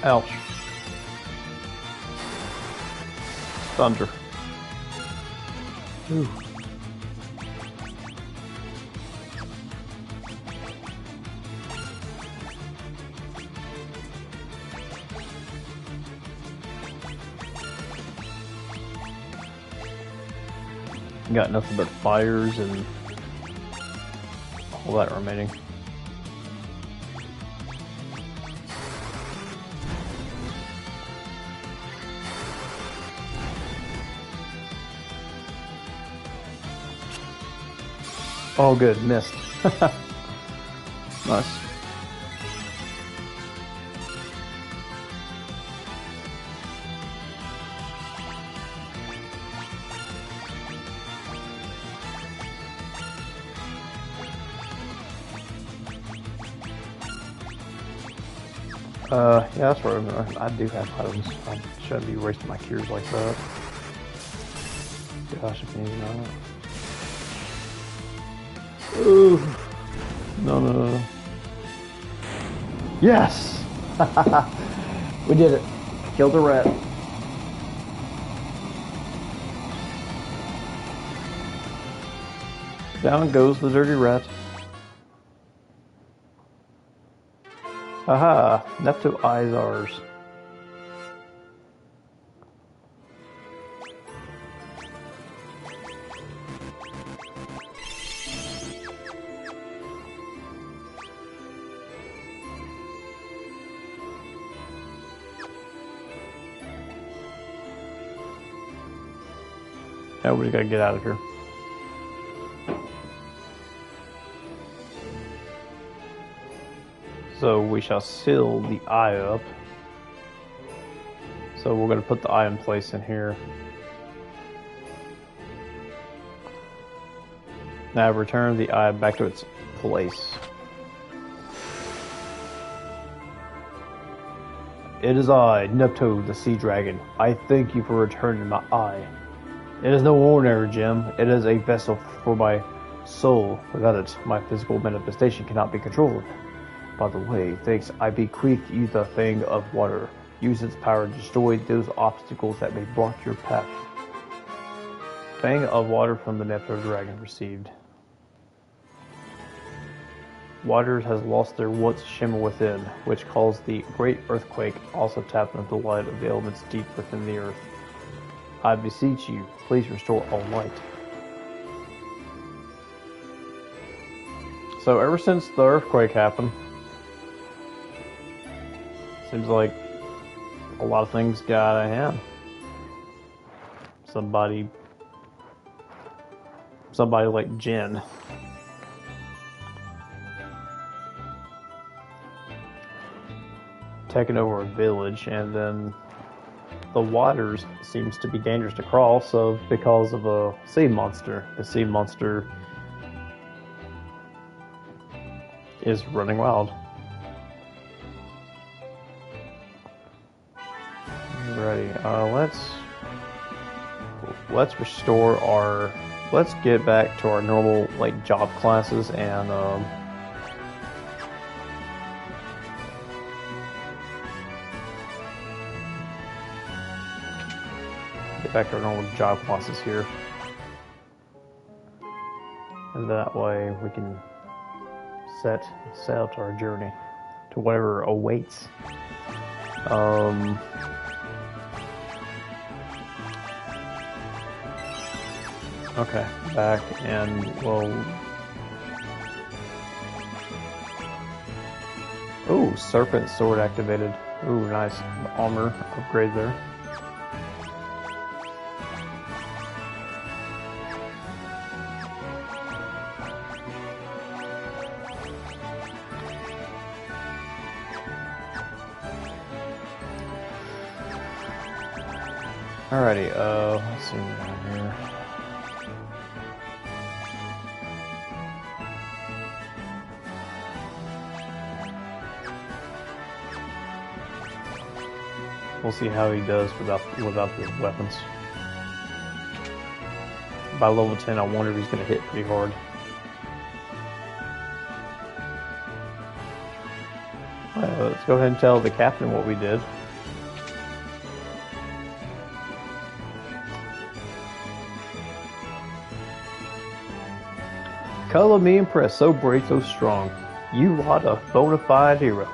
Ouch. Thunder. Ooh. got nothing but fires and all that remaining. Oh, good, missed. Nice. Yeah, that's right. I do have items. I shouldn't be wasting my cures like that. Gosh, if you need that. Ooh. No. Yes! We did it. Killed a rat. Down goes the dirty rat. Aha! Nepto eyes ours. Now we gotta get out of here. So we shall seal the eye up. So we're gonna put the eye in place in here. Now return the eye back to its place. It is I, Nepto, the Sea Dragon. I thank you for returning my eye. It is no ordinary gem. It is a vessel for my soul. Without it, my physical manifestation cannot be controlled. By the way, thanks, I bequeath you the Fang of Water. Use its power to destroy those obstacles that may block your path. Fang of Water from the Nepto Dragon received. Waters has lost their once shimmer within, which caused the great earthquake, also tapped into the light of the elements deep within the earth. I beseech you, please restore all light. So ever since the earthquake happened, seems like a lot of things got out of hand. Somebody like Jen. Taking over a village, and then the waters seems to be dangerous to cross, so because of a sea monster. The sea monster is running wild. Alrighty, let's restore our. Let's get back to our normal like job classes and get back to our normal job classes here, and that way we can set sail to our journey to whatever awaits. Okay, back and we'll. Ooh, serpent sword activated. Ooh, nice armor upgrade there. Alrighty, let's see what we got here. We'll see how he does without the weapons. By level 10, I wonder if he's going to hit pretty hard. Let's go ahead and tell the captain what we did. Color me impressed, so brave, so strong. You lot of bona fide heroes.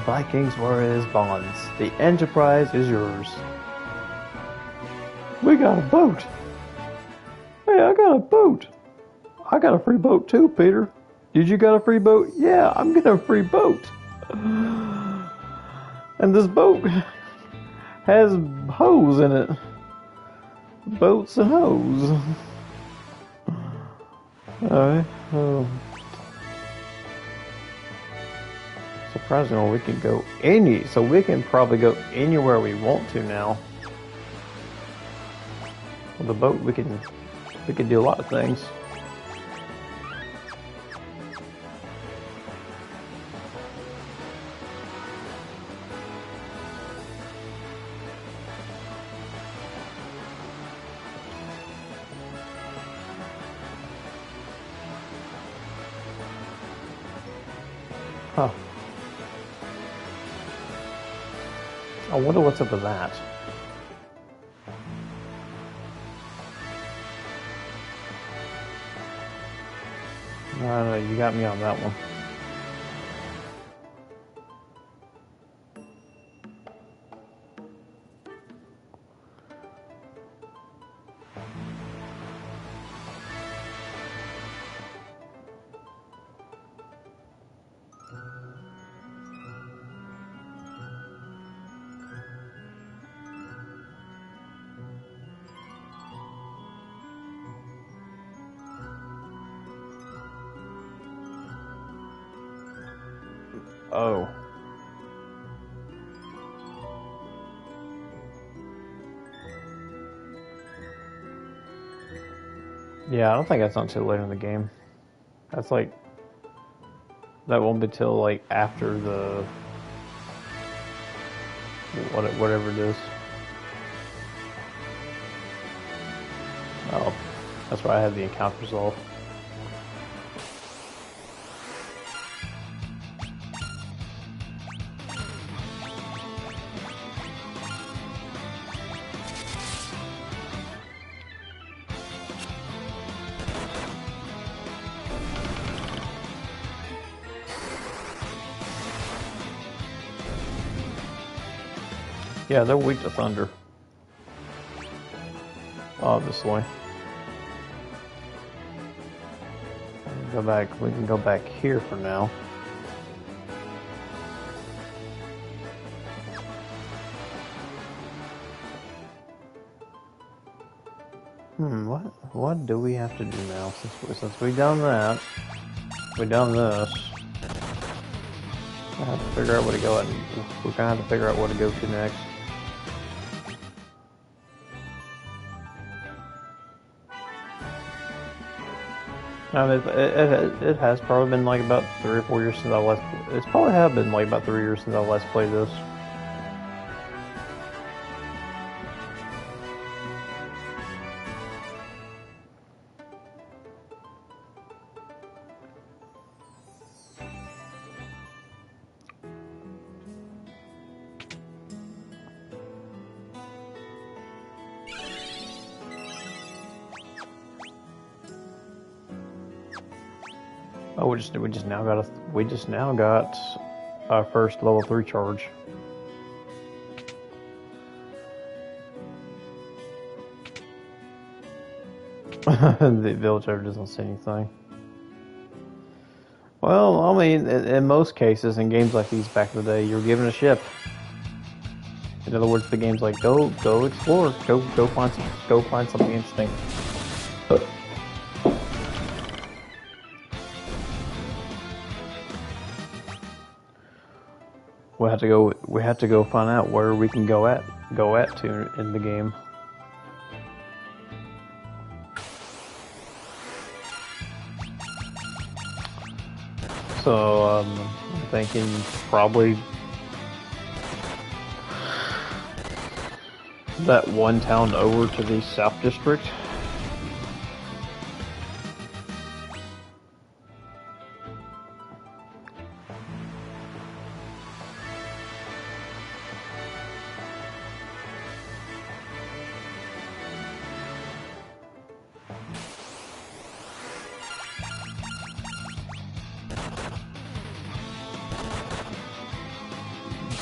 Vikings were his bonds. The enterprise is yours. We got a boat. Hey, I got a boat. I got a free boat too, Peter. Did you got a free boat? Yeah, I'm getting a free boat. And this boat has hose in it. Boats and hose. Alright. Surprisingly, we can go so we can probably go anywhere we want to now. With the boat, we can do a lot of things. Huh. I wonder what's up with that. No, you got me on that one. Oh. Yeah, I don't think that's not too late in the game. That's like... That won't be till like after the... whatever it is. Oh. That's why I had the encounters off. Yeah, they're weak to thunder. Obviously. Go back. We can go back here for now. What do we have to do now? Since we done that, we done this. I have to figure out where to go. We're gonna have to figure out where to go to next. I mean, it has probably been like about 3 or 4 years since I last. It's probably have been like about 3 years since I last played this. Oh, we just now got our first level 3 charge. The villager doesn't say anything. Well, I mean, in most cases, in games like these back in the day, you're given a ship. In other words, the game's like, go explore, go find something interesting. We have to go find out where we can go at to in the game. So I'm thinking probably that one town over to the South District.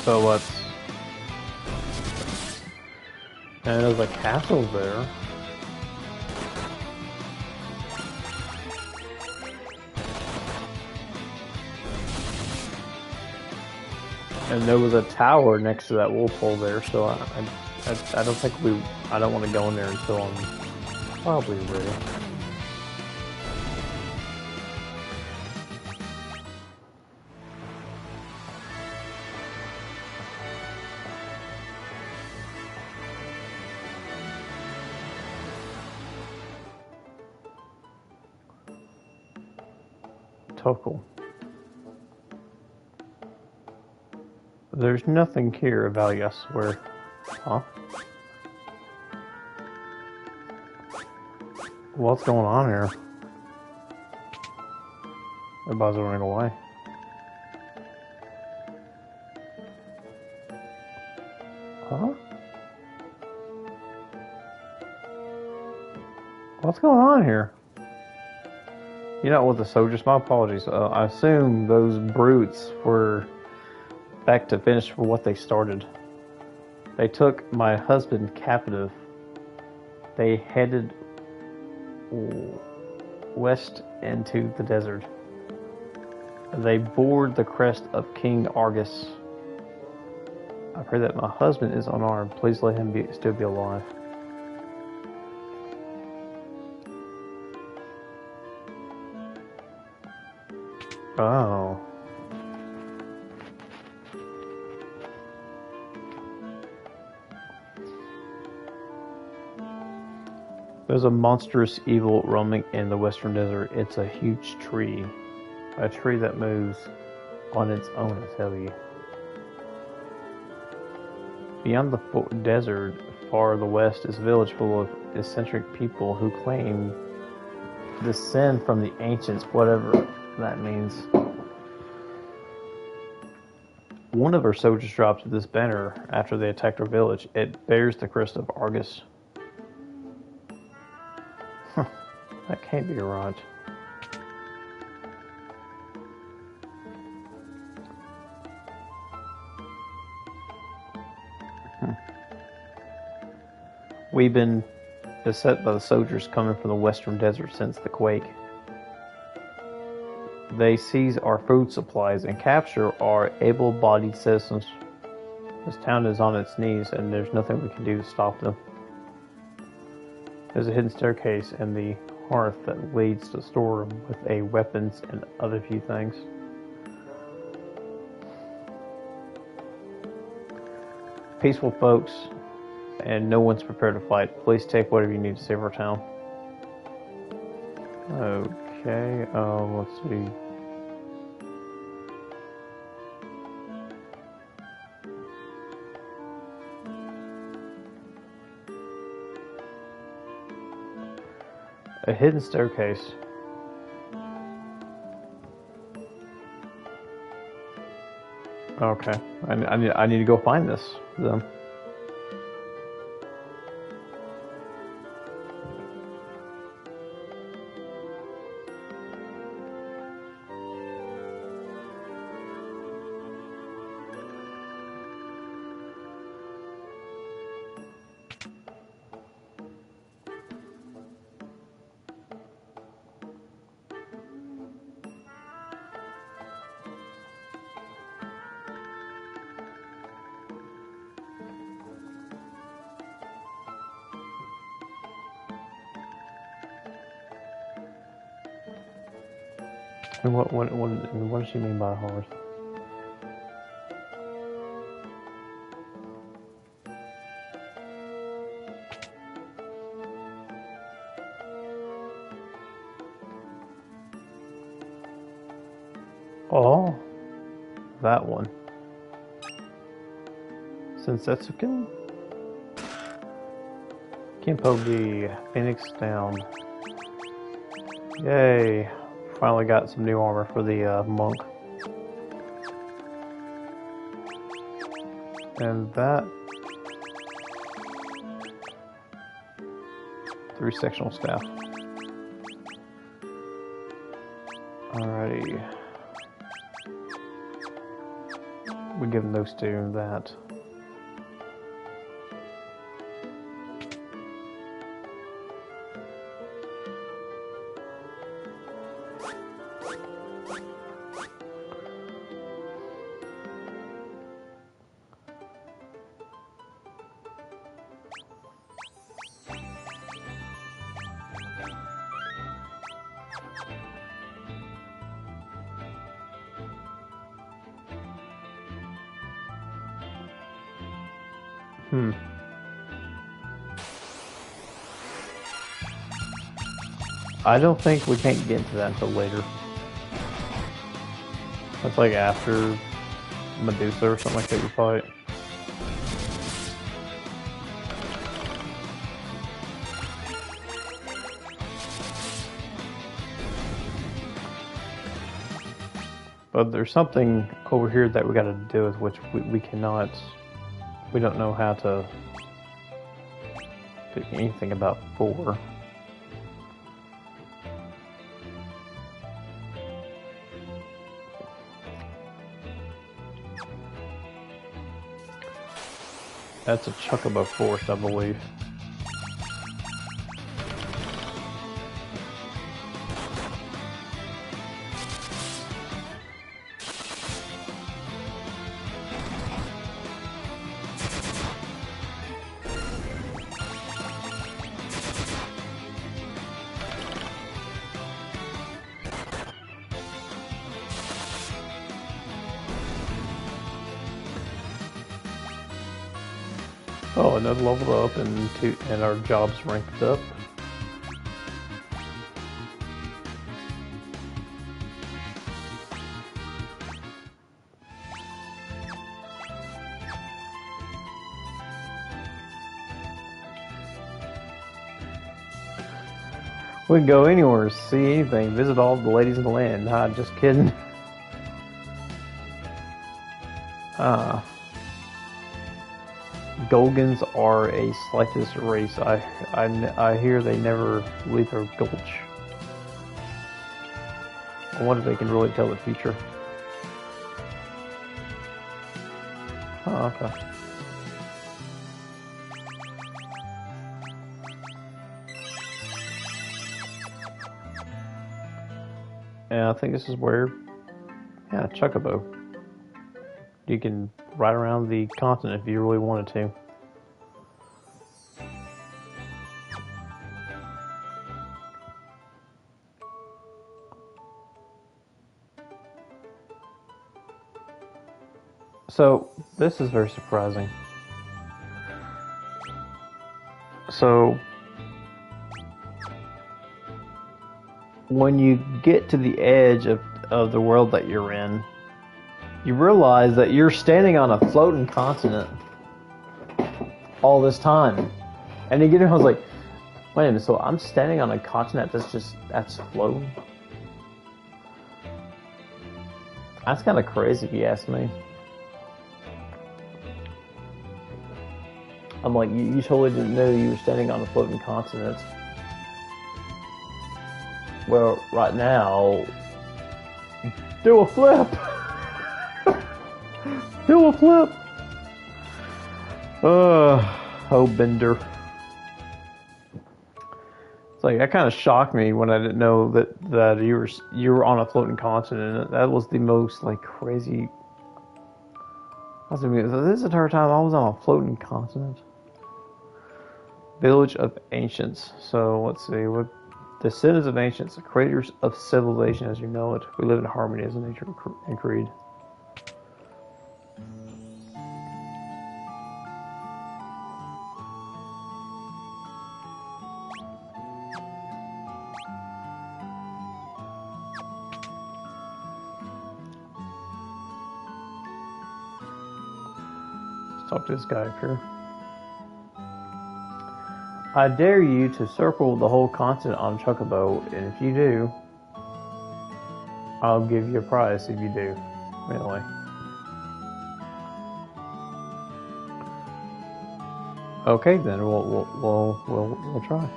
So let's... And there's a castle there. And there was a tower next to that wool pole there, so I don't think I don't want to go in there until I'm probably ready. Tokel. There's nothing here of value, I swear. Huh? What's going on here? Everybody's running away. Huh? What's going on here? You know, with the soldiers, my apologies. I assume those brutes were back to finish for what they started. They took my husband captive. They headed west into the desert. They bored the crest of King Argus. I pray that my husband is unarmed. Please let him still be alive. Oh. There's a monstrous evil roaming in the western desert. It's a huge tree. A tree that moves on its own, I tell you. Beyond the desert, far to the west, is a village full of eccentric people who claim descend from the ancients, whatever that means. One of our soldiers dropped this banner after they attacked our village. It bears the crest of Argus. Huh, that can't be right. We've been beset by the soldiers coming from the western desert since the quake. They seize our food supplies and capture our able-bodied citizens. This town is on its knees, and there's nothing we can do to stop them. There's a hidden staircase in the hearth that leads to a storeroom with weapons and other few things. Peaceful folks, and no one's prepared to fight. Please take whatever you need to save our town. Okay, let's see. A hidden staircase. Okay, I need to go find this then. And what does she mean by horse? Oh, that one. Sensetsuken? Kimpogi, Phoenix down. Yay. Finally got some new armor for the monk. And that... 3 sectional staff. Alrighty. We're giving those two that. I don't think we can't get into that until later. That's like after Medusa or something like that you fight. But there's something over here that we gotta do with which we cannot, we don't know how to do anything about 4. That's a Chocobo Forest, I believe. Oh, another level up and our jobs ranked up. We can go anywhere, see anything, visit all the ladies in the land. Nah, just kidding. Golgans are a slightest race. I hear they never leave their gulch. I wonder if they can really tell the future. Oh, okay. And I think this is where, yeah, Chocobo. You can ride around the continent if you really wanted to. So, this is very surprising. So, when you get to the edge of the world that you're in, you realize that you're standing on a floating continent all this time. And you get in, I was like, wait a minute, so I'm standing on a continent that's floating? That's kind of crazy if you ask me. I'm like, you totally didn't know you were standing on a floating continent. Well, right now, do a flip! Do a flip! Oh, Bender. It's like, that kind of shocked me when I didn't know that you were on a floating continent. That was the most, like, crazy... This entire time I was on a floating continent. Village of Ancients. So, let's see, what... Descendants of Ancients, the creators of civilization as you know it. We live in harmony as a nature and creed. Let's talk to this guy up here. I dare you to circle the whole continent on Chocobo, and if you do, I'll give you a prize if you do. Really. Okay, then we'll try.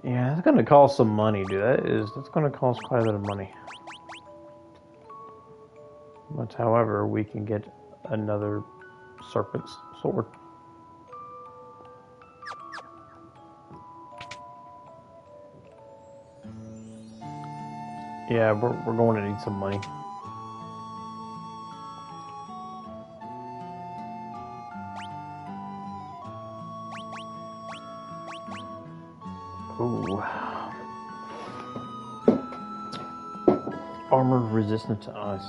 Yeah, it's gonna cost some money, dude. That's gonna cost quite a bit of money. But however, we can get another serpent's sword. Yeah, we're going to need some money. Ooh. Armor resistant to ice.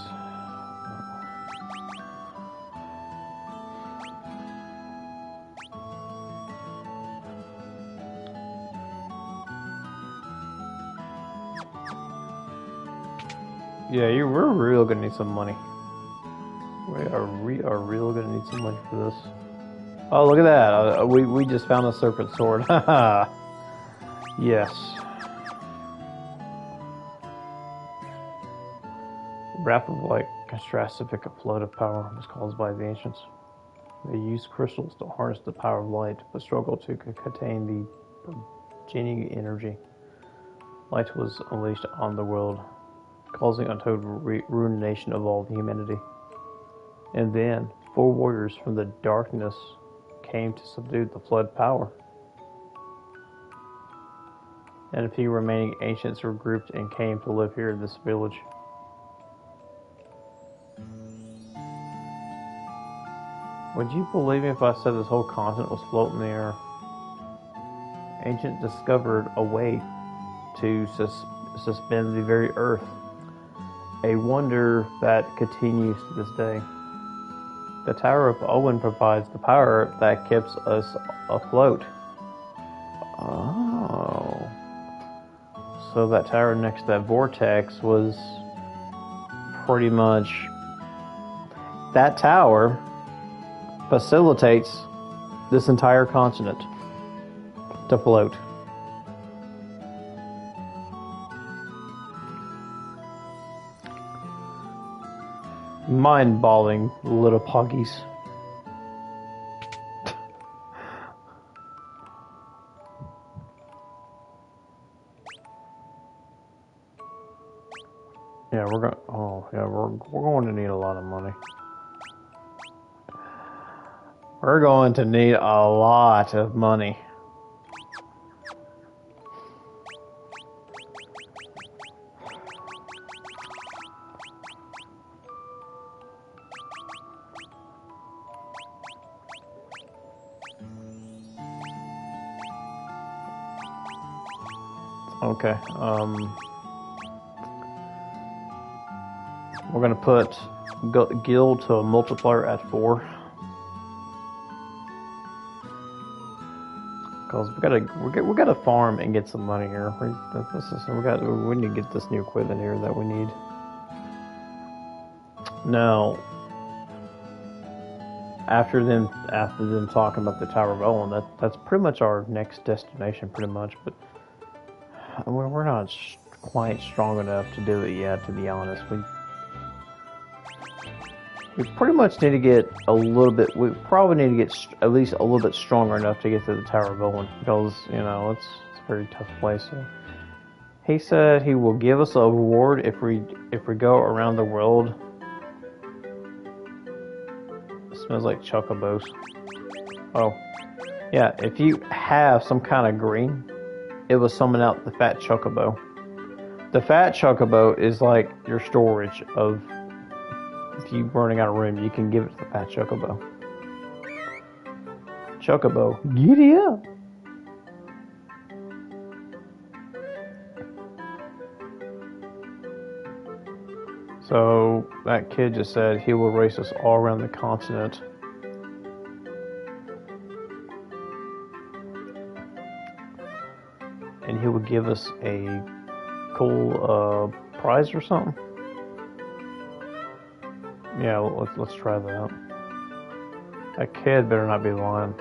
Yeah, we're real gonna need some money. We are real gonna need some money for this. Oh, look at that! We just found a serpent sword. Haha. Yes. Wrath of Light catastrophic flood of power was caused by the ancients. They used crystals to harness the power of light, but struggled to contain the burgeoning energy. Light was unleashed on the world, causing untold ruination of all humanity. And then, 4 warriors from the darkness came to subdue the flood power. And a few remaining ancients were grouped and came to live here in this village. Would you believe me if I said this whole continent was floating in the air? Ancients discovered a way to suspend the very earth. A wonder that continues to this day. The Tower of Owen provides the power that keeps us afloat. Oh. So that tower next to that vortex was pretty much... That tower facilitates this entire continent to float. Mind-boggling, little puggies. Yeah, we're going. Oh, yeah, we're going to need a lot of money. We're going to need a lot of money. Okay. We're gonna put guild to a multiplier at 4. Cause we gotta farm and get some money here. We need to get this new equipment here that we need. Now, after them talking about the Tower of Owen, that's pretty much our next destination, pretty much. But we're not quite strong enough to do it yet, to be honest. We pretty much need to get a little bit. We probably need to get at least a little bit stronger enough to get to the Tower of Owen, because it's a very tough place. So he said he will give us a reward if we go around the world. It smells like chocobos. Oh, yeah. If you have some kind of green, it will summon out the fat chocobo. The fat chocobo is like your storage of. If you're running out of room, you can give it to the fat chocobo. Chocobo, giddy up! So that kid just said he will race us all around the continent. And he will give us a cool prize or something. Yeah, let's try that. That kid better not be lying.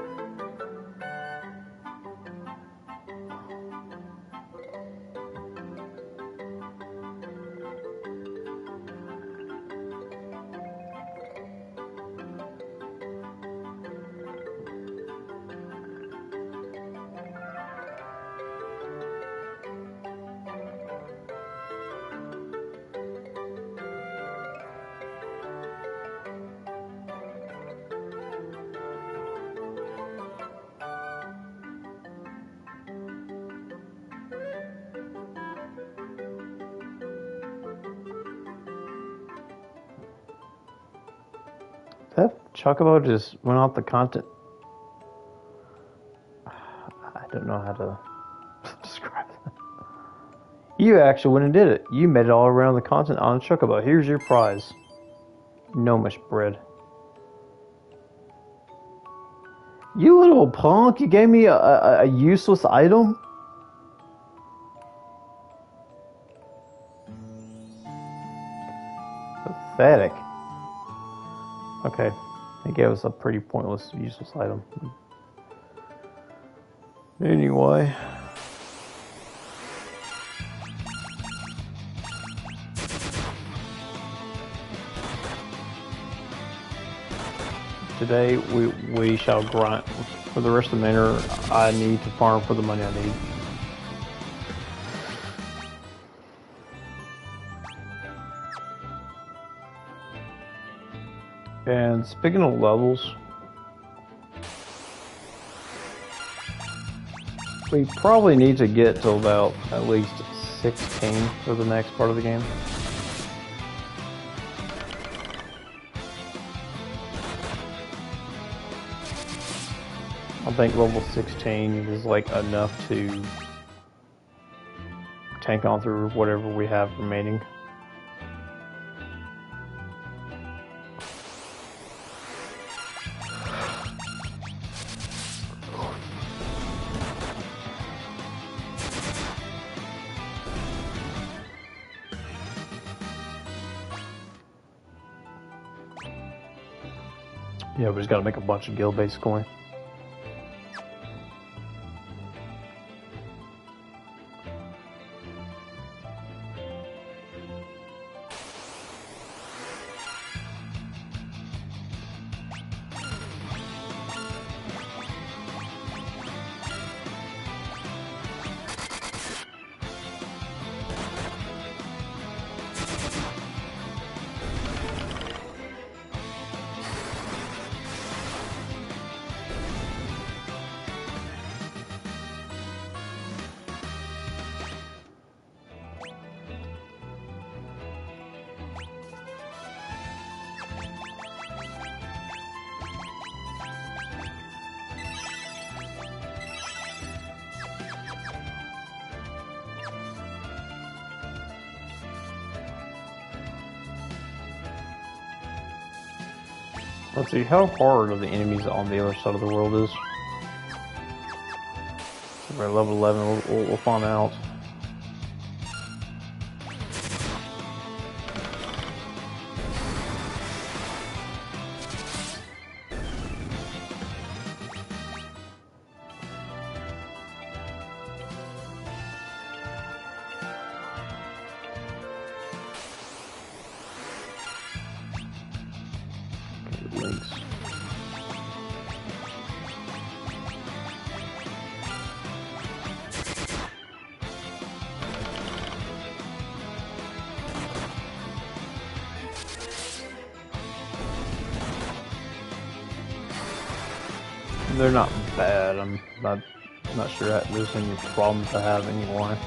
That Chocobo just went off the content. I don't know how to describe that. You actually went and did it. You made it all around the continent on a Chocobo. Here's your prize. Gnomish bread. You little punk! You gave me a useless item? Pathetic. Okay. He gave us a pretty pointless, useless item. Anyway. Today we shall grind. For the rest of the manner, I need to farm for the money I need. And speaking of levels, we probably need to get to about at least 16 for the next part of the game. I think level 16 is like enough to tank on through whatever we have remaining. Yeah, we just gotta make a bunch of guild-based coin. Let's see, how hard are the enemies on the other side of the world is? So we're at level 11, we'll find out. Links. They're not bad. I'm not sure that there's any problems to have anymore.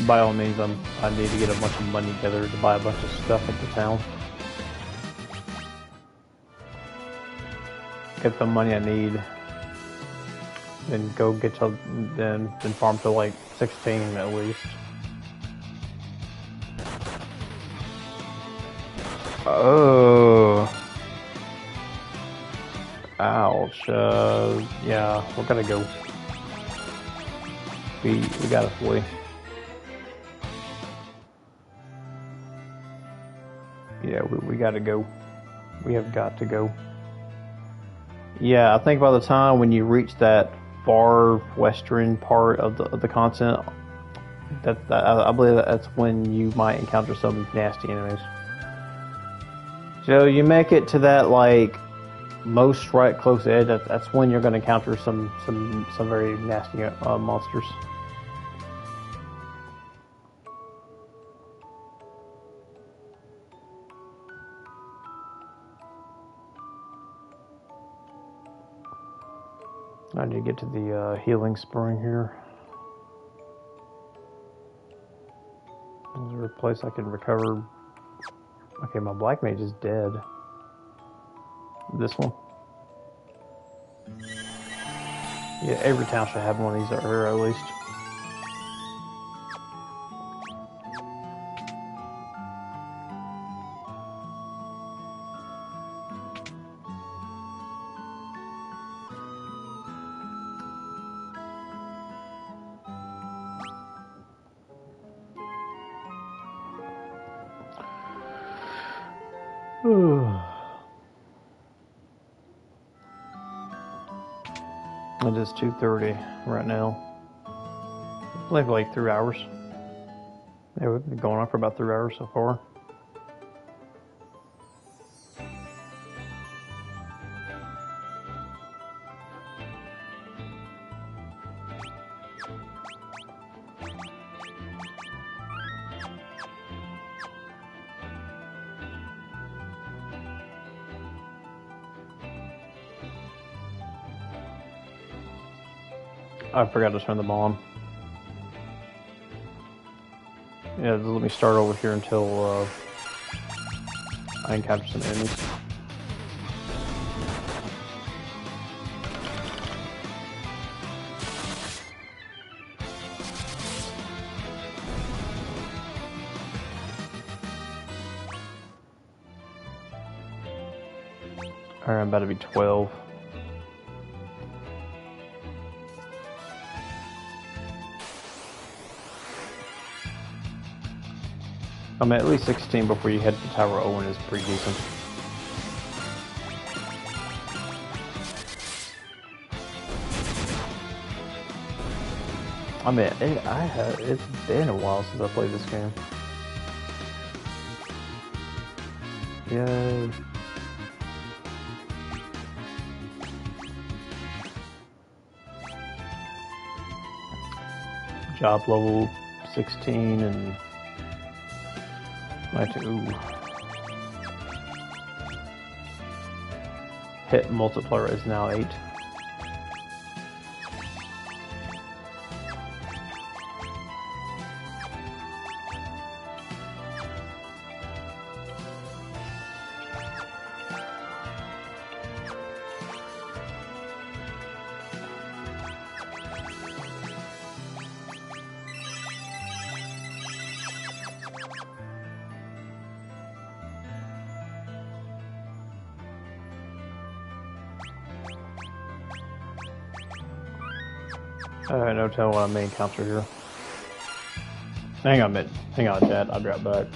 By all means, I need to get a bunch of money together to buy a bunch of stuff at the town. Get the money I need, then go get to then farm to like 16 at least. Oh, ouch! Yeah, we're gonna go. We gotta flee. Yeah, we gotta go. We have got to go. Yeah, I think by the time when you reach that far western part of the continent, I believe that's when you might encounter some nasty enemies. So you make it to that like most right close edge. That's when you're going to encounter some very nasty monsters. I need to get to the healing spring here. place I can recover? Okay, my black mage is dead. This one? Yeah, every town should have one of these, or at least. It is 2:30 right now. It's played for like 3 hours. Yeah, we've been going on for about 3 hours so far. I forgot to turn the bomb. Yeah, let me start over here until I can capture some enemies. Alright, I'm about to be 12. I mean, at least 16 before you head to Tower Owen is pretty decent. I mean, it's been a while since I played this game. Yay. Job level 16 and 19. Ooh. Hit multiplier is now 8. No telling what I may encounter here. Hang on a minute. Hang on, chat. I'll be right back.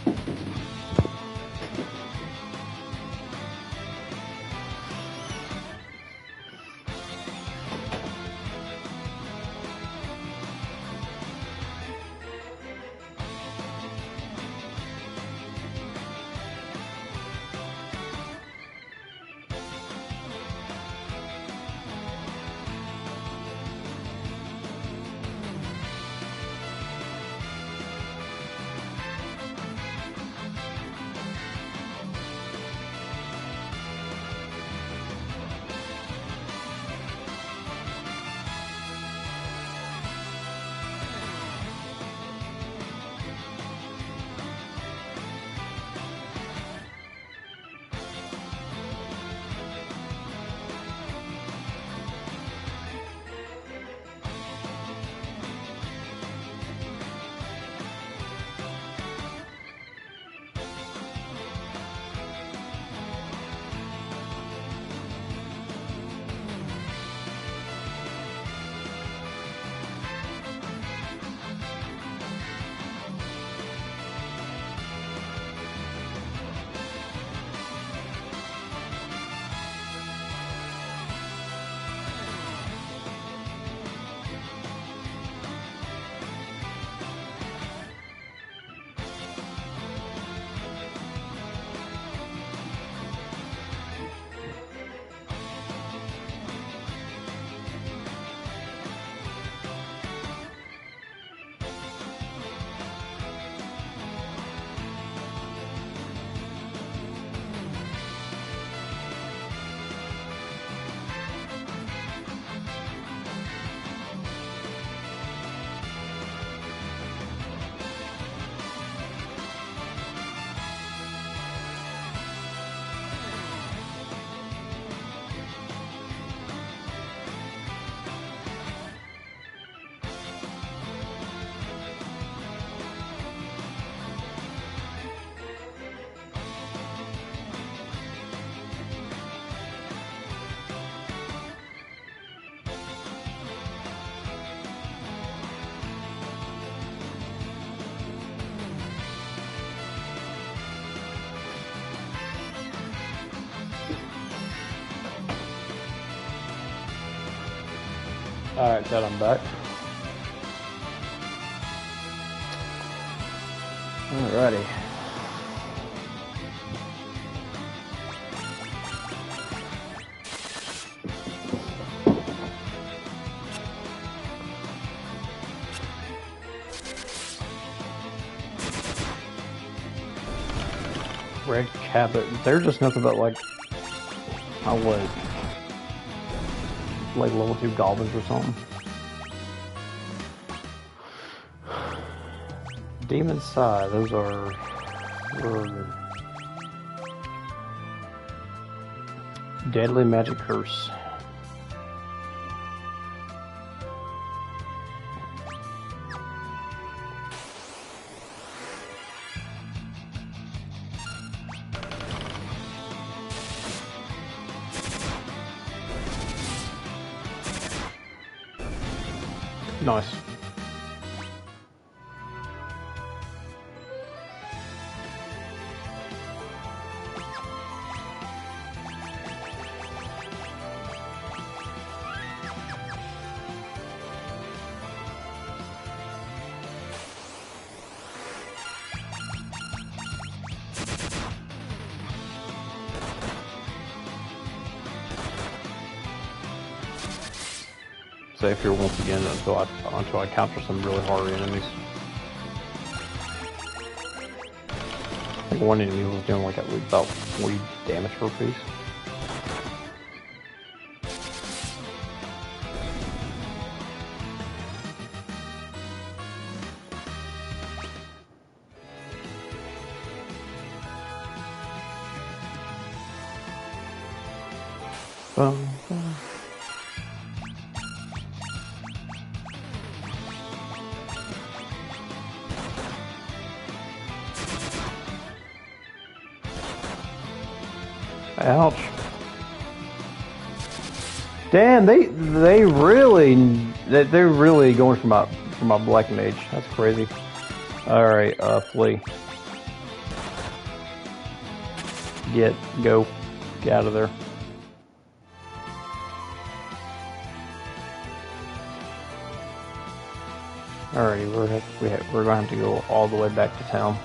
Alright, Ted, I'm back. Alrighty. Red Cabot. They're just nothing but like, what? Like level 2 goblins or something. Demon Side, those are Deadly Magic Curse. Nice. Safe here once again until I capture some really hard enemies. I think one enemy was doing like about 40 damage per piece. Bum, bum. Ouch. Damn, they're really going for my black mage. That's crazy. Alright, flee. Go. Get out of there. Alrighty, we're gonna have to go all the way back to town.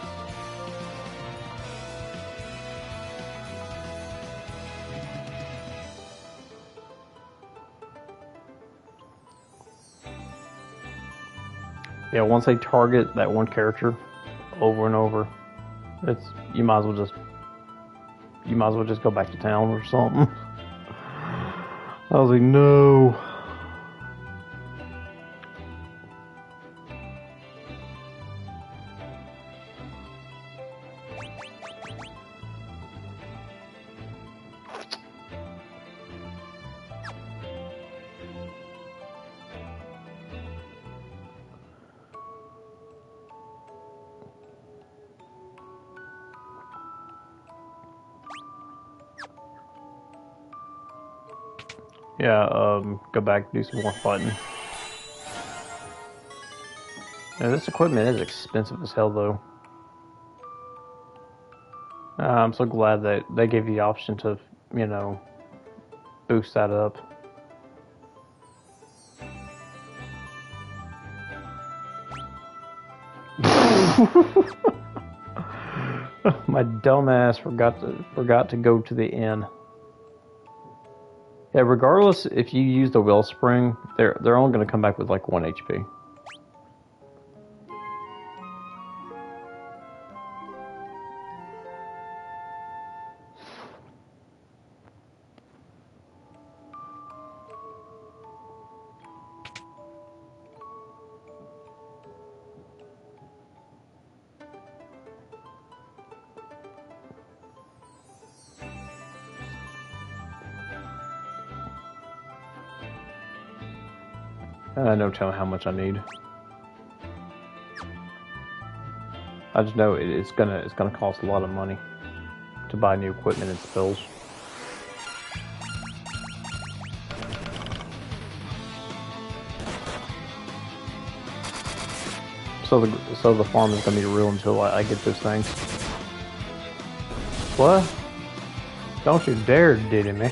Yeah, once they target that one character over and over, you might as well just go back to town or something. I was like, no. Yeah, go back, do some more fighting. Yeah, this equipment is expensive as hell, though. I'm so glad that they gave you the option to, boost that up. My dumbass forgot to go to the inn. Yeah, regardless if you use the wellspring, they're only going to come back with like 1 HP. No telling how much I need. I just know it's gonna cost a lot of money to buy new equipment and spells. So the farm is gonna be real until I get those things. What? Don't you dare diddy me!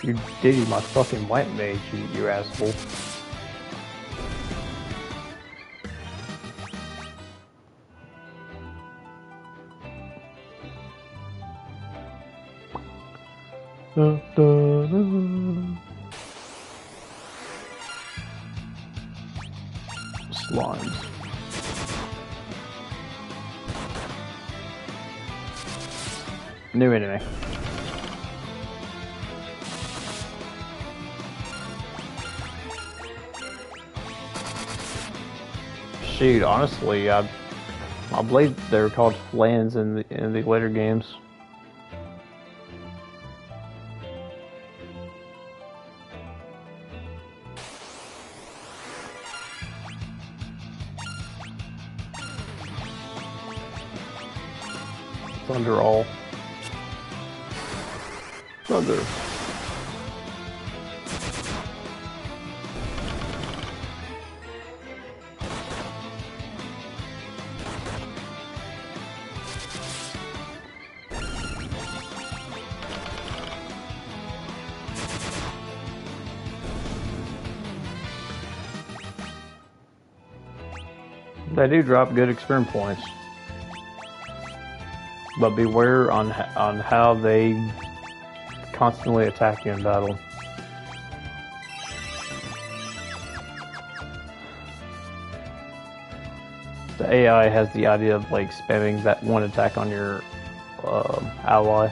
You diddy my fucking white mage, you asshole! Da, da, da. Slimes. New enemy. Shoot, honestly, I believe they were called lands in the later games. Thunder all. Thunder. They do drop good experience points, but beware on how they constantly attack you in battle. The AI has the idea of like spamming that one attack on your ally.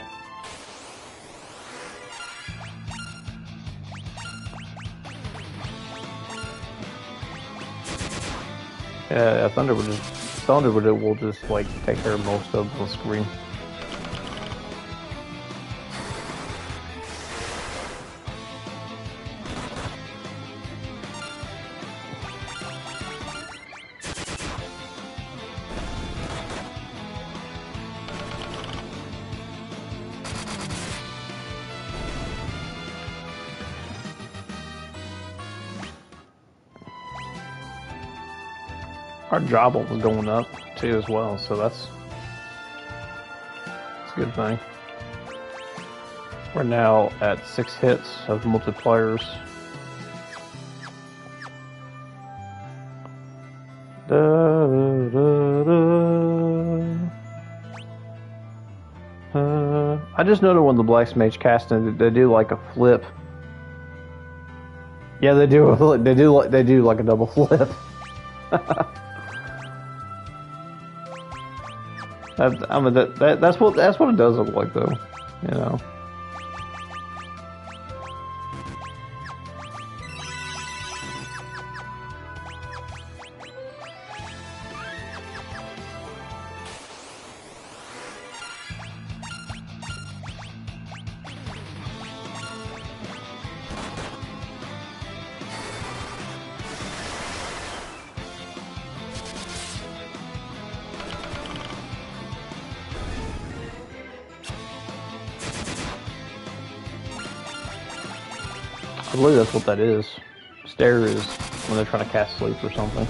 Yeah, Thunder will just like take care of most of the screen. Our job was going up too as well, so that's a good thing. We're now at 6 hits of multipliers. Da, da, da. I just noticed when the Black Mage casting, they do like a flip. Yeah, they do like a double flip. I mean that's what it does look like though, you know. I believe that's what that is. Stare is when they're trying to cast sleep or something.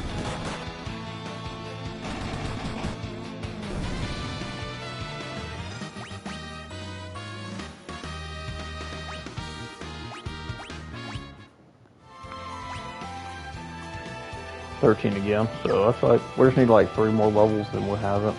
$13 again, so that's like we just need like 3 more levels than we'll have it.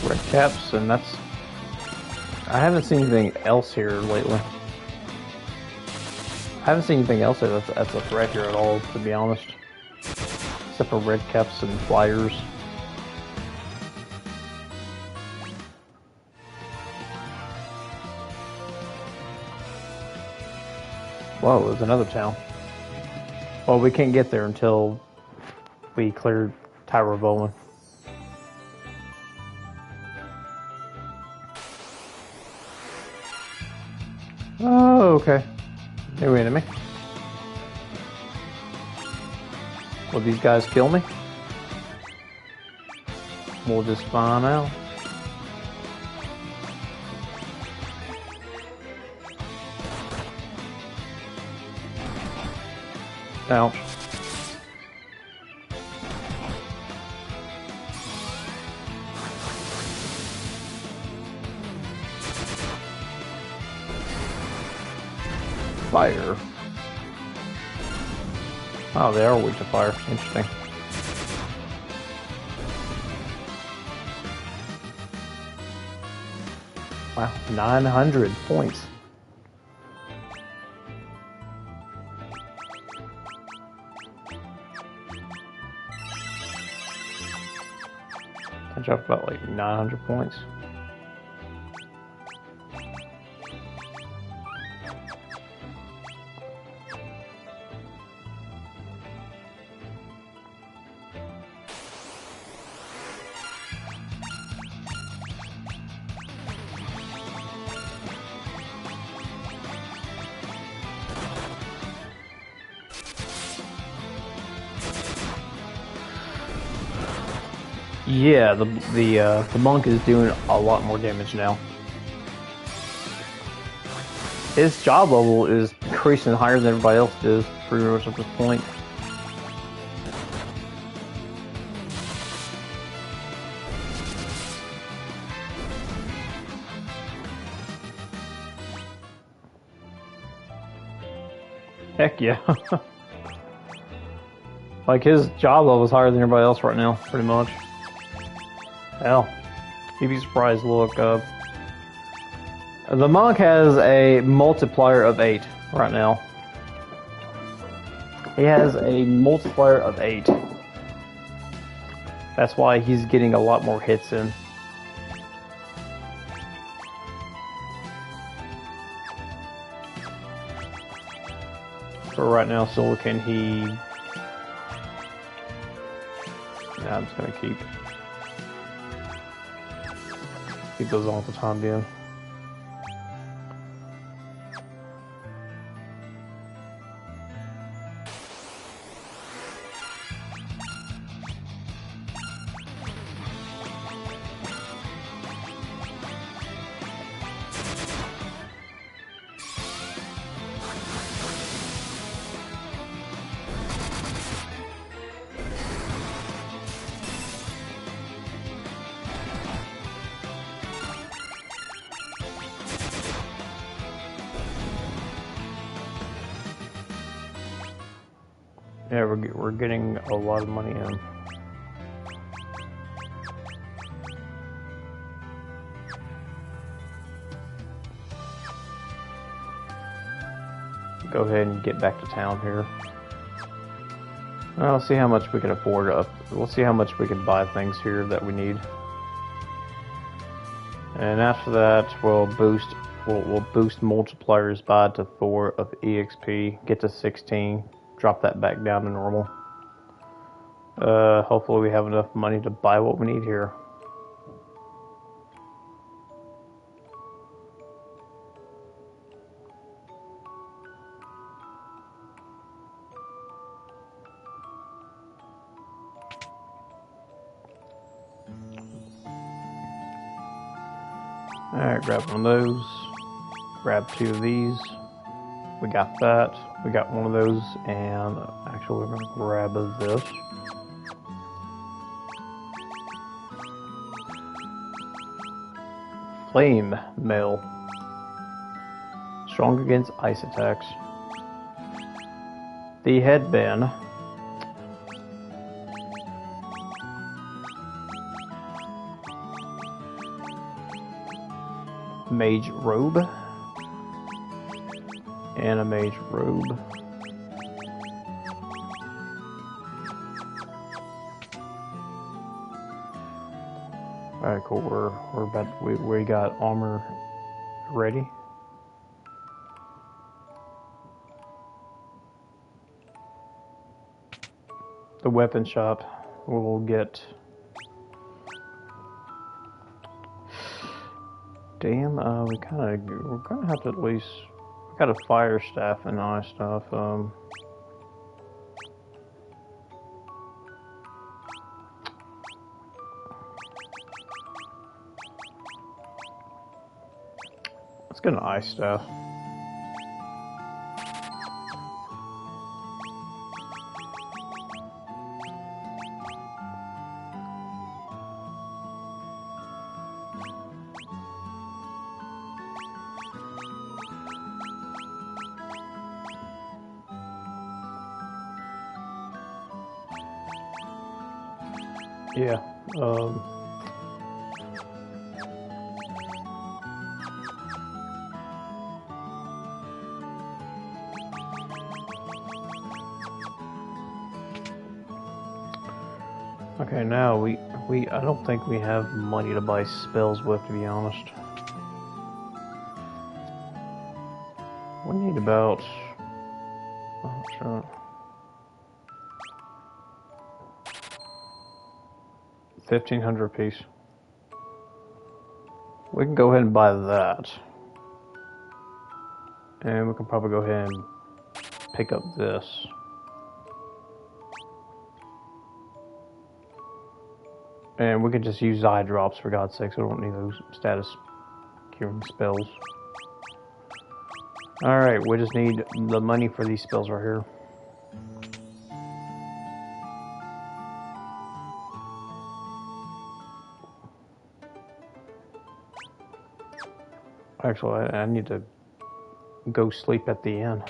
Red caps, and that's... I haven't seen anything else here lately. I haven't seen anything else that's a threat here at all, to be honest. Except for red caps and flyers. Whoa, there's another town. Well, we can't get there until we clear Tower of Owen. Oh, okay. New enemy. Will these guys kill me? We'll just find out. Ouch. Fire. Oh, they are weak to fire. Interesting. Wow, 900 points. I dropped about like 900 points. Yeah, the monk is doing a lot more damage now. His job level is increasing higher than everybody else is pretty much at this point. Heck yeah. Like his job level is higher than everybody else right now, pretty much. Hell, you'd be surprised. Look, the monk has a multiplier of 8 right now. He has a multiplier of 8. That's why he's getting a lot more hits in. For right now, Silicon, I'm just gonna keep those on for the time being. Yeah, we're getting a lot of money in. Go ahead and get back to town here. Well, let's see how much we can afford. We'll see how much we can buy things here that we need. And after that, we'll boost multipliers by to 4 of EXP, get to 16. Drop that back down to normal. Hopefully we have enough money to buy what we need here. Alright, grab one of those. Grab 2 of these. We got that. We got one of those, and actually we're going to grab this. Flame Mail. Strong against ice attacks. The headband. Mage robe. And a mage robe. Alright, cool. We're about we got armor ready. The weapon shop will get. Damn, we're gonna have to at least. We got a fire staff and all that stuff. Let's get an ice staff. Yeah. Okay, now I don't think we have money to buy spells with, to be honest. We need about 1,500 apiece. We can go ahead and buy that. And we can probably go ahead and pick up this. And we can just use eye drops, for God's sakes. We don't need those status curing spells. Alright, we just need the money for these spells right here. Actually, I need to go sleep at the inn.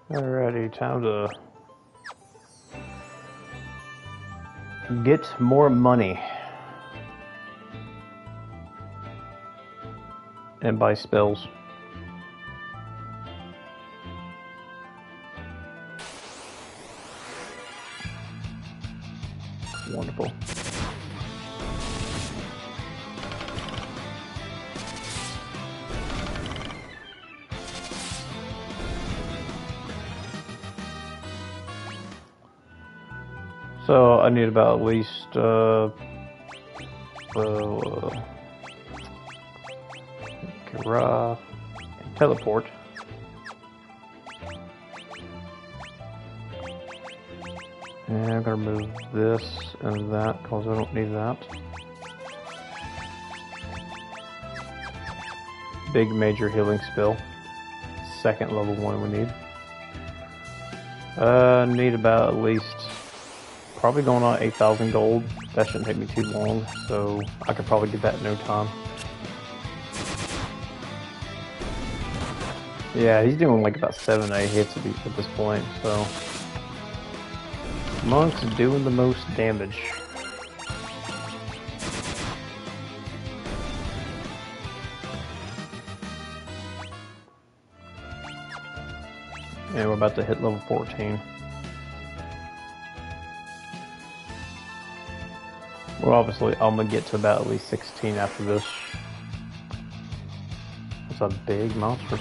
Alrighty, time to get more money and buy spells. Wonderful. So I need about at least Kira and teleport. And I'm gonna remove this and that because I don't need that. Big major healing spell. Second level one we need. Need about at least probably going on 8,000 gold. That shouldn't take me too long, so I could probably get that in no time. Yeah, he's doing like about 7 8 hits at this point, so Monk's doing the most damage. And we're about to hit level 14. Well, obviously, I'm gonna get to about at least 16 after this. It's a big monster.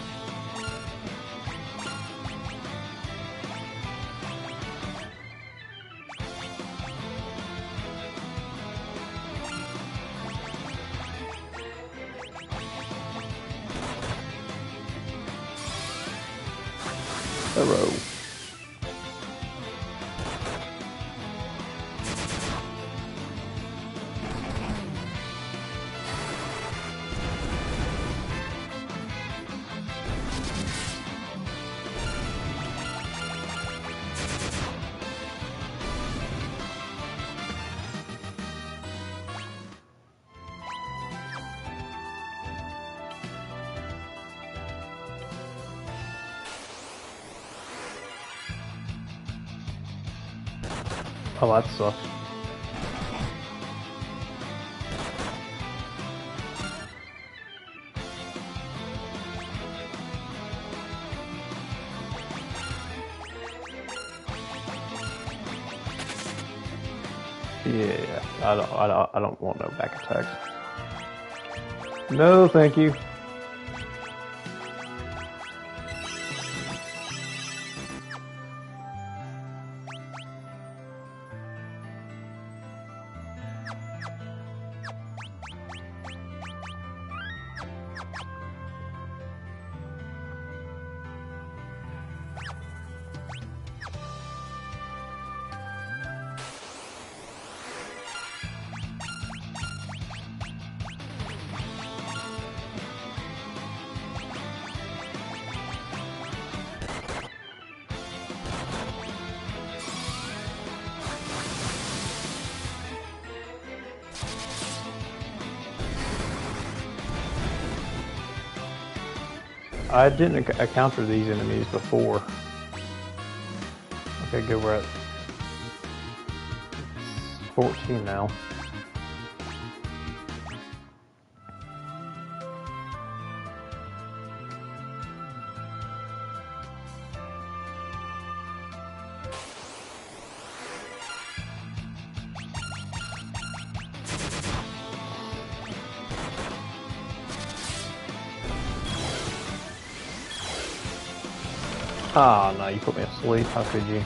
Arrow. Oh, that sucks. Yeah, I don't want no back attacks. No, thank you. I didn't encounter these enemies before. Okay, good, we're at 14 now. Ah, no, you put me asleep. How could you?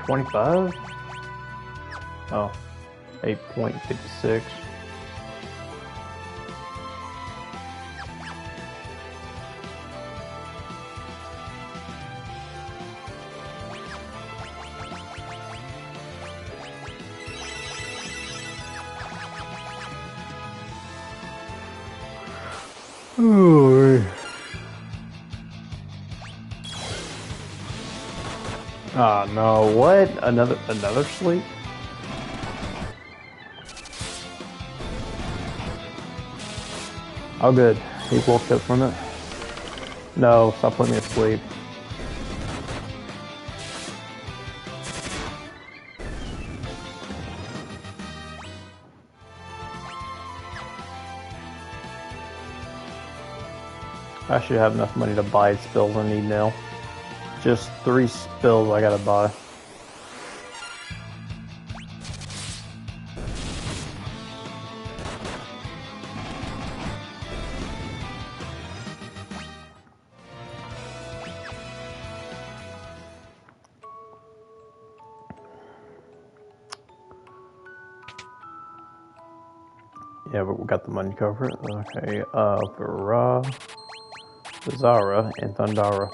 $25? Oh, 8.56. Oh no, what? Another sleep? Oh good, he woke up from it. No, stop putting me asleep. I should have enough money to buy spells I need now. Just 3 spells I gotta buy. Yeah, but we got the money covered. Okay, for Zara and Thundara.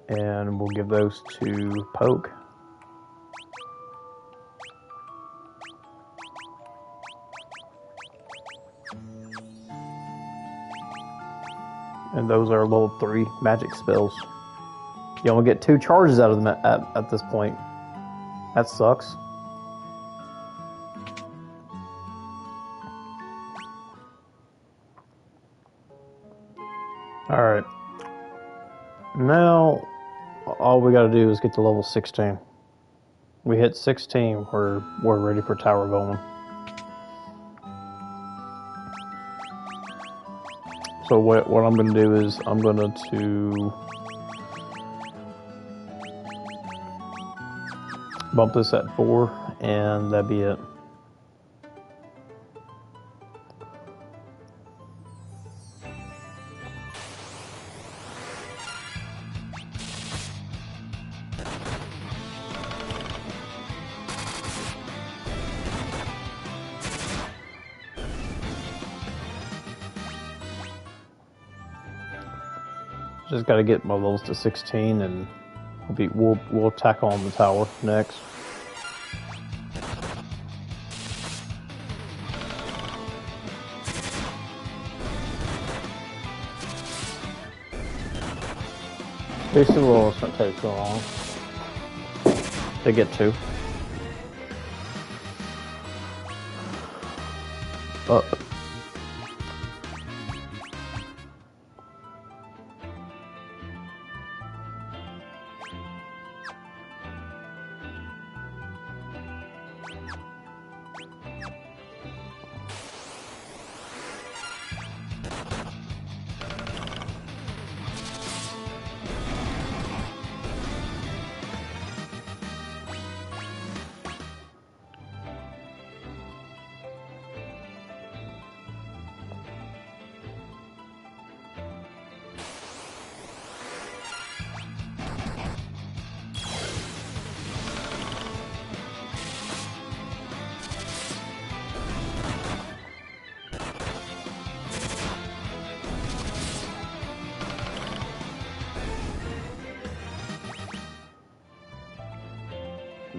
And we'll give those to Poke. And those are level 3 magic spells. You only get 2 charges out of them at this point. That sucks. Alright. Now, all we gotta do is get to level 16. We hit 16, we're ready for Tower of Omen. So what I'm gonna do is I'm gonna bump this at 4, and that'd be it. Just got to get my levels to 16, and we'll tackle on the tower next. These 2 levels don't take so long. They get 2.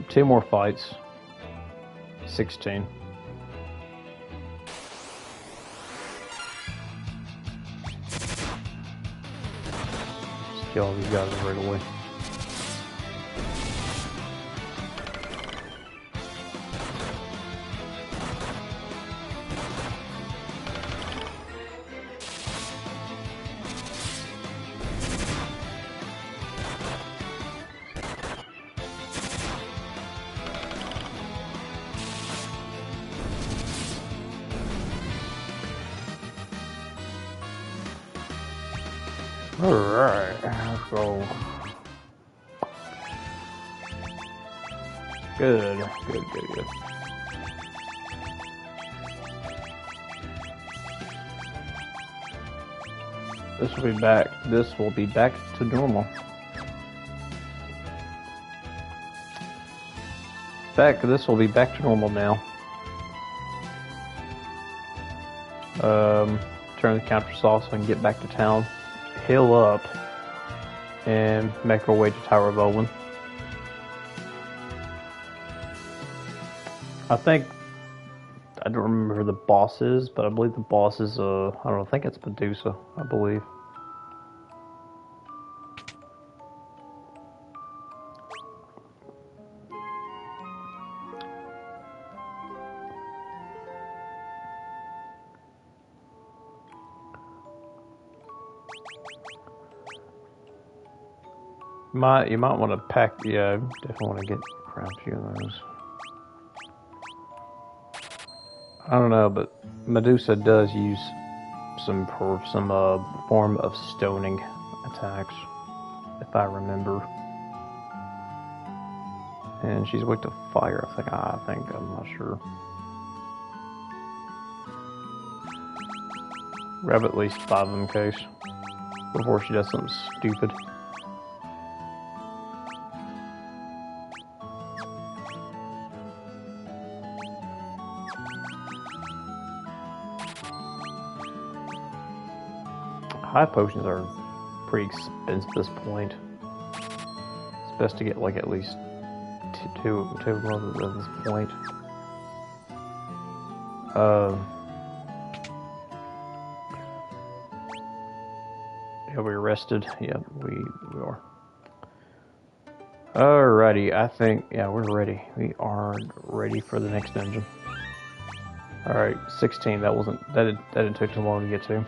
Two more fights. 16. kill these guys right away. Alright, let's go. Good. This will be back to normal. This will be back to normal now. Turn the counters off so I can get back to town. Heal up and make our way to Tower of Owen. I don't remember who the boss is, but I believe the boss is I think it's Medusa, I believe. You might want to pack. Yeah, definitely want to get a few of those. I don't know, but Medusa does use some form of stoning attacks, if I remember. And she's weak to fire. I think I'm not sure. Grab at least 5 in case before she does something stupid. High potions are pretty expensive at this point. It's best to get like at least two of them at this point. Yeah, we rested. Yeah, we are. Alrighty, I think we're ready. We are ready for the next dungeon. Alright, 16. That didn't take too long to get to.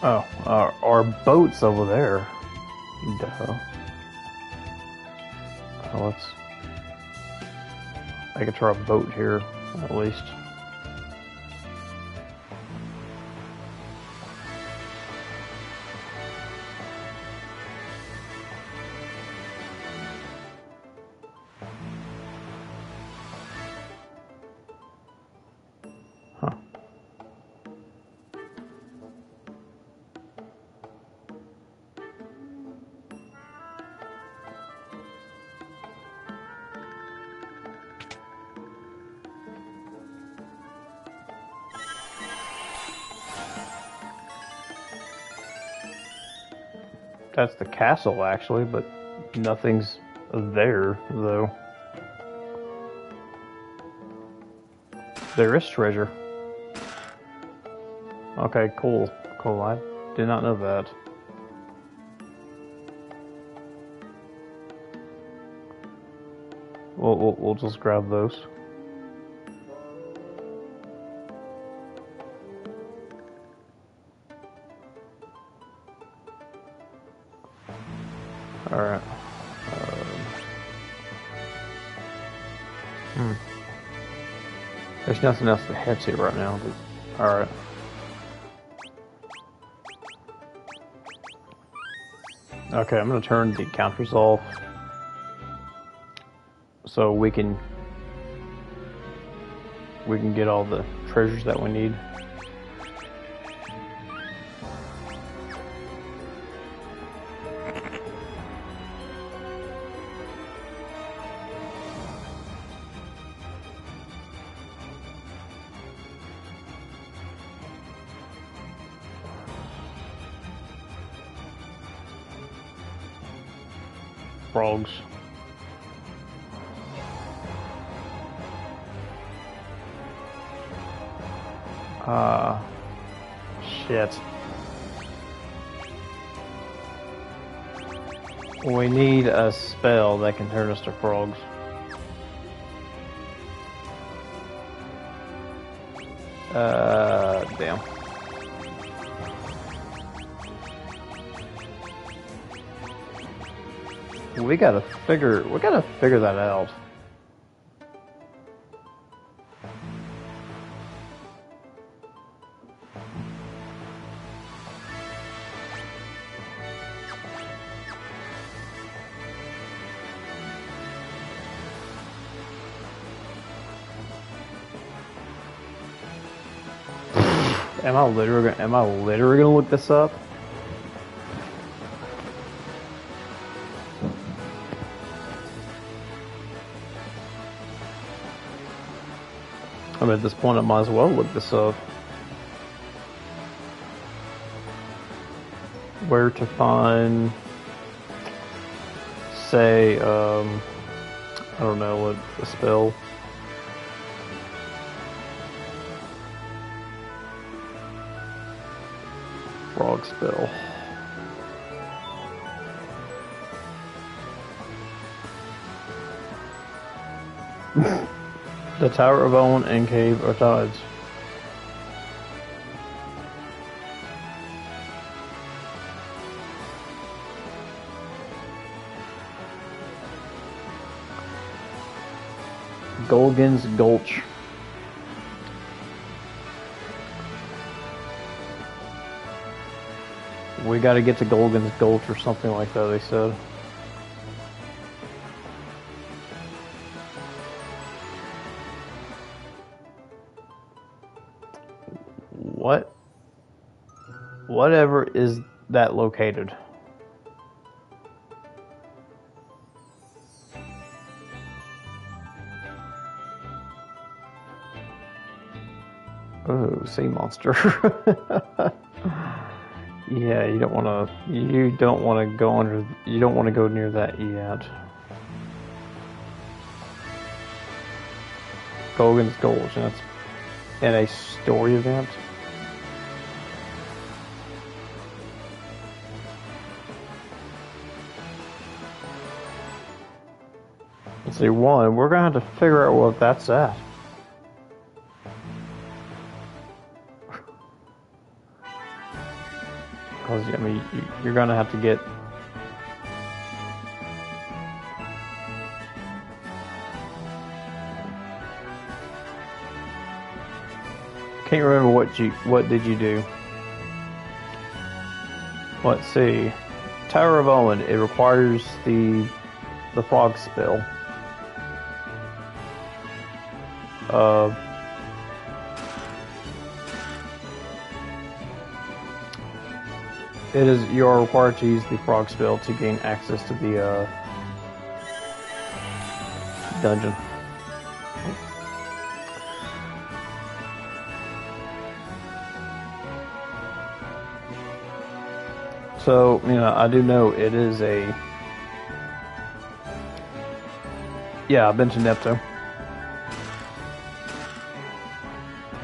Oh, our boat's over there. Duh. Oh, I could try a boat here, at least. Huh. That's the castle, actually, but nothing's there, though. There is treasure. Okay, cool. Cool, I did not know that. We'll just grab those. Alright. There's nothing else to head to right now, but alright. Okay, I'm gonna turn the counters off so we can get all the treasures that we need. frogs. Shit. We need a spell that can turn us to frogs. Damn. We gotta figure that out. Am I literally gonna look this up? I mean, at this point, I might as well look this up. Where to find, say, I don't know what a spell. Frog spell. The Tower of Owen and Cave of Tides. Golgan's Gulch. We gotta get to Golgan's Gulch or something like that, they said. Whatever is that located? Oh, sea monster. Yeah, you don't want to go near that yet. Golgan's Gulch, and that's in a story event. Let's see, we're gonna have to figure out what that's at. Because, I mean, you're gonna have to get... Can't remember what did you do. Let's see. Tower of Owen, it requires the frog spell. You are required to use the frog spell to gain access to the dungeon. So, you know, I do know it is a... Yeah, I've been to Neptune.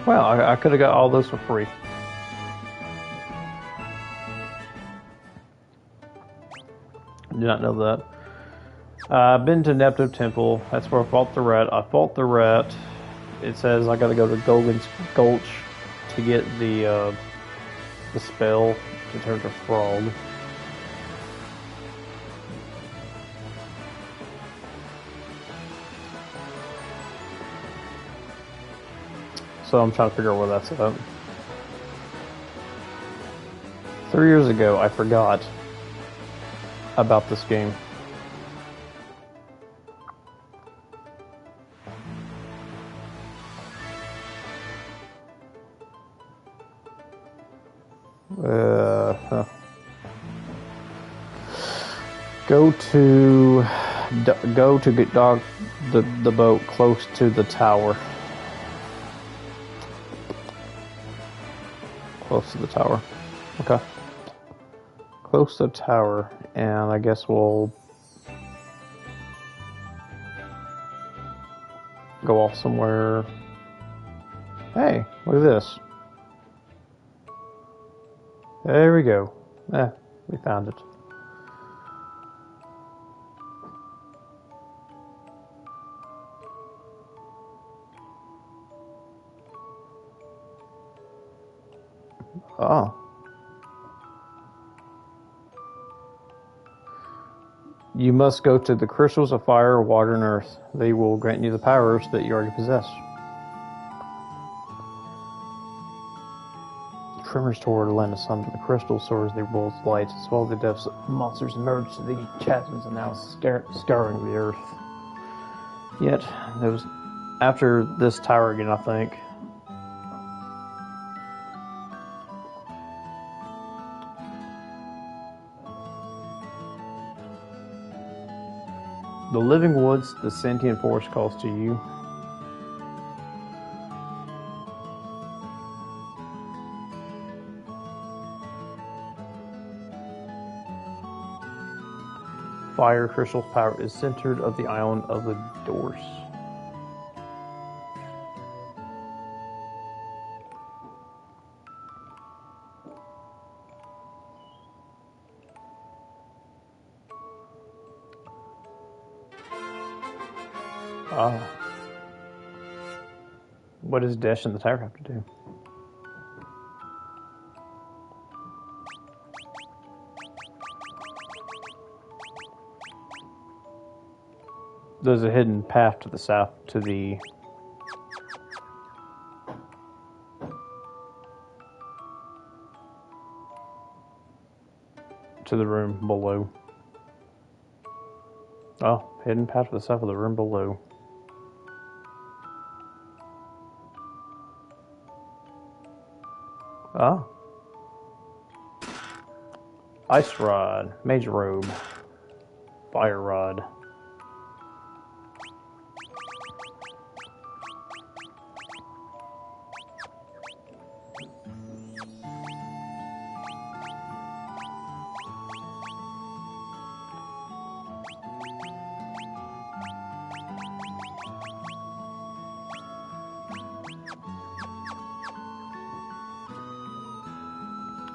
Well, I could have got all those for free. Did not know that. I've been to Neptune Temple. That's where I fought the rat. I fought the rat. It says I gotta go to Golgan's Gulch to get the spell to turn to frog. So I'm trying to figure out where that's at. 3 years ago, I forgot about this game. Go to get the boat close to the tower. Close to the tower. Okay. Close to the tower, and I guess we'll go off somewhere. Hey, look at this. There we go. We found it. Oh. You must go to the crystals of fire, water, and earth. They will grant you the powers that you already possess. Tremors toward Atlantis under the crystal soars their bolts light, swallow the depths. Monsters emerge to the chasms and now scouring the earth. Yet, there was after this tower again, I think. The living woods, the sentient forest calls to you. Fire crystal's power is centered of the island of the doors. Ah. What does Dash and the Tower have to do? There's a hidden path to the south to the room below. Oh, hidden path to the south of the room below. Ah. Ice rod, mage robe, fire rod.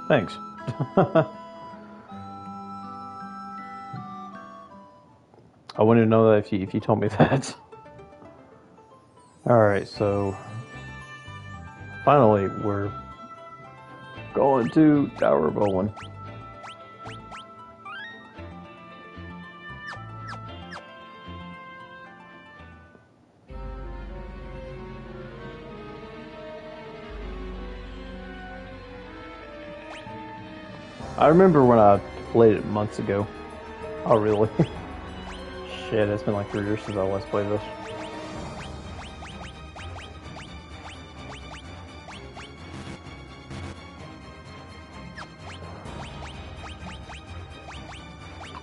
Thanks. I wouldn't know that if you told me that. Alright, so finally we're going to Tower of Owen. I remember when I played it months ago. Oh, really? Shit, it's been like 3 years since I last played this.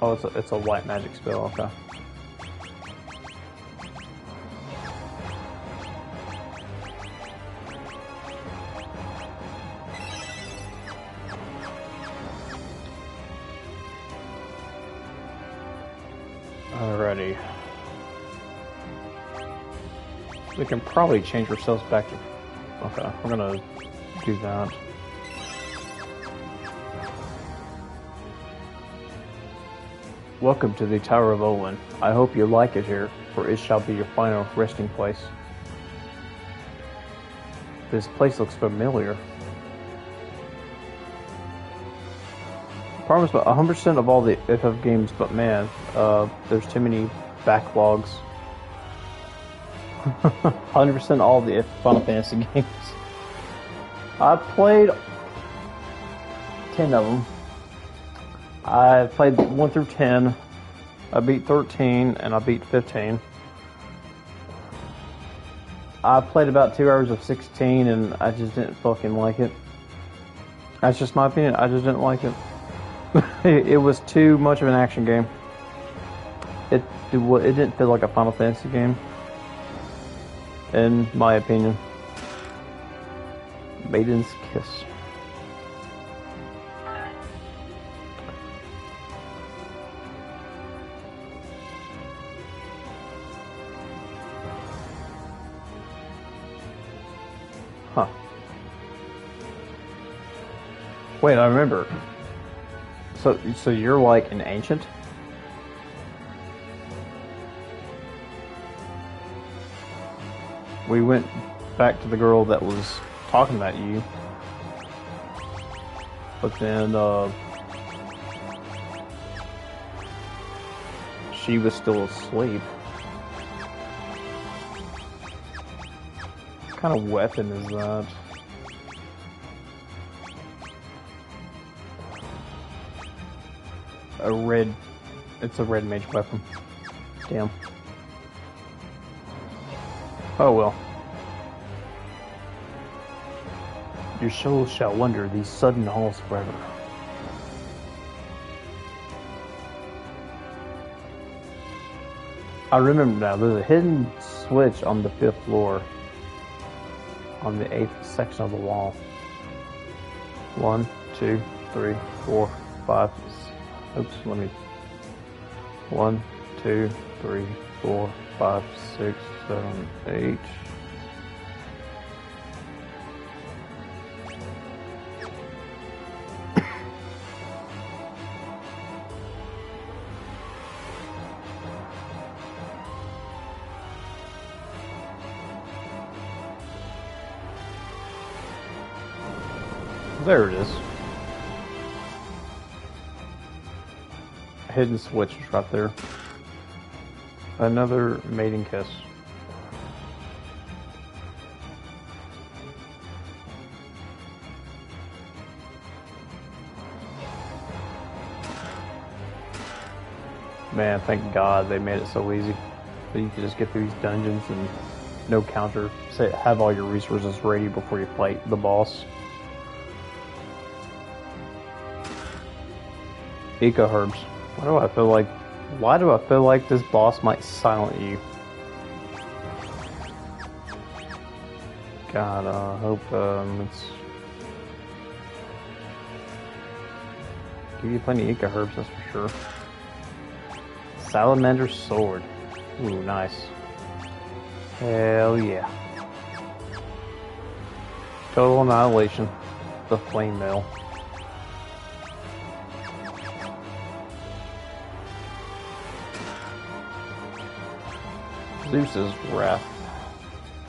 Oh, it's a white magic spell, okay. Alrighty. We can probably change ourselves back to... Okay, we're gonna do that. Welcome to the Tower of Olin. I hope you like it here, for it shall be your final resting place. This place looks familiar. Promise about 100% of all the FF games, but man, there's too many backlogs. 100% all the Final Fantasy games. I played 10 of them. I played 1 through 10. I beat 13 and I beat 15. I played about 2 hours of 16 and I just didn't fucking like it. That's just my opinion. I just didn't like it. It was too much of an action game. It didn't feel like a Final Fantasy game, in my opinion. Maiden's Kiss. Wait, I remember. So you're like an ancient? We went back to the girl that was talking about you. But then, she was still asleep. What kind of weapon is that? It's a red mage weapon. Damn. Oh well. Your soul shall wander these sudden halls forever. I remember now, there's a hidden switch on the 5th floor. On the 8th section of the wall. 1, 2, 3, 4, 5. Oops, let me. 1, 2, 3, 4, 5, 6, 7, 8. There it is. Hidden switch is right there. Another mating kiss. Man, thank God they made it so easy. So you can just get through these dungeons and no counter. Say, have all your resources ready before you fight the boss. Eco herbs. Why do I feel like this boss might silent you? God, I hope it's give you plenty of eco herbs, that's for sure. Salamander sword. Ooh, nice. Hell yeah. Total annihilation. The flame mail. Zeus's wrath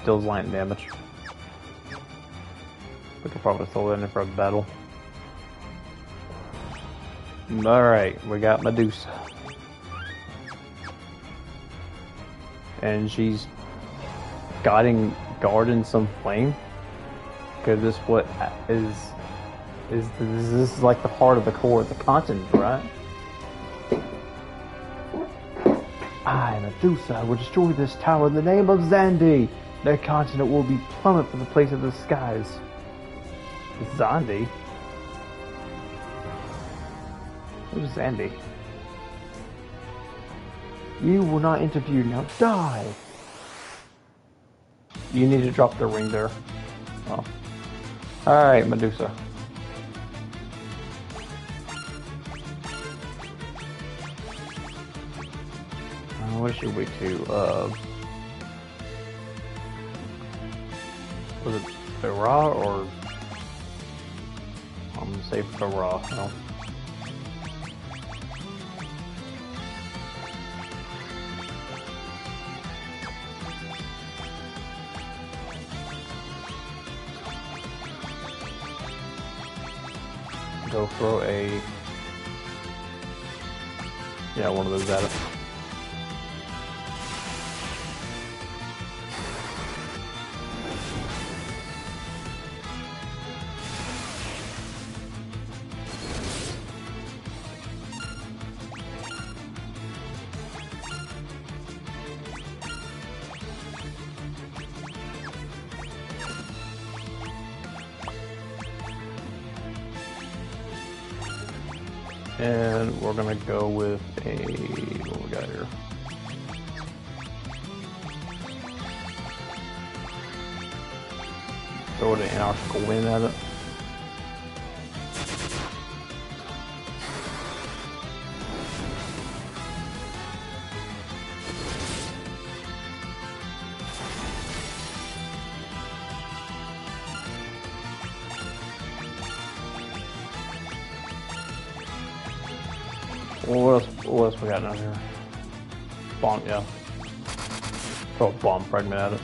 deals lightning damage. We could probably throw that in for a battle. Alright, we got Medusa. And she's guarding some flame. Cause this what is this is like the heart of the core of the continent, right? I, Medusa, will destroy this tower in the name of Zandi. Their continent will be plummet from the place of the skies. Zandi? Who's Zandi? You will not interfere, now die! You need to drop the ring there. Oh. Alright, Medusa. What should we do? Was it Farah or... I'm gonna say Farah. No. Go throw a... Yeah, one of those at it. And we're gonna go with a, what we got here? Throw an anarchical wind at it. What else we got down here? Bomb, yeah. Throw a bomb fragment at it.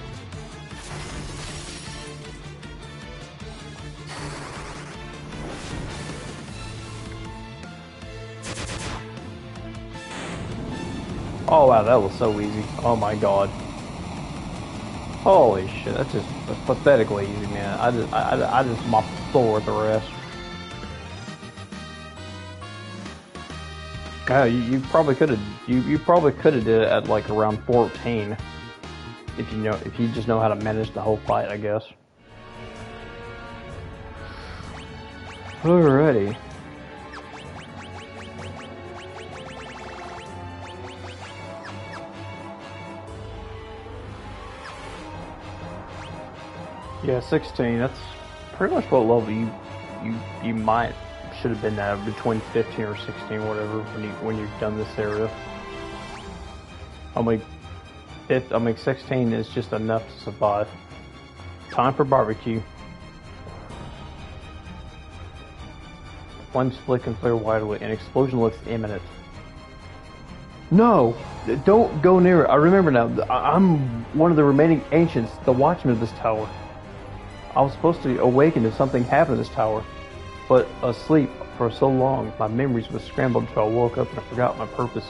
Oh wow, that was so easy. Oh my god. Holy shit, that's just pathetically easy, man. I just mopped the floor with the rest. You probably could have you probably could have did it at like around 14 if you just know how to manage the whole fight, I guess. Alrighty. Yeah, 16. That's pretty much what level you might should have been at, between 15 or 16, whatever, when you've done this area. I mean 16 is just enough to survive. Time for barbecue. Flames flick and flare wildly. An explosion looks imminent. No! Don't go near it. I remember now. I'm one of the remaining ancients, the watchman of this tower. I was supposed to awaken if something happened to this tower, but asleep for so long, my memories were scrambled until I woke up and I forgot my purpose.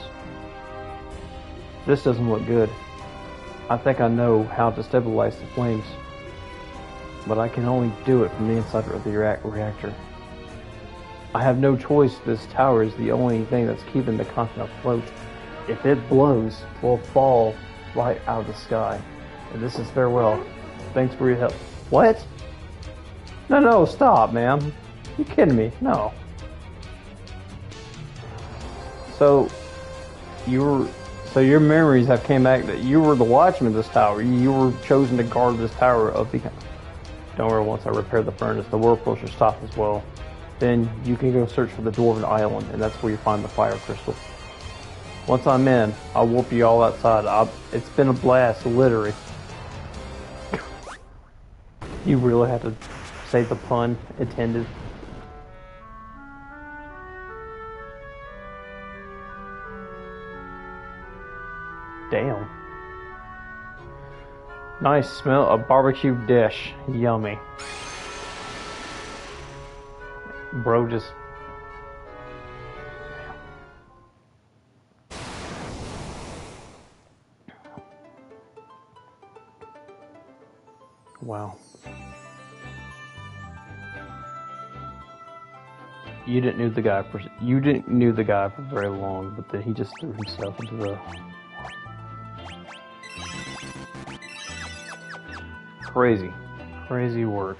This doesn't look good. I think I know how to stabilize the flames, but I can only do it from the inside of the reactor. I have no choice. This tower is the only thing that's keeping the continent afloat. If it blows, we'll fall right out of the sky. And this is farewell. Thanks for your help. What? No, stop, man. You kidding me? No. So your memories have came back that you were the watchman of this tower. You were chosen to guard this tower of the... Don't worry, once I repair the furnace, the whirlpool should stop as well. Then you can go search for the Dwarven Island, and that's where you find the fire crystal. Once I'm in, I'll whoop you all outside. It's been a blast, literally. You really have to say the pun intended. Damn. Nice smell, a barbecue dish. Yummy. Bro just... Wow. You didn't know the guy for very long, but then he just threw himself into the... Crazy work.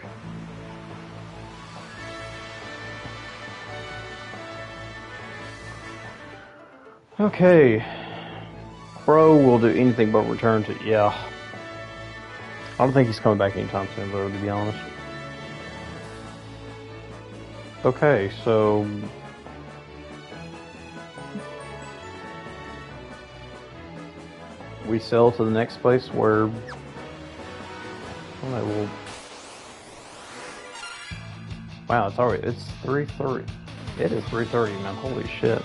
Okay. Bro will do anything but return to... Yeah. I don't think he's coming back anytime soon, though, to be honest. Okay, so... we sail to the next place where... Alright, well... Wow, it's 3:30. It is 3:30, man. Holy shit.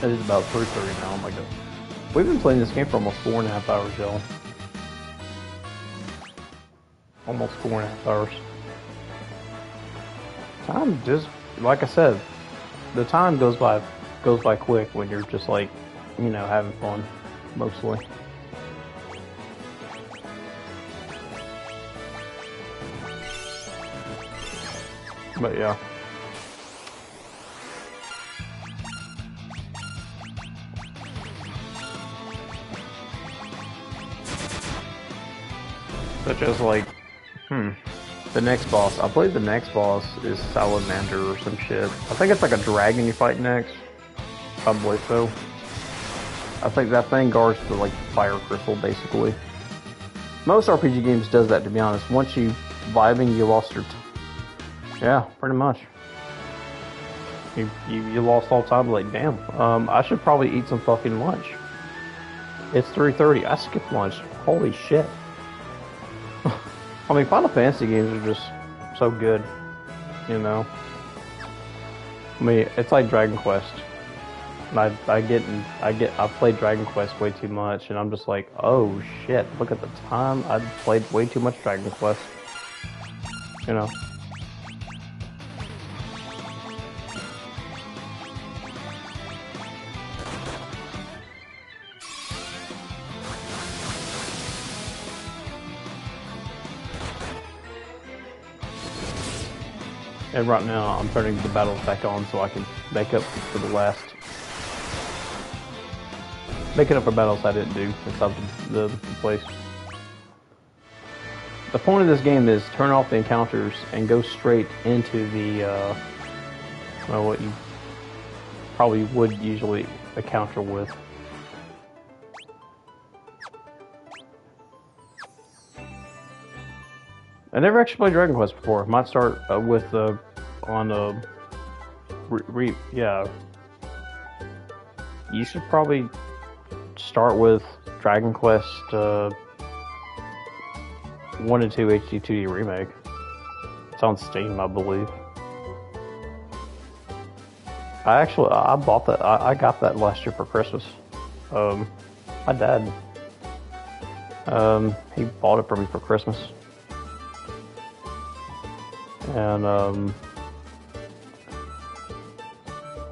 It is about 3:30 now, oh my god. We've been playing this game for almost 4.5 hours, y'all. Almost 4.5 hours. Time just, like I said, the time goes by quick when you're just like, you know, having fun, mostly. But yeah. Such as like, the next boss. I believe the next boss is Salamander or some shit. I think it's like a dragon you fight next. Probably so. I think that thing guards the like fire crystal basically. Most RPG games does that, to be honest. Once you vibing, you lost your Yeah, pretty much. You lost all time. Like, damn. I should probably eat some fucking lunch. It's 3:30. I skipped lunch. Holy shit. I mean, Final Fantasy games are just so good, you know. I mean, it's like Dragon Quest. I've played Dragon Quest way too much, and I'm just like, oh shit! Look at the time. I've played way too much Dragon Quest, you know. And right now, I'm turning the battles back on so I can make up for making up for battles I didn't do inside the place. The point of this game is turn off the encounters and go straight into the, well, what you probably would usually encounter with. I never actually played Dragon Quest before. Might start with yeah. You should probably start with Dragon Quest 1 and 2 HD2D remake. It's on Steam, I believe. I bought that. I got that last year for Christmas. My dad. He bought it for me for Christmas. And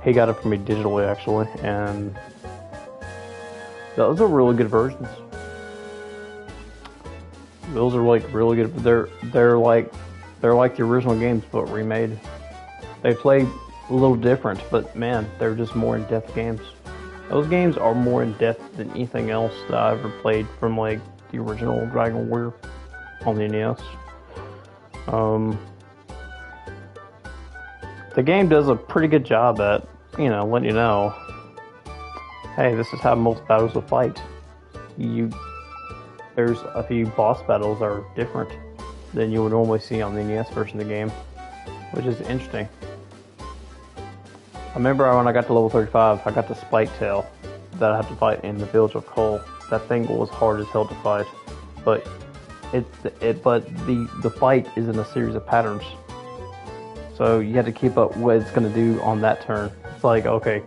he got it for me digitally, actually, and those are really good versions. Those are like really good. They're like the original games but remade. They play a little different, but man, they're just more in-depth games. Those games are more in-depth than anything else that I ever played from like the original Dragon Warrior on the NES. The game does a pretty good job at, you know, letting you know, hey, this is how most battles will fight. There's a few boss battles that are different than you would normally see on the NES version of the game, which is interesting. I remember when I got to level 35, I got the Spike Tail that I had to fight in the village of Cole. That thing was hard as hell to fight, but the fight is in a series of patterns. So you have to keep up what it's going to do on that turn. It's like, okay,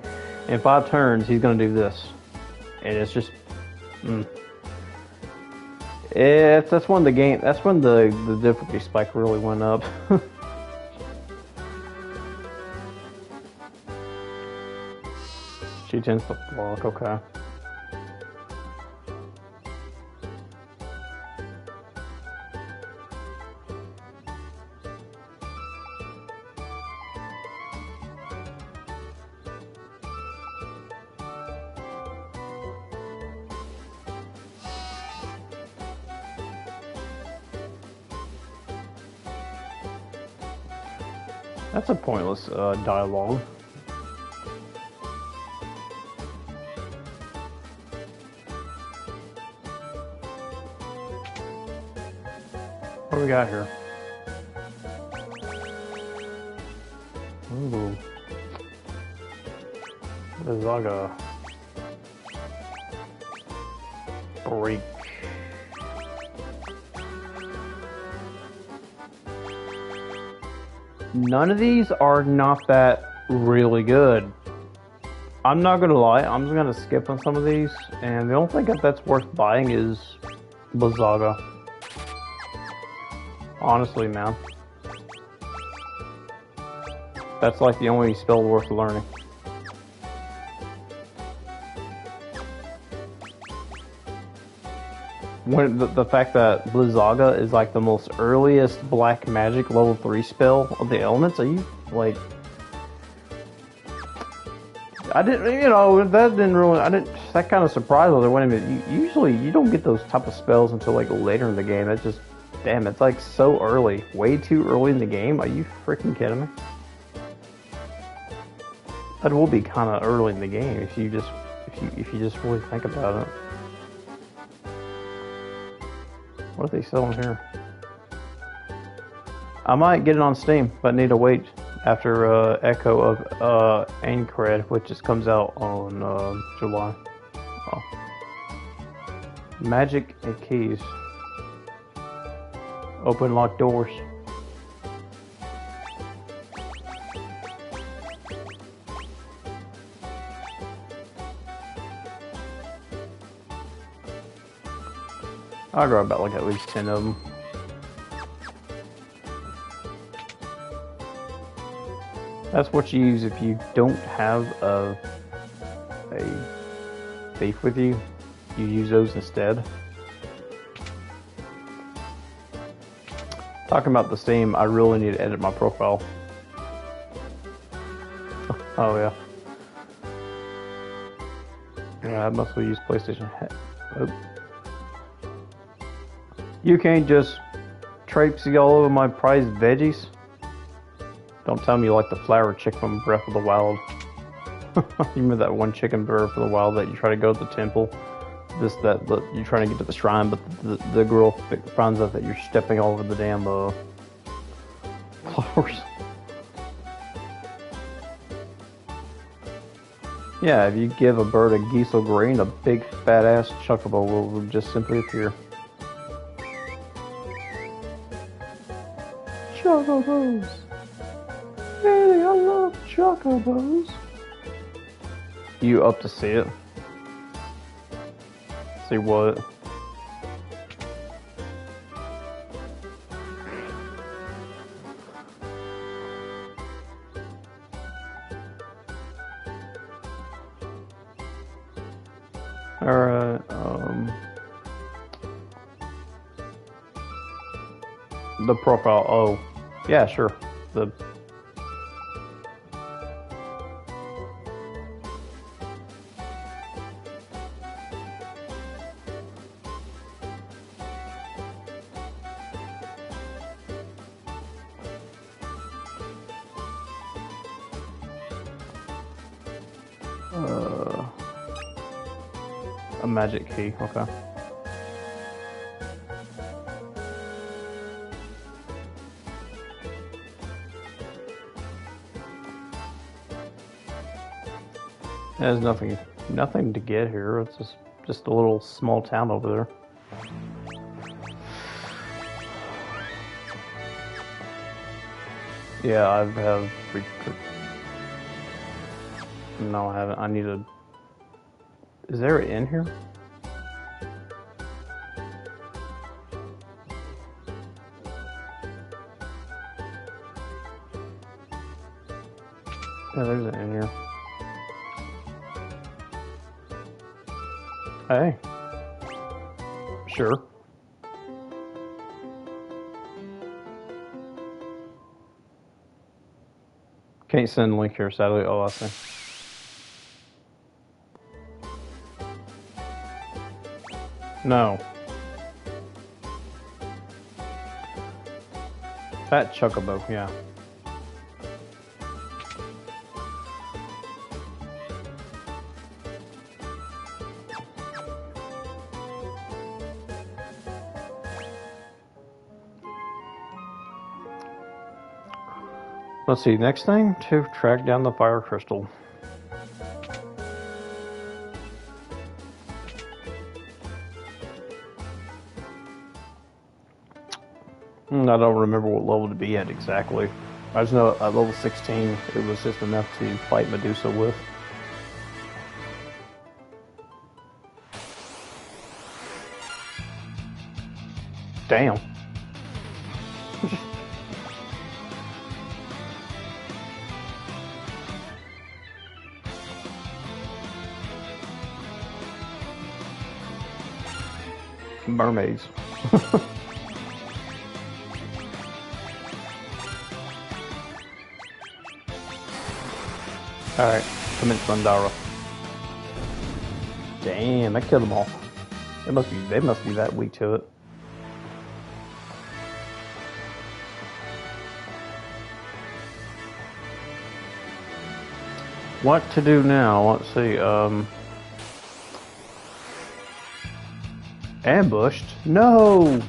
in 5 turns, he's going to do this. And it's just... That's when the difficulty spike really went up. She tends to block, okay. That's a pointless dialogue. What do we got here? Ooh. This is like a break. None of these are not that really good. I'm not gonna lie, I'm just gonna skip on some of these, and the only thing that's worth buying is Blizzaga. Honestly, man. That's like the only spell worth learning. The fact that Blizzaga is like the most earliest black magic level 3 spell of the elements, are you like... I didn't, you know, that didn't really, that kind of surprised me. Wait a minute, usually you don't get those type of spells until like later in the game. That's just, damn, it's like so early. Way too early in the game. Are you freaking kidding me? That will be kind of early in the game if you just really think about it. What are they selling here? I might get it on Steam, but need to wait after Echo of Aincrad, which just comes out on July. Oh. Magic and keys. Open locked doors. I'll grab about like at least 10 of them. That's what you use if you don't have a thief with you. You use those instead. Talking about the Steam, I really need to edit my profile. Oh yeah. Yeah, I must have used PlayStation. Oh. You can't just traipsy all over my prized veggies. Don't tell me you like the flower chick from Breath of the Wild. You remember that one chick in Breath of the Wild that you try to go to the temple? You're trying to get to the shrine, but the girl finds out that you're stepping all over the damn flowers. Yeah, if you give a bird a geisel green, a big fat ass chocobo will just simply appear. Chocobos! Really, I love chocobos! You up to see it? See what? Alright, the profile, oh, yeah, sure, the... a magic key, okay. There's nothing to get here. It's just a little small town over there. Yeah, I have. No, I haven't. I need a. Is there an inn here? Yeah, there's an inn here. Hey. Sure. Can't send a link here, sadly. Oh, I see. No. Fat chocobo, yeah. Let's see, next thing, to track down the fire crystal. I don't remember what level to be at exactly. I just know at level 16, it was just enough to fight Medusa with. Damn. Mermaids. Alright, commence Bandara. Damn, that killed them all. They must be that weak to it. What to do now? Let's see, ambushed? No!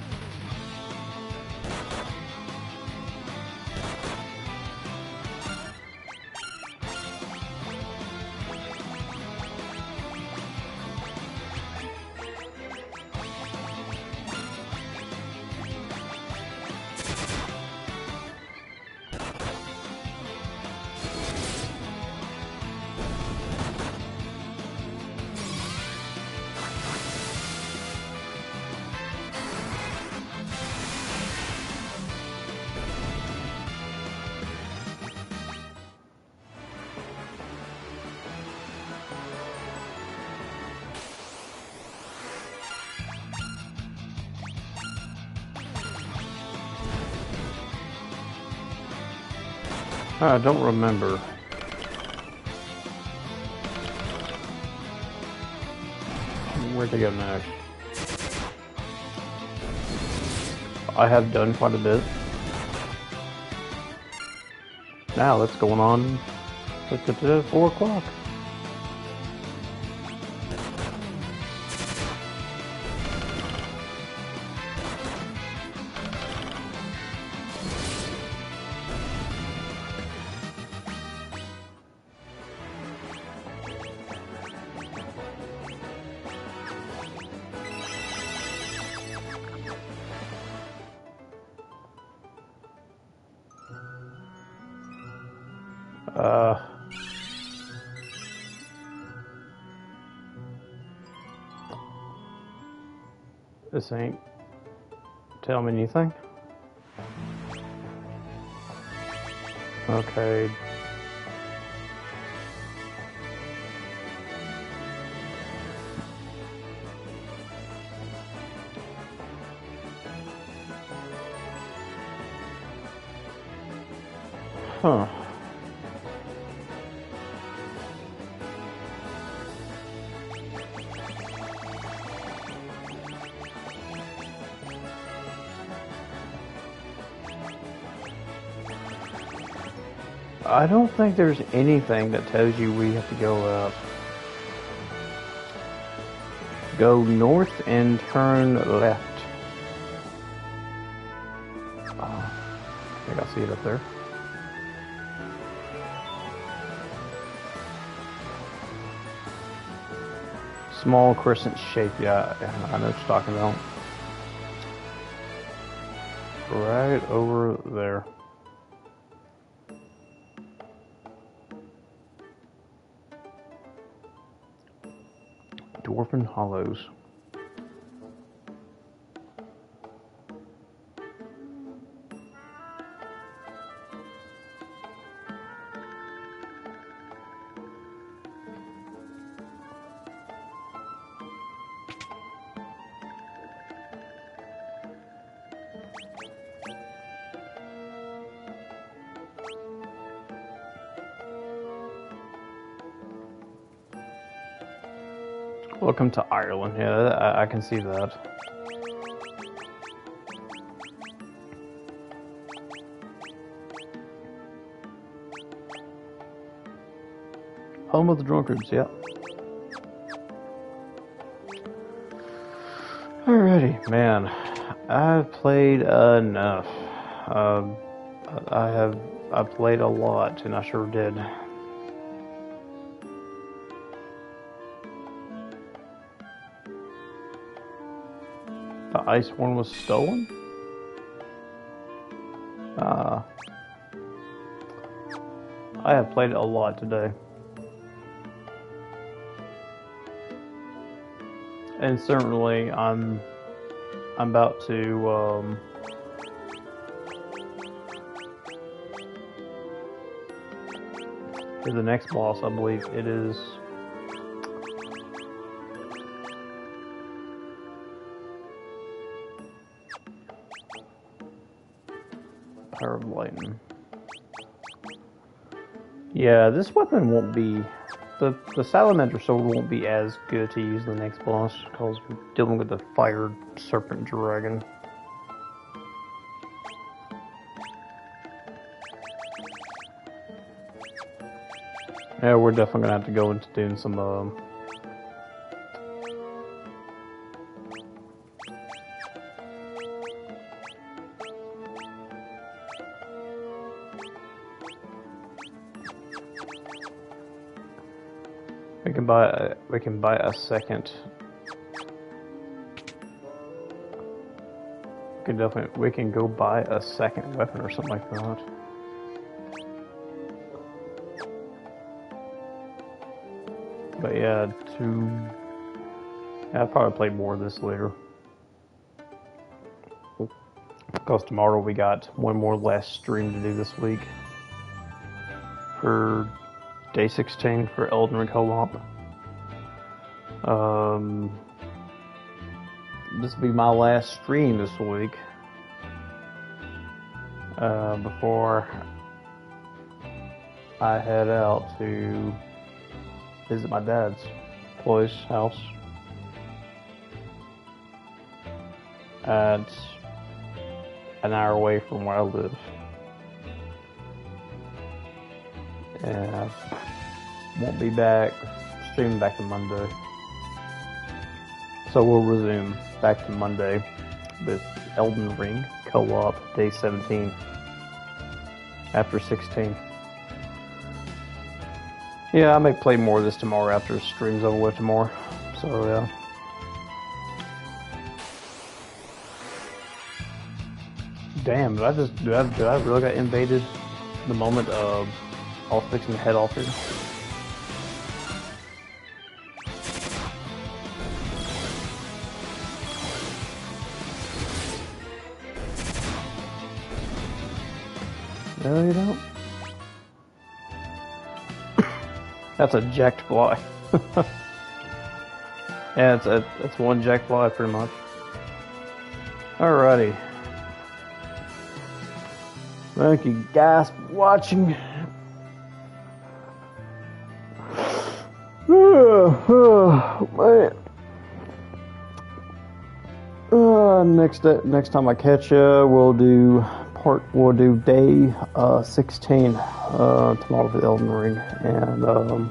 I don't remember. Where'd they go next? I have done quite a bit. Now it's going on to 4 o'clock. This ain't telling me anything. Okay. Huh. I don't think there's anything that tells you we have to go up. Go north and turn left. Oh, I think I see it up there. Small crescent shape, yeah, I know what you're talking about. Right over there. Dwarven Hollows. Welcome to Ireland. Yeah, I can see that. Home of the drunkards, yeah. Alrighty, man. I've played enough. I played a lot, and I sure did. The Iceborne was stolen? I have played a lot today. And certainly I'm about to the next boss, I believe it is. Power of Lightning. Yeah, this weapon won't be... The Salamander Sword won't be as good to use the next boss, because we're dealing with the Fire Serpent Dragon. Yeah, we're definitely gonna have to go into doing some, we can buy a second. We can go buy a second weapon or something like that. But yeah, I'll probably play more of this later. Because tomorrow we got one more last stream to do this week. For day 16 for Elden Ring Co-op. This will be my last stream this week. Before I head out to visit my dad's house. And an hour away from where I live. And I won't be back, streaming back to Monday. So we'll resume back to Monday with Elden Ring co-op day 17 after 16. Yeah, I may play more of this tomorrow after the stream's over with tomorrow. So yeah. Damn, did I really got invaded the moment I was fixing to head off here? No, you don't. That's a jacked fly. Yeah, it's one jacked fly pretty much. Alrighty. Thank you guys for watching. Man. Next time I catch you, we'll do day 16 tomorrow for the Elden Ring, and I don't know.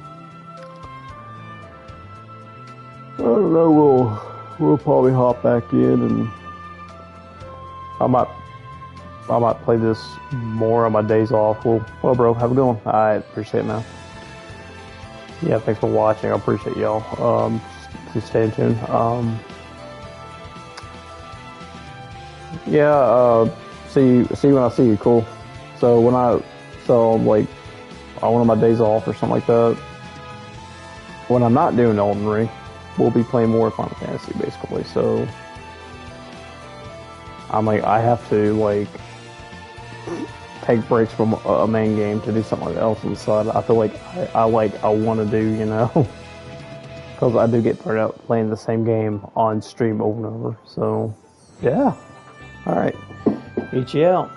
We'll probably hop back in, and I might play this more on my days off. Well, bro, have a good one. I appreciate it, man. Yeah, thanks for watching. I appreciate y'all. Just stay tuned. See you when I see you. Cool. So like on one of my days off or something like that, when I'm not doing Elden Ring, we'll be playing more Final Fantasy basically. So I have to like take breaks from a main game to do something else on the side. I feel like I want to do, you know, because I do get burned out playing the same game on stream over and over. So yeah, all right, eat you out.